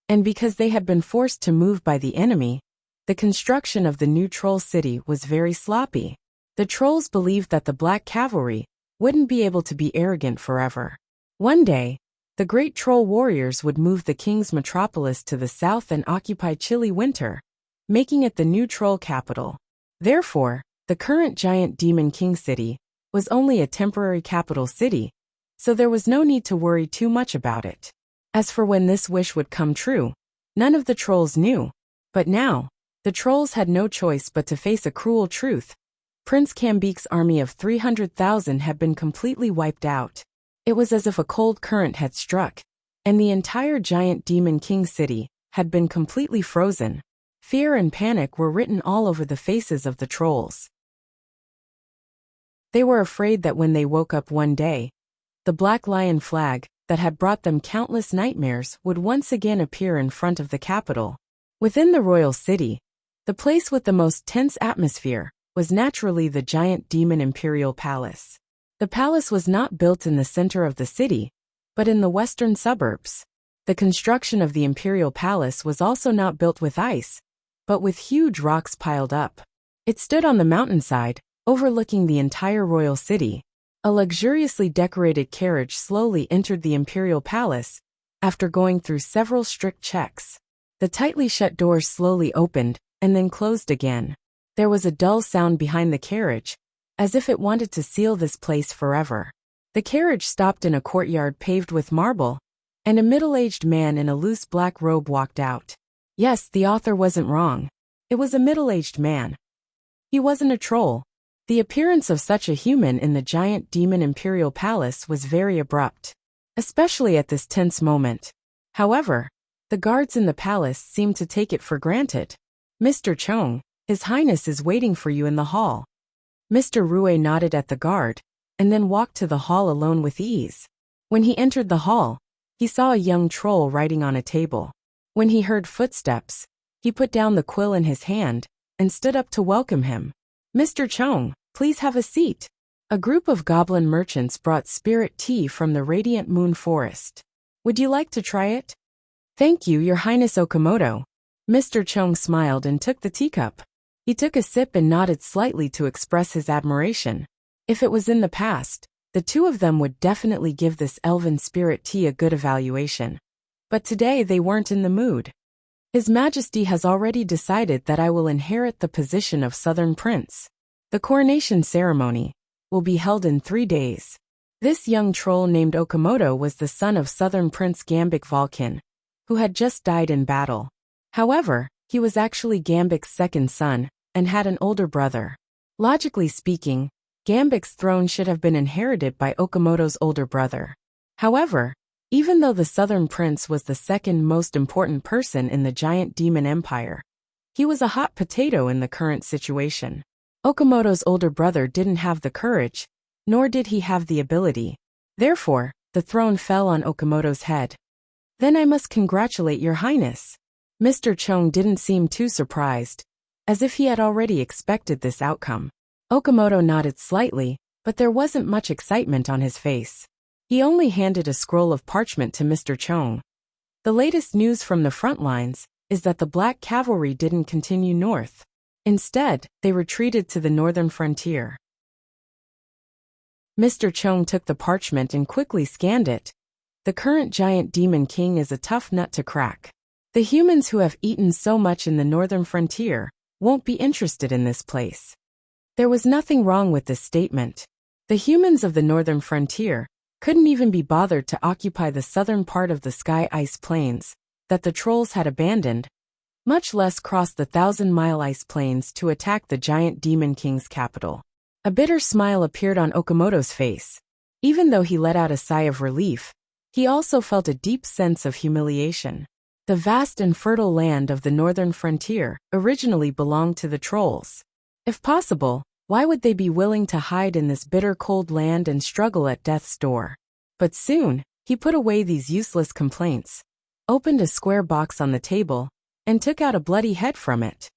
and because they had been forced to move by the enemy. The construction of the new troll city was very sloppy. The trolls believed that the Black Cavalry wouldn't be able to be arrogant forever. One day, the great troll warriors would move the king's metropolis to the south and occupy chilly winter, making it the new troll capital. Therefore, the current giant demon king city was only a temporary capital city, so there was no need to worry too much about it. As for when this wish would come true, none of the trolls knew. But now, the trolls had no choice but to face a cruel truth. Prince Cambeek's army of 300,000 had been completely wiped out. It was as if a cold current had struck, and the entire giant demon king city had been completely frozen. Fear and panic were written all over the faces of the trolls. They were afraid that when they woke up one day, the Black Lion flag that had brought them countless nightmares would once again appear in front of the capital. Within the royal city, the place with the most tense atmosphere was naturally the giant demon imperial palace. The palace was not built in the center of the city, but in the western suburbs. The construction of the imperial palace was also not built with ice, but with huge rocks piled up. It stood on the mountainside, overlooking the entire royal city. A luxuriously decorated carriage slowly entered the imperial palace, after going through several strict checks. The tightly shut doors slowly opened, and then closed again. There was a dull sound behind the carriage, as if it wanted to seal this place forever. The carriage stopped in a courtyard paved with marble, and a middle-aged man in a loose black robe walked out. Yes, the author wasn't wrong. It was a middle-aged man. He wasn't a troll. The appearance of such a human in the giant demon imperial palace was very abrupt, especially at this tense moment. However, the guards in the palace seemed to take it for granted. "Mr. Chong, His Highness is waiting for you in the hall." Mr. Rue nodded at the guard, and then walked to the hall alone with ease. When he entered the hall, he saw a young troll writing on a table. When he heard footsteps, he put down the quill in his hand and stood up to welcome him. "Mr. Chong, please have a seat." A group of goblin merchants brought spirit tea from the Radiant Moon Forest. "Would you like to try it?" "Thank you, Your Highness Okamoto." Mr. Chong smiled and took the teacup. He took a sip and nodded slightly to express his admiration. If it was in the past, the two of them would definitely give this elven spirit tea a good evaluation. But today they weren't in the mood. "His Majesty has already decided that I will inherit the position of Southern Prince. The coronation ceremony will be held in 3 days. This young troll named Okamoto was the son of Southern Prince Gambik Vulcan, who had just died in battle. However, he was actually Gambik's second son, and had an older brother. Logically speaking, Gambik's throne should have been inherited by Okamoto's older brother. However, even though the Southern Prince was the second most important person in the giant demon empire, he was a hot potato in the current situation. Okamoto's older brother didn't have the courage, nor did he have the ability. Therefore, the throne fell on Okamoto's head. Then I must congratulate your highness. Mr. Chung didn't seem too surprised, as if he had already expected this outcome. Okamoto nodded slightly, but there wasn't much excitement on his face. He only handed a scroll of parchment to Mr. Chung. The latest news from the front lines is that the Black Cavalry didn't continue north. Instead, they retreated to the northern frontier. Mr. Chung took the parchment and quickly scanned it. The current giant demon king is a tough nut to crack. The humans who have eaten so much in the northern frontier won't be interested in this place. There was nothing wrong with this statement. The humans of the northern frontier couldn't even be bothered to occupy the southern part of the sky ice plains that the trolls had abandoned, much less cross the 1,000-mile ice plains to attack the giant demon king's capital. A bitter smile appeared on Okamoto's face. Even though he let out a sigh of relief, he also felt a deep sense of humiliation. The vast and fertile land of the northern frontier originally belonged to the trolls. If possible, why would they be willing to hide in this bitter cold land and struggle at death's door? But soon, he put away these useless complaints, opened a square box on the table, and took out a bloody head from it.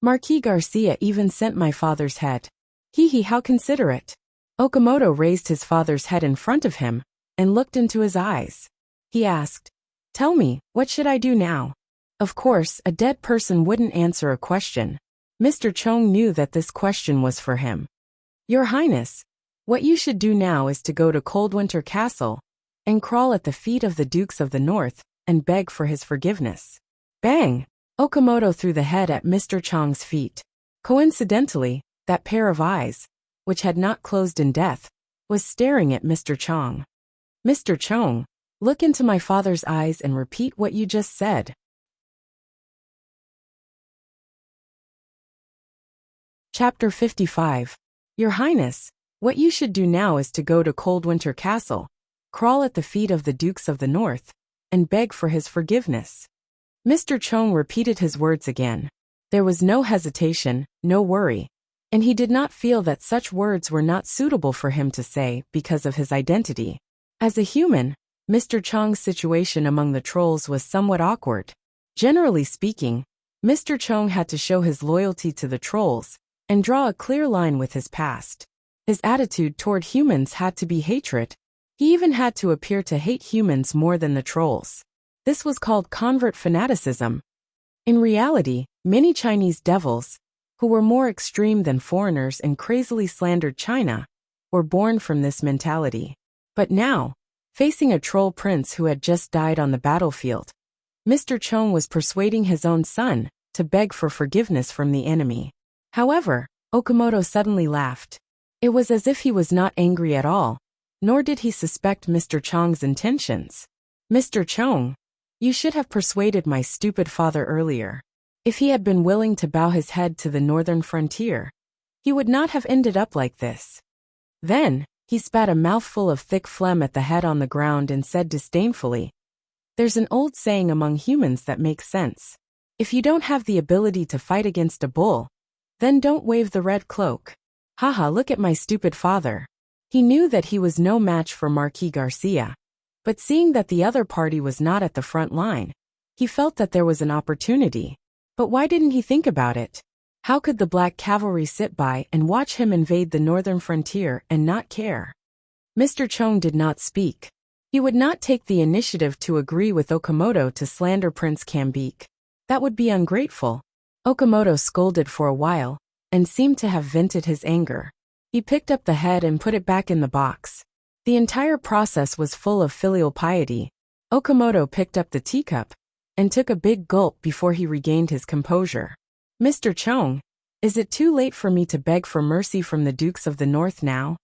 Marquis Garcia even sent my father's head. Hee, how considerate. Okamoto raised his father's head in front of him and looked into his eyes. He asked, "Tell me, what should I do now?" Of course, a dead person wouldn't answer a question. Mr. Chung knew that this question was for him. "Your Highness, what you should do now is to go to Coldwinter Castle and crawl at the feet of the Dukes of the North and beg for his forgiveness." Bang! Okamoto threw the head at Mr. Chang's feet. Coincidentally, that pair of eyes, which had not closed in death, was staring at Mr. Chang. "Mr. Chung, look into my father's eyes and repeat what you just said." Chapter 55. Your Highness, what you should do now is to go to Coldwinter Castle, crawl at the feet of the Dukes of the North, and beg for his forgiveness. Mr. Chung repeated his words again. There was no hesitation, no worry, and he did not feel that such words were not suitable for him to say because of his identity. As a human, Mr. Chang's situation among the trolls was somewhat awkward. Generally speaking, Mr. Chung had to show his loyalty to the trolls and draw a clear line with his past. His attitude toward humans had to be hatred. He even had to appear to hate humans more than the trolls. This was called convert fanaticism. In reality, many Chinese devils, who were more extreme than foreigners and crazily slandered China, were born from this mentality. But now, facing a troll prince who had just died on the battlefield, Mr. Chung was persuading his own son to beg for forgiveness from the enemy. However, Okamoto suddenly laughed. It was as if he was not angry at all, nor did he suspect Mr. Chang's intentions. "Mr. Chung, you should have persuaded my stupid father earlier. If he had been willing to bow his head to the northern frontier, he would not have ended up like this." Then, he spat a mouthful of thick phlegm at the head on the ground and said disdainfully, "There's an old saying among humans that makes sense. If you don't have the ability to fight against a bull, then don't wave the red cloak. Haha, look at my stupid father." He knew that he was no match for Marquis Garcia, but seeing that the other party was not at the front line, he felt that there was an opportunity. But why didn't he think about it? How could the Black Cavalry sit by and watch him invade the northern frontier and not care? Mr. Chung did not speak. He would not take the initiative to agree with Okamoto to slander Prince Kambik. That would be ungrateful. Okamoto scolded for a while, and seemed to have vented his anger. He picked up the head and put it back in the box. The entire process was full of filial piety. Okamoto picked up the teacup and took a big gulp before he regained his composure. "Mr. Chung, is it too late for me to beg for mercy from the Dukes of the North now?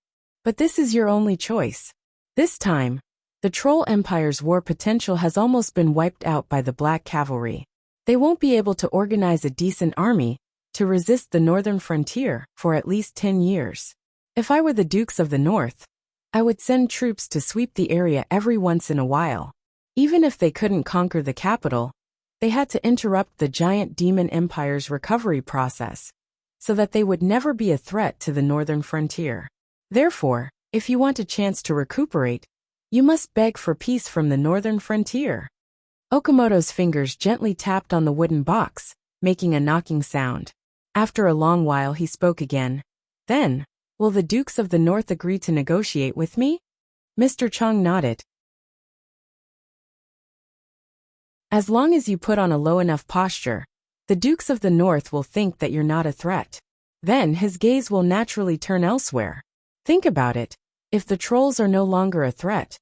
But this is your only choice. This time, the Troll Empire's war potential has almost been wiped out by the Black Cavalry. They won't be able to organize a decent army to resist the northern frontier for at least 10 years. If I were the Dukes of the North, I would send troops to sweep the area every once in a while. Even if they couldn't conquer the capital, they had to interrupt the giant demon empire's recovery process, so that they would never be a threat to the northern frontier. Therefore, if you want a chance to recuperate, you must beg for peace from the northern frontier. Okamoto's fingers gently tapped on the wooden box, making a knocking sound. After a long while he spoke again. Then, will the Dukes of the North agree to negotiate with me? Mr. Chong nodded. As long as you put on a low enough posture, the Dukes of the North will think that you're not a threat. Then his gaze will naturally turn elsewhere. Think about it. If the trolls are no longer a threat,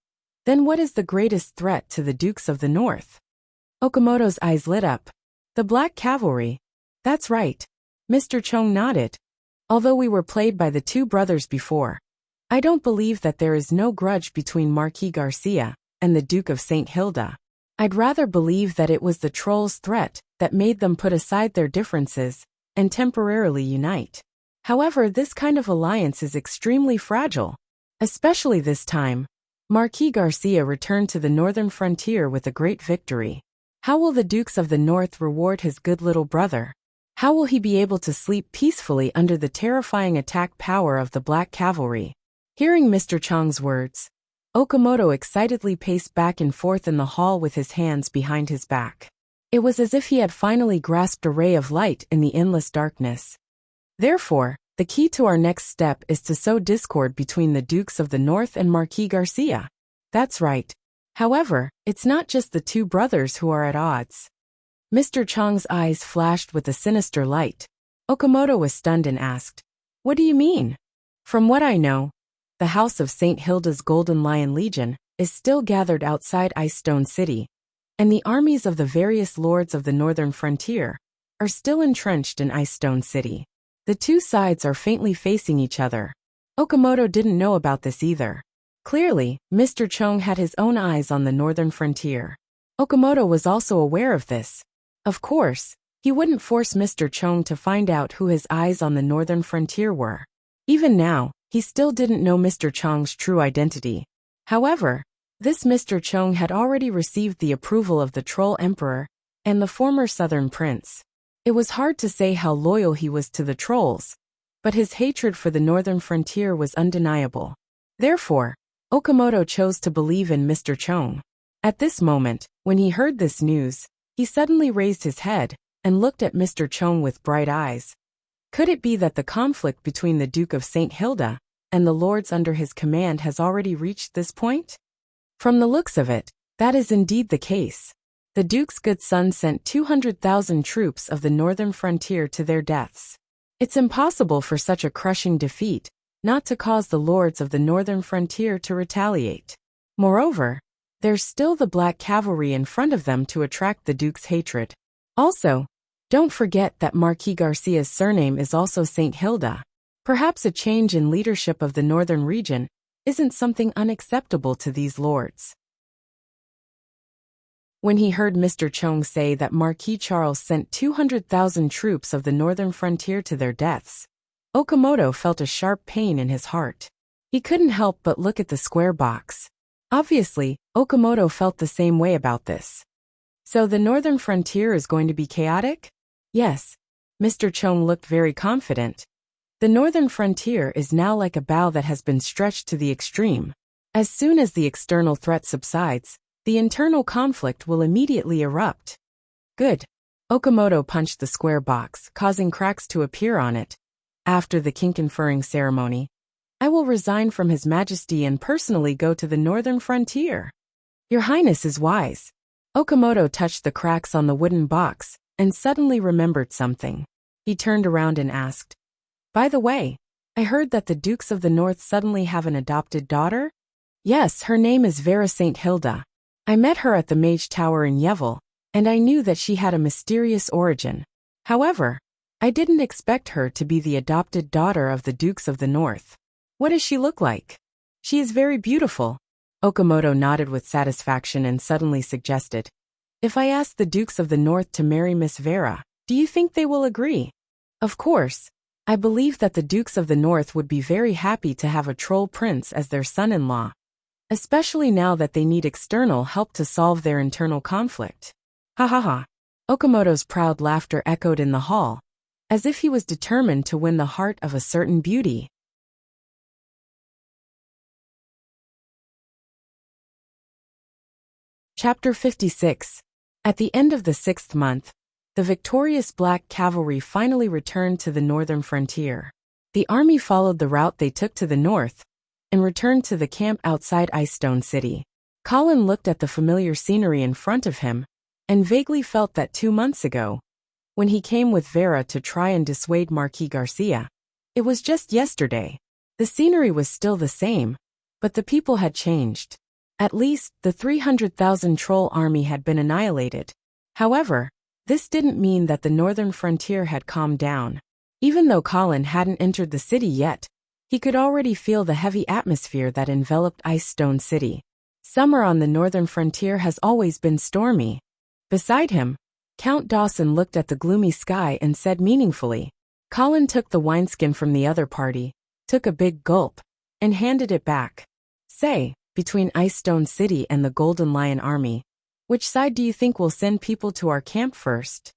then what is the greatest threat to the Dukes of the North? Okamoto's eyes lit up. The Black Cavalry. That's right. Mr. Chong nodded. Although we were played by the two brothers before, I don't believe that there is no grudge between Marquis Garcia and the Duke of St. Hilda. I'd rather believe that it was the trolls' threat that made them put aside their differences and temporarily unite. However, this kind of alliance is extremely fragile. Especially this time, Marquis Garcia returned to the northern frontier with a great victory. How will the Dukes of the North reward his good little brother? How will he be able to sleep peacefully under the terrifying attack power of the Black Cavalry? Hearing Mr. Chong's words, Okamoto excitedly paced back and forth in the hall with his hands behind his back. It was as if he had finally grasped a ray of light in the endless darkness. Therefore, the key to our next step is to sow discord between the Dukes of the North and Marquis Garcia. That's right. However, it's not just the two brothers who are at odds. Mr. Chong's eyes flashed with a sinister light. Okamoto was stunned and asked, "What do you mean?" From what I know, the House of St. Hilda's Golden Lion Legion is still gathered outside Icestone City, and the armies of the various lords of the northern frontier are still entrenched in Icestone City. The two sides are faintly facing each other. Okamoto didn't know about this either. Clearly, Mr. Chong had his own eyes on the northern frontier. Okamoto was also aware of this. Of course, he wouldn't force Mr. Chong to find out who his eyes on the northern frontier were. Even now, he still didn't know Mr. Chong's true identity. However, this Mr. Chong had already received the approval of the Troll Emperor and the former Southern Prince. It was hard to say how loyal he was to the trolls, but his hatred for the northern frontier was undeniable. Therefore, Okamoto chose to believe in Mr. Chong. At this moment, when he heard this news, he suddenly raised his head and looked at Mr. Chong with bright eyes. Could it be that the conflict between the Duke of St. Hilda and the lords under his command has already reached this point? From the looks of it, that is indeed the case. The Duke's good son sent 200,000 troops of the northern frontier to their deaths. It's impossible for such a crushing defeat not to cause the lords of the northern frontier to retaliate. Moreover, there's still the Black Cavalry in front of them to attract the Duke's hatred. Also, don't forget that Marquis Garcia's surname is also St. Hilda. Perhaps a change in leadership of the northern region isn't something unacceptable to these lords. When he heard Mr. Chong say that Marquis Charles sent 200,000 troops of the northern frontier to their deaths, Okamoto felt a sharp pain in his heart. He couldn't help but look at the square box. Obviously, Okamoto felt the same way about this. So the northern frontier is going to be chaotic? Yes. Mr. Chong looked very confident. The northern frontier is now like a bow that has been stretched to the extreme. As soon as the external threat subsides, the internal conflict will immediately erupt. Good. Okamoto punched the square box, causing cracks to appear on it. After the king conferring ceremony, I will resign from His Majesty and personally go to the northern frontier. Your Highness is wise. Okamoto touched the cracks on the wooden box and suddenly remembered something. He turned around and asked, "By the way, I heard that the Dukes of the North suddenly have an adopted daughter?" "Yes, her name is Vera St. Hilda. I met her at the Mage Tower in Yevil, and I knew that she had a mysterious origin. However, I didn't expect her to be the adopted daughter of the Dukes of the North. What does she look like?" "She is very beautiful." Okamoto nodded with satisfaction and suddenly suggested, "If I ask the Dukes of the North to marry Miss Vera, do you think they will agree?" "Of course. I believe that the Dukes of the North would be very happy to have a troll prince as their son-in-law, especially now that they need external help to solve their internal conflict." Ha ha ha. Okamoto's proud laughter echoed in the hall. as if he was determined to win the heart of a certain beauty. Chapter 56. At the end of the 6th month, the victorious black cavalry finally returned to the northern frontier. The army followed the route they took to the north and returned to the camp outside Icestone City. Colin looked at the familiar scenery in front of him and vaguely felt that 2 months ago, when he came with Vera to try and dissuade Marquis Garcia, it was just yesterday. The scenery was still the same, but the people had changed. At least, the 300,000 troll army had been annihilated. However, this didn't mean that the northern frontier had calmed down. Even though Colin hadn't entered the city yet, he could already feel the heavy atmosphere that enveloped Icestone City. Summer on the northern frontier has always been stormy. Beside him, Count Dawson looked at the gloomy sky and said meaningfully. Colin took the wineskin from the other party, took a big gulp, and handed it back. Say, between Icestone City and the Golden Lion Army, which side do you think will send people to our camp first?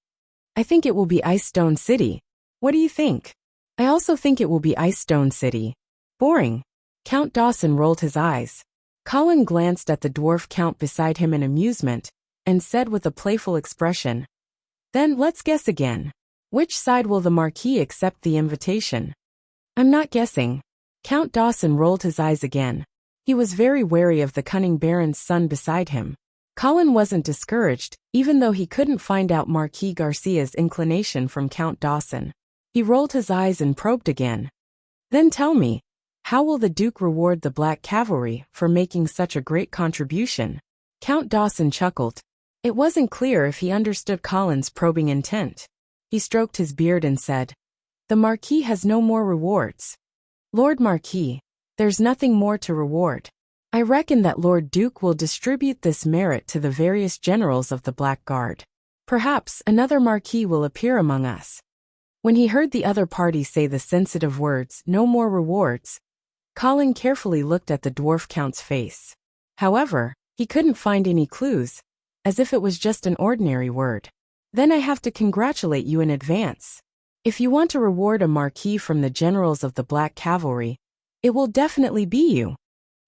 I think it will be Icestone City. What do you think? I also think it will be Icestone City. Boring. Count Dawson rolled his eyes. Colin glanced at the dwarf count beside him in amusement and said with a playful expression, "Then let's guess again. Which side will the Marquis accept the invitation?" "I'm not guessing." Count Dawson rolled his eyes again. He was very wary of the cunning Baron's son beside him. Colin wasn't discouraged, even though he couldn't find out Marquis Garcia's inclination from Count Dawson. He rolled his eyes and probed again. "Then tell me, how will the Duke reward the Black Cavalry for making such a great contribution?" Count Dawson chuckled. It wasn't clear if he understood Colin's probing intent. He stroked his beard and said, "The Marquis has no more rewards. Lord Marquis, there's nothing more to reward. I reckon that Lord Duke will distribute this merit to the various generals of the Black Guard. Perhaps another Marquis will appear among us." When he heard the other party say the sensitive words, "no more rewards," Colin carefully looked at the dwarf count's face. However, he couldn't find any clues, as if it was just an ordinary word. "Then I have to congratulate you in advance. If you want to reward a Marquis from the generals of the Black Cavalry, it will definitely be you."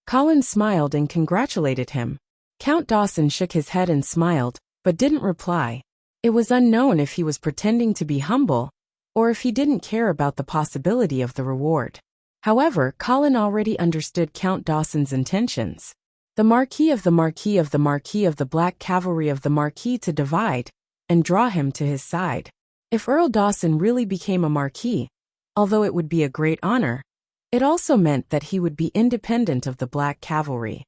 Colin smiled and congratulated him. Count Dawson shook his head and smiled, but didn't reply. It was unknown if he was pretending to be humble, or if he didn't care about the possibility of the reward. However, Colin already understood Count Dawson's intentions. The Marquis of the Marquis of the Marquis of the Black Cavalry of the Marquis to divide and draw him to his side. If Earl Dawson really became a Marquis, although it would be a great honor, it also meant that he would be independent of the Black Cavalry.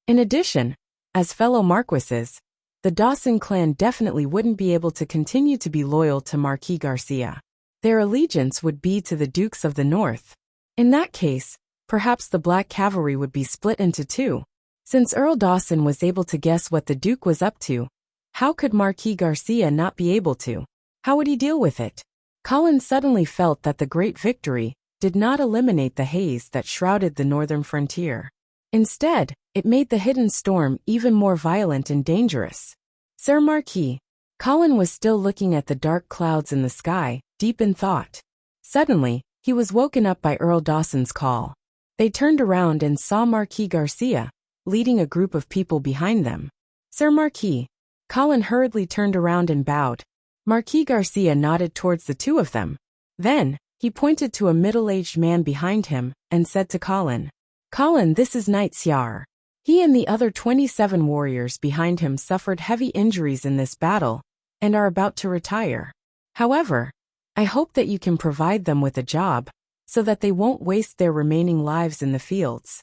In addition, as fellow Marquises, the Dawson clan definitely wouldn't be able to continue to be loyal to Marquis Garcia. Their allegiance would be to the Dukes of the North. In that case, perhaps the Black Cavalry would be split into two. Since Earl Dawson was able to guess what the Duke was up to, how could Marquis Garcia not be able to? How would he deal with it? Colin suddenly felt that the great victory did not eliminate the haze that shrouded the northern frontier. Instead, it made the hidden storm even more violent and dangerous. "Sir Marquis." Colin was still looking at the dark clouds in the sky, deep in thought. Suddenly, he was woken up by Earl Dawson's call. They turned around and saw Marquis Garcia, leading a group of people behind them. "Sir Marquis." Colin hurriedly turned around and bowed. Marquis Garcia nodded towards the two of them. Then, he pointed to a middle-aged man behind him and said to Colin, "Colin, this is Knight Siar. He and the other 27 warriors behind him suffered heavy injuries in this battle and are about to retire. However, I hope that you can provide them with a job so that they won't waste their remaining lives in the fields."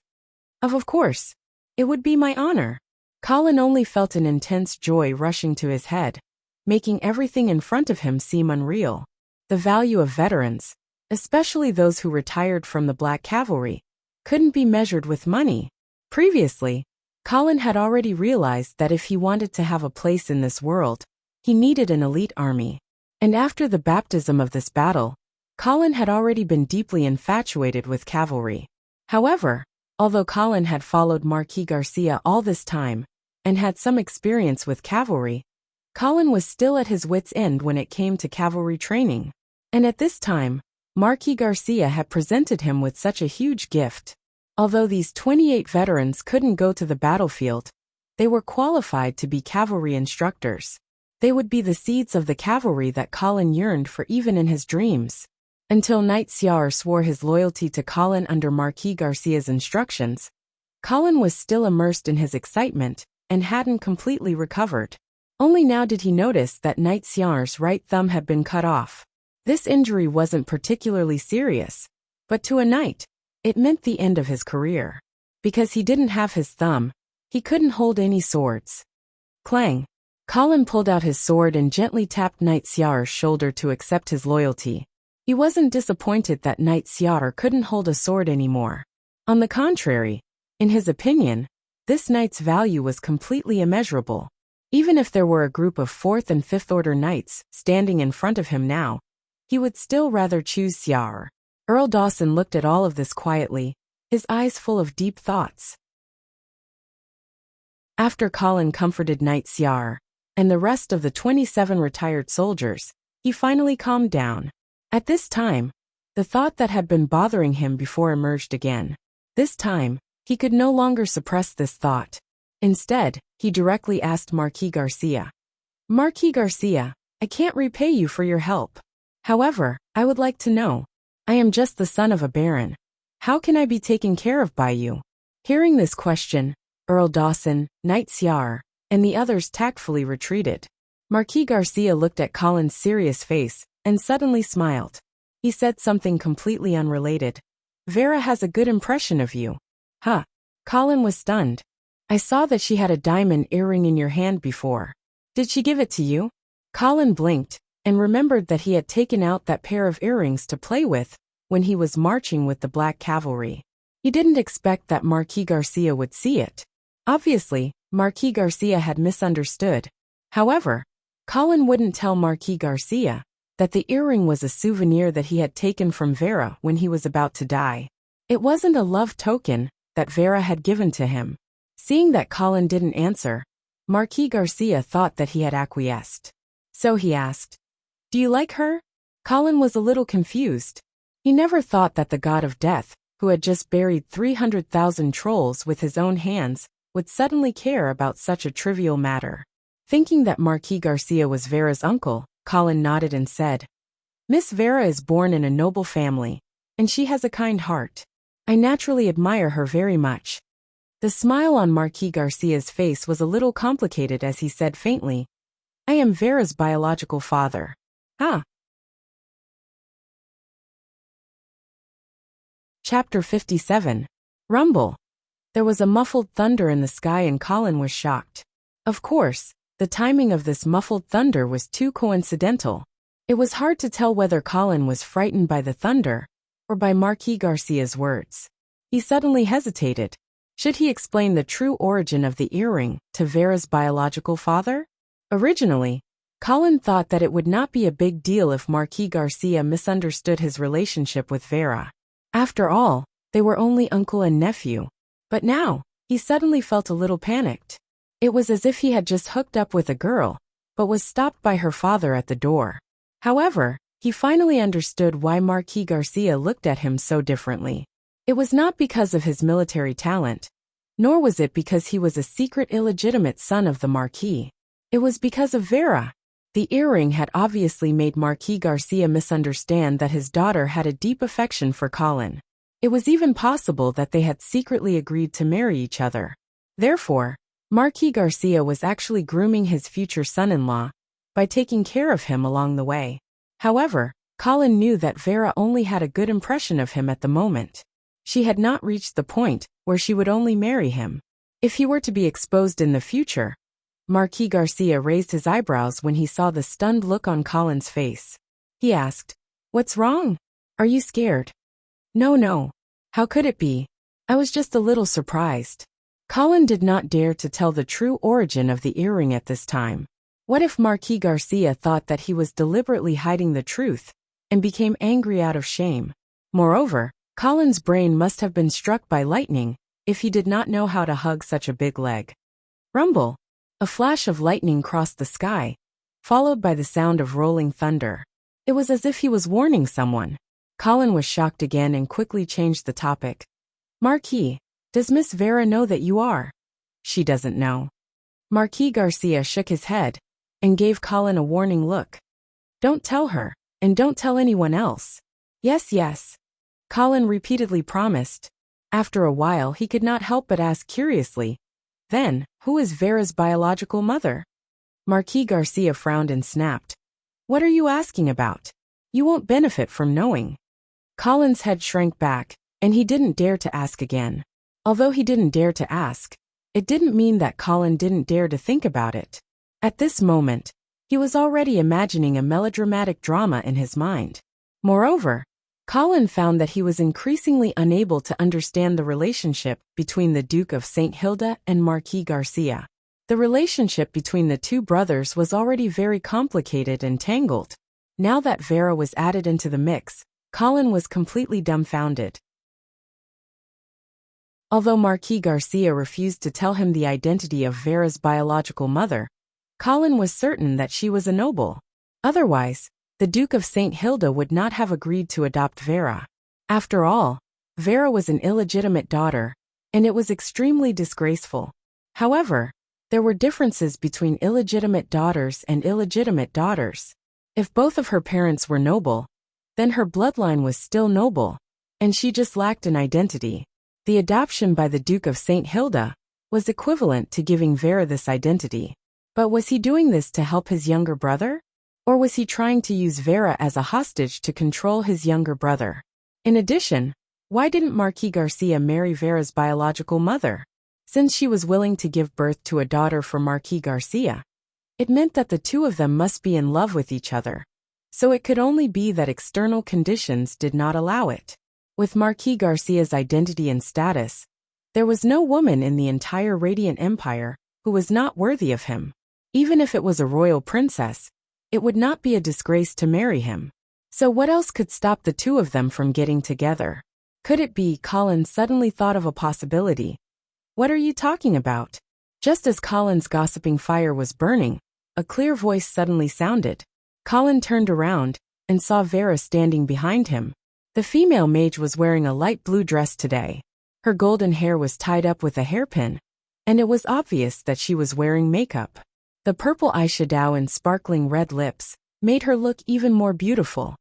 Of course. It would be my honor." Colin only felt an intense joy rushing to his head, making everything in front of him seem unreal. The value of veterans, especially those who retired from the Black Cavalry, couldn't be measured with money. Previously, Colin had already realized that if he wanted to have a place in this world, he needed an elite army. And after the baptism of this battle, Colin had already been deeply infatuated with cavalry. However, although Colin had followed Marquis Garcia all this time and had some experience with cavalry, Colin was still at his wits' end when it came to cavalry training. And at this time, Marquis Garcia had presented him with such a huge gift. Although these 28 veterans couldn't go to the battlefield, they were qualified to be cavalry instructors. They would be the seeds of the cavalry that Colin yearned for even in his dreams. Until Knight Siar swore his loyalty to Colin under Marquis Garcia's instructions, Colin was still immersed in his excitement and hadn't completely recovered. Only now did he notice that Knight Siar's right thumb had been cut off. This injury wasn't particularly serious, but to a knight, it meant the end of his career. Because he didn't have his thumb, he couldn't hold any swords. Clang! Colin pulled out his sword and gently tapped Knight Siar's shoulder to accept his loyalty. He wasn't disappointed that Knight Siar couldn't hold a sword anymore. On the contrary, in his opinion, this knight's value was completely immeasurable. Even if there were a group of 4th and 5th order knights standing in front of him now, he would still rather choose Siar. Earl Dawson looked at all of this quietly, his eyes full of deep thoughts. After Colin comforted Knight Siar and the rest of the 27 retired soldiers, he finally calmed down. At this time, the thought that had been bothering him before emerged again. This time, he could no longer suppress this thought. Instead, he directly asked Marquis Garcia. Marquis Garcia, I can't repay you for your help. However, I would like to know. I am just the son of a baron. How can I be taken care of by you? Hearing this question, Earl Dawson, Knight Siar, and the others tactfully retreated. Marquis Garcia looked at Colin's serious face and suddenly smiled. He said something completely unrelated. Vera has a good impression of you. Huh. Colin was stunned. I saw that she had a diamond earring in your hand before. Did she give it to you? Colin blinked and remembered that he had taken out that pair of earrings to play with when he was marching with the Black Cavalry. He didn't expect that Marquis Garcia would see it. Obviously, Marquis Garcia had misunderstood. However, Colin wouldn't tell Marquis Garcia that the earring was a souvenir that he had taken from Vera when he was about to die. It wasn't a love token that Vera had given to him. Seeing that Colin didn't answer, Marquis Garcia thought that he had acquiesced. So he asked, "Do you like her?" Colin was a little confused. He never thought that the god of death, who had just buried 300,000 trolls with his own hands, would suddenly care about such a trivial matter. Thinking that Marquis Garcia was Vera's uncle, Colin nodded and said, "Miss Vera is born in a noble family, and she has a kind heart. I naturally admire her very much." The smile on Marquis Garcia's face was a little complicated as he said faintly, "I am Vera's biological father." Ah. Chapter 57. Rumble. There was a muffled thunder in the sky and Colin was shocked. Of course, the timing of this muffled thunder was too coincidental. It was hard to tell whether Colin was frightened by the thunder or by Marquis Garcia's words. He suddenly hesitated. Should he explain the true origin of the earring to Vera's biological father? Originally, Colin thought that it would not be a big deal if Marquis Garcia misunderstood his relationship with Vera. After all, they were only uncle and nephew. But now, he suddenly felt a little panicked. It was as if he had just hooked up with a girl, but was stopped by her father at the door. However, he finally understood why Marquis Garcia looked at him so differently. It was not because of his military talent, nor was it because he was a secret illegitimate son of the Marquis. It was because of Vera. The earring had obviously made Marquis Garcia misunderstand that his daughter had a deep affection for Colin. It was even possible that they had secretly agreed to marry each other. Therefore, Marquis Garcia was actually grooming his future son-in-law by taking care of him along the way. However, Colin knew that Vera only had a good impression of him at the moment. She had not reached the point where she would only marry him. If he were to be exposed in the future. Marquis Garcia raised his eyebrows when he saw the stunned look on Colin's face. He asked, "What's wrong? Are you scared?" No. How could it be? I was just a little surprised." Colin did not dare to tell the true origin of the earring at this time. What if Marquis Garcia thought that he was deliberately hiding the truth and became angry out of shame? Moreover, Colin's brain must have been struck by lightning if he did not know how to hug such a big leg. Rumble. A flash of lightning crossed the sky, followed by the sound of rolling thunder. It was as if he was warning someone. Colin was shocked again and quickly changed the topic. Marquis, does Miss Vera know that you are? She doesn't know. Marquis Garcia shook his head and gave Colin a warning look. Don't tell her, and don't tell anyone else. Yes, yes. Colin repeatedly promised. After a while he could not help but ask curiously, then, who is Vera's biological mother? Marquis Garcia frowned and snapped. What are you asking about? You won't benefit from knowing. Colin's head shrank back, and he didn't dare to ask again. Although he didn't dare to ask, it didn't mean that Colin didn't dare to think about it. At this moment, he was already imagining a melodramatic drama in his mind. Moreover, Colin found that he was increasingly unable to understand the relationship between the Duke of St. Hilda and Marquis Garcia. The relationship between the two brothers was already very complicated and tangled. Now that Vera was added into the mix, Colin was completely dumbfounded. Although Marquis Garcia refused to tell him the identity of Vera's biological mother, Colin was certain that she was a noble. Otherwise, the Duke of St. Hilda would not have agreed to adopt Vera. After all, Vera was an illegitimate daughter, and it was extremely disgraceful. However, there were differences between illegitimate daughters and illegitimate daughters. If both of her parents were noble, then her bloodline was still noble, and she just lacked an identity. The adoption by the Duke of St. Hilda was equivalent to giving Vera this identity. But was he doing this to help his younger brother? Or was he trying to use Vera as a hostage to control his younger brother? In addition, why didn't Marquis Garcia marry Vera's biological mother? Since she was willing to give birth to a daughter for Marquis Garcia, it meant that the two of them must be in love with each other. So it could only be that external conditions did not allow it. With Marquis Garcia's identity and status, there was no woman in the entire Radiant Empire who was not worthy of him. Even if it was a royal princess, it would not be a disgrace to marry him. So what else could stop the two of them from getting together? Could it be? Colin suddenly thought of a possibility. What are you talking about? Just as Colin's gossiping fire was burning, a clear voice suddenly sounded. Colin turned around and saw Vera standing behind him. The female mage was wearing a light blue dress today. Her golden hair was tied up with a hairpin, and it was obvious that she was wearing makeup. The purple eyeshadow and sparkling red lips made her look even more beautiful.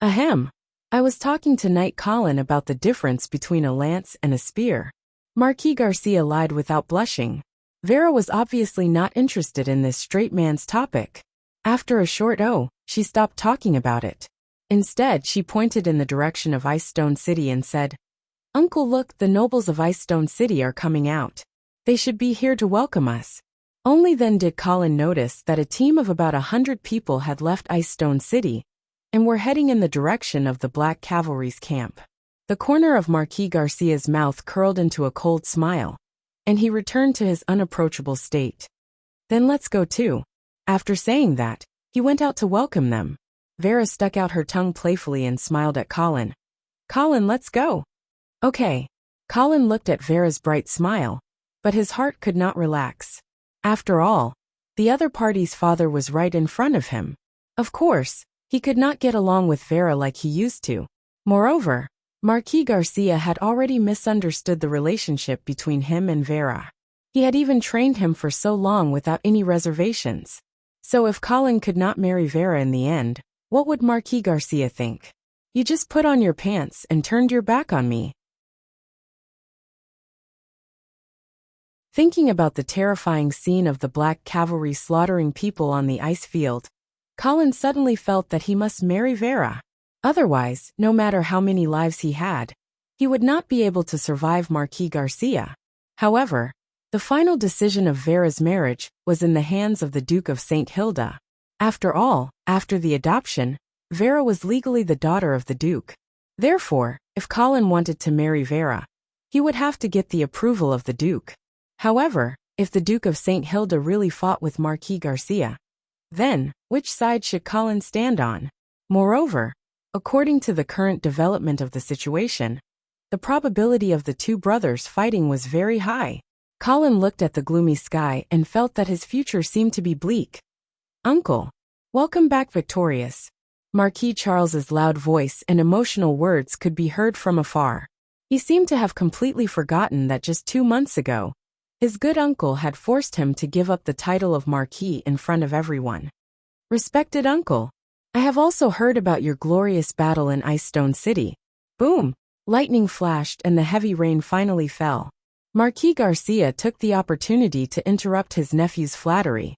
Ahem. I was talking to Knight Colin about the difference between a lance and a spear. Marquis Garcia lied without blushing. Vera was obviously not interested in this straight man's topic. After a short she stopped talking about it. Instead, she pointed in the direction of Icestone City and said, Uncle, look, the nobles of Icestone City are coming out. They should be here to welcome us. Only then did Colin notice that a team of about 100 people had left Icestone City and were heading in the direction of the Black Cavalry's camp. The corner of Marquis Garcia's mouth curled into a cold smile, and he returned to his unapproachable state. Then let's go too. After saying that, he went out to welcome them. Vera stuck out her tongue playfully and smiled at Colin. Colin, let's go. Okay. Colin looked at Vera's bright smile, but his heart could not relax. After all, the other party's father was right in front of him. Of course, he could not get along with Vera like he used to. Moreover, Marquis Garcia had already misunderstood the relationship between him and Vera. He had even trained him for so long without any reservations. So if Colin could not marry Vera in the end, what would Marquis Garcia think? You just put on your pants and turned your back on me. Thinking about the terrifying scene of the Black Cavalry slaughtering people on the ice field, Colin suddenly felt that he must marry Vera. Otherwise, no matter how many lives he had, he would not be able to survive Marquis Garcia. However, the final decision of Vera's marriage was in the hands of the Duke of St. Hilda. After all, after the adoption, Vera was legally the daughter of the Duke. Therefore, if Colin wanted to marry Vera, he would have to get the approval of the Duke. However, if the Duke of St. Hilda really fought with Marquis Garcia, then, which side should Colin stand on? Moreover, according to the current development of the situation, the probability of the two brothers fighting was very high. Colin looked at the gloomy sky and felt that his future seemed to be bleak. Uncle. Welcome back victorious. Marquis Charles's loud voice and emotional words could be heard from afar. He seemed to have completely forgotten that just 2 months ago, his good uncle had forced him to give up the title of Marquis in front of everyone. Respected uncle, I have also heard about your glorious battle in Ice Stone City. Boom! Lightning flashed and the heavy rain finally fell. Marquis Garcia took the opportunity to interrupt his nephew's flattery.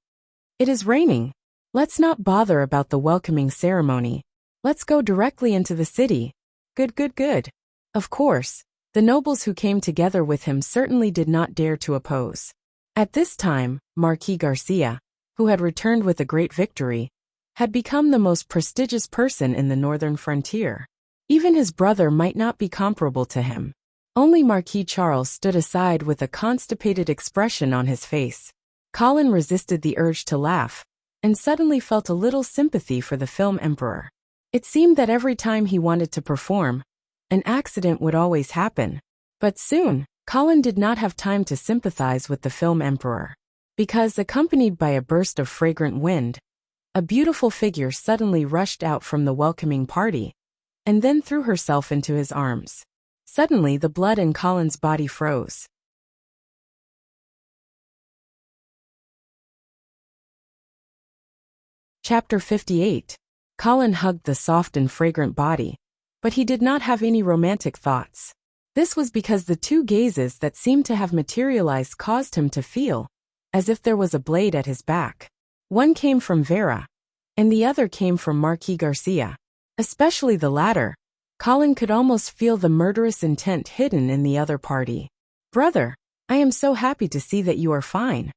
It is raining. Let's not bother about the welcoming ceremony. Let's go directly into the city. Good. Of course, the nobles who came together with him certainly did not dare to oppose. At this time, Marquis Garcia, who had returned with a great victory, had become the most prestigious person in the northern frontier. Even his brother might not be comparable to him. Only Marquis Charles stood aside with a constipated expression on his face. Colin resisted the urge to laugh, and suddenly felt a little sympathy for the film emperor. It seemed that every time he wanted to perform, an accident would always happen. But soon, Colin did not have time to sympathize with the film emperor. Because, accompanied by a burst of fragrant wind, a beautiful figure suddenly rushed out from the welcoming party, and then threw herself into his arms. Suddenly the blood in Colin's body froze. Chapter 58. Colin hugged the soft and fragrant body, but he did not have any romantic thoughts. This was because the two gazes that seemed to have materialized caused him to feel as if there was a blade at his back. One came from Vera, and the other came from Marquis Garcia. Especially the latter, Colin could almost feel the murderous intent hidden in the other party. Brother, I am so happy to see that you are fine.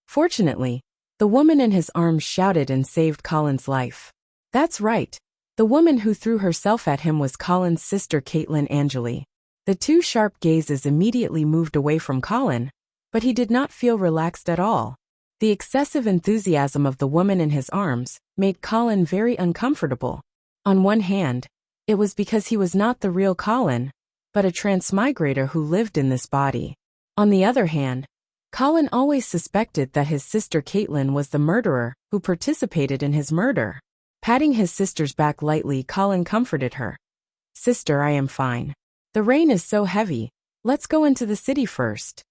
Fortunately, the woman in his arms shouted and saved Colin's life. That's right. The woman who threw herself at him was Colin's sister Caitlin Angeli. The two sharp gazes immediately moved away from Colin, but he did not feel relaxed at all. The excessive enthusiasm of the woman in his arms made Colin very uncomfortable. On one hand, it was because he was not the real Colin, but a transmigrator who lived in this body. On the other hand, Colin always suspected that his sister Caitlin was the murderer who participated in his murder. Patting his sister's back lightly, Colin comforted her. Sister, I am fine. The rain is so heavy. Let's go into the city first.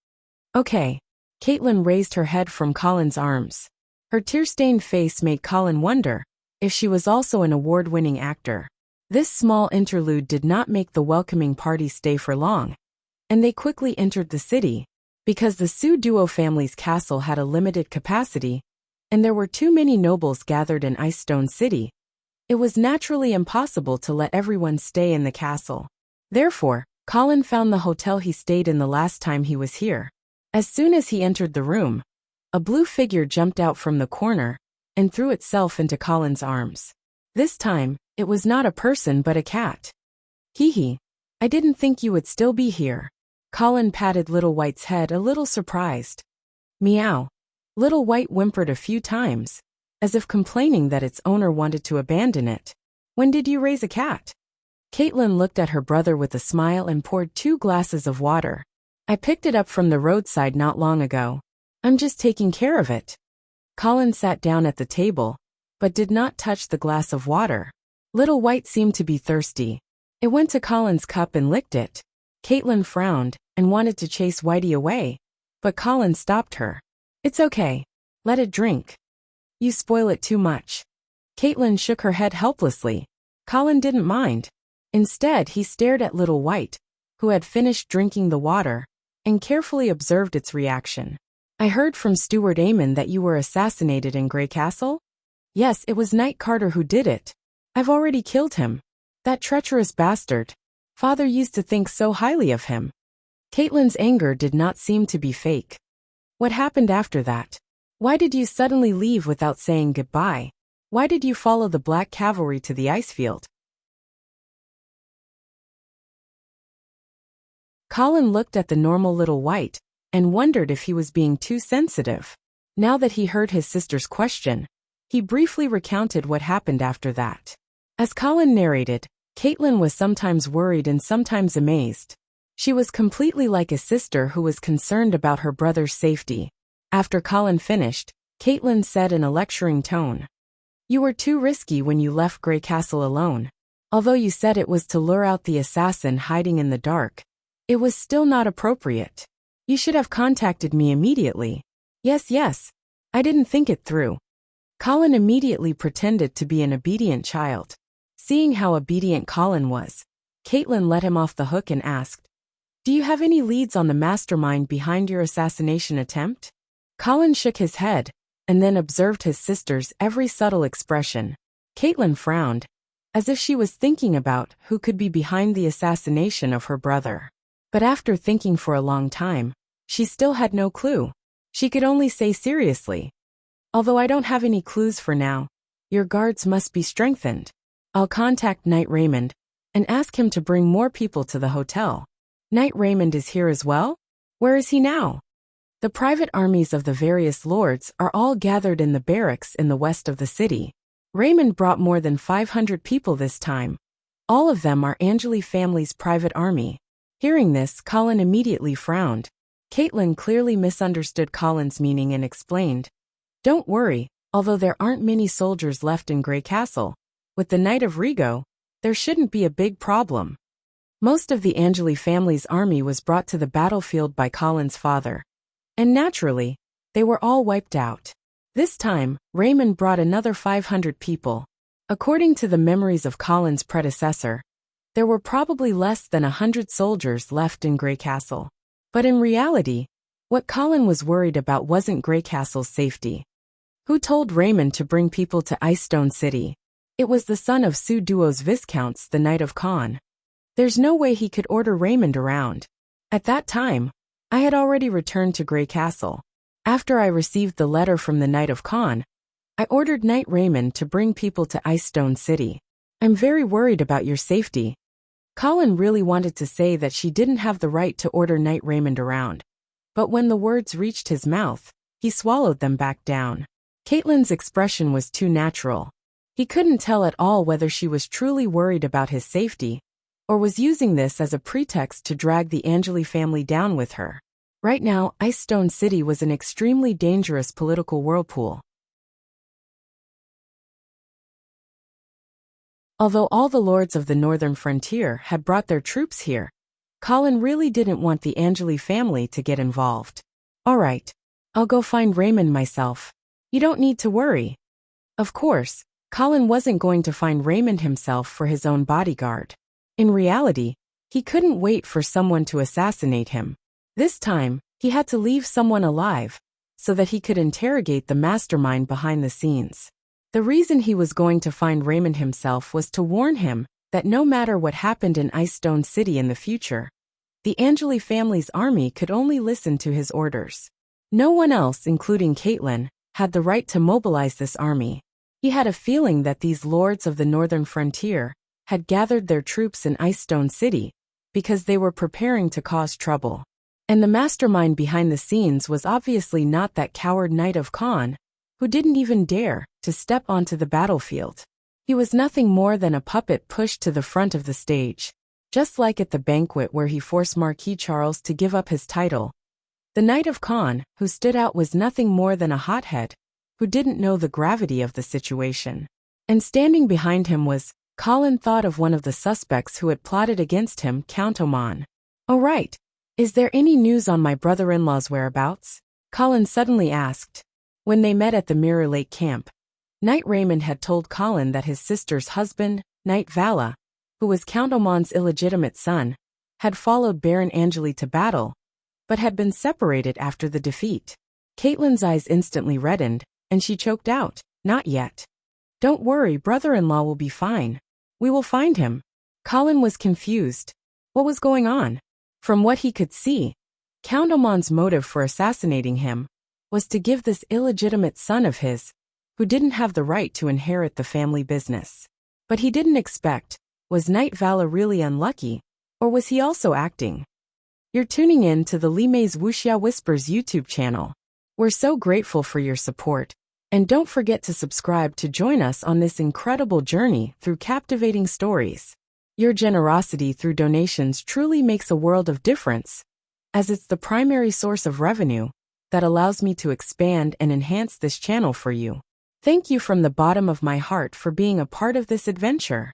Okay. Caitlin raised her head from Colin's arms. Her tear-stained face made Colin wonder if she was also an award-winning actor. This small interlude did not make the welcoming party stay for long, and they quickly entered the city. Because the Su Duo family's castle had a limited capacity, and there were too many nobles gathered in Ice Stone City, it was naturally impossible to let everyone stay in the castle. Therefore, Colin found the hotel he stayed in the last time he was here. As soon as he entered the room, a blue figure jumped out from the corner and threw itself into Colin's arms. This time, it was not a person but a cat. Hee, I didn't think you would still be here. Colin patted Little White's head, a little surprised. Meow. Little White whimpered a few times, as if complaining that its owner wanted to abandon it. When did you raise a cat? Caitlin looked at her brother with a smile and poured 2 glasses of water. I picked it up from the roadside not long ago. I'm just taking care of it. Colin sat down at the table, but did not touch the glass of water. Little White seemed to be thirsty. It went to Colin's cup and licked it. Caitlin frowned and wanted to chase Whitey away, but Colin stopped her. It's okay. Let it drink. You spoil it too much. Caitlin shook her head helplessly. Colin didn't mind. Instead, he stared at Little White, who had finished drinking the water, and carefully observed its reaction. I heard from Steward Amon that you were assassinated in Grey Castle? Yes, it was Knight Carter who did it. I've already killed him. That treacherous bastard. Father used to think so highly of him. Caitlin's anger did not seem to be fake. What happened after that? Why did you suddenly leave without saying goodbye? Why did you follow the Black Cavalry to the ice field? Colin looked at the normal Little White and wondered if he was being too sensitive. Now that he heard his sister's question, he briefly recounted what happened after that. As Colin narrated, Caitlin was sometimes worried and sometimes amazed. She was completely like a sister who was concerned about her brother's safety. After Colin finished, Caitlin said in a lecturing tone. You were too risky when you left Grey Castle alone. Although you said it was to lure out the assassin hiding in the dark, it was still not appropriate. You should have contacted me immediately. Yes. I didn't think it through. Colin immediately pretended to be an obedient child. Seeing how obedient Colin was, Caitlin let him off the hook and asked, Do you have any leads on the mastermind behind your assassination attempt? Colin shook his head, and then observed his sister's every subtle expression. Caitlin frowned, as if she was thinking about who could be behind the assassination of her brother. But after thinking for a long time, she still had no clue. She could only say seriously, Although I don't have any clues for now, your guards must be strengthened. I'll contact Knight Raymond and ask him to bring more people to the hotel. Knight Raymond is here as well? Where is he now? The private armies of the various lords are all gathered in the barracks in the west of the city. Raymond brought more than 500 people this time. All of them are Angeli family's private army. Hearing this, Colin immediately frowned. Caitlin clearly misunderstood Colin's meaning and explained, Don't worry, although there aren't many soldiers left in Grey Castle, with the Knight of Rigo, there shouldn't be a big problem. Most of the Angeli family's army was brought to the battlefield by Colin's father. And naturally, they were all wiped out. This time, Raymond brought another 500 people. According to the memories of Colin's predecessor, there were probably less than 100 soldiers left in Grey Castle. But in reality, what Colin was worried about wasn't Grey Castle's safety. Who told Raymond to bring people to Icestone City? It was the son of Su Duo's viscounts, the Knight of Khan. There's no way he could order Raymond around. At that time, I had already returned to Grey Castle. After I received the letter from the Knight of Khan, I ordered Knight Raymond to bring people to Icestone City. I'm very worried about your safety. Colin really wanted to say that she didn't have the right to order Knight Raymond around. But when the words reached his mouth, he swallowed them back down. Caitlin's expression was too natural. He couldn't tell at all whether she was truly worried about his safety, or was using this as a pretext to drag the Angeli family down with her. Right now, Icestone City was an extremely dangerous political whirlpool. Although all the lords of the northern frontier had brought their troops here, Colin really didn't want the Angeli family to get involved. All right, I'll go find Raymond myself. You don't need to worry. Of course, Colin wasn't going to find Raymond himself for his own bodyguard. In reality, he couldn't wait for someone to assassinate him. This time, he had to leave someone alive, so that he could interrogate the mastermind behind the scenes. The reason he was going to find Raymond himself was to warn him that no matter what happened in Icestone City in the future, the Angeli family's army could only listen to his orders. No one else, including Caitlin, had the right to mobilize this army. He had a feeling that these lords of the northern frontier had gathered their troops in Icestone City because they were preparing to cause trouble. And the mastermind behind the scenes was obviously not that coward Knight of Khan, who didn't even dare to step onto the battlefield. He was nothing more than a puppet pushed to the front of the stage. Just like at the banquet where he forced Marquis Charles to give up his title, the Knight of Khan, who stood out, was nothing more than a hothead who didn't know the gravity of the situation. And standing behind him was, Colin thought of one of the suspects who had plotted against him, Count Oman. "Oh right, is there any news on my brother-in-law's whereabouts?" Colin suddenly asked. When they met at the Mirror Lake camp, Knight Raymond had told Colin that his sister's husband, Knight Vala, who was Count Oman's illegitimate son, had followed Baron Angeli to battle, but had been separated after the defeat. Caitlin's eyes instantly reddened, and she choked out, "Not yet. Don't worry, brother-in-law will be fine. We will find him." Colin was confused. What was going on? From what he could see, Count Oman's motive for assassinating him was to give this illegitimate son of his, who didn't have the right to inherit the family business. But he didn't expect, was Knight Vala really unlucky, or was he also acting? You're tuning in to the Limei's Wuxia Whispers YouTube channel. We're so grateful for your support, and don't forget to subscribe to join us on this incredible journey through captivating stories. Your generosity through donations truly makes a world of difference, as it's the primary source of revenue that allows me to expand and enhance this channel for you. Thank you from the bottom of my heart for being a part of this adventure.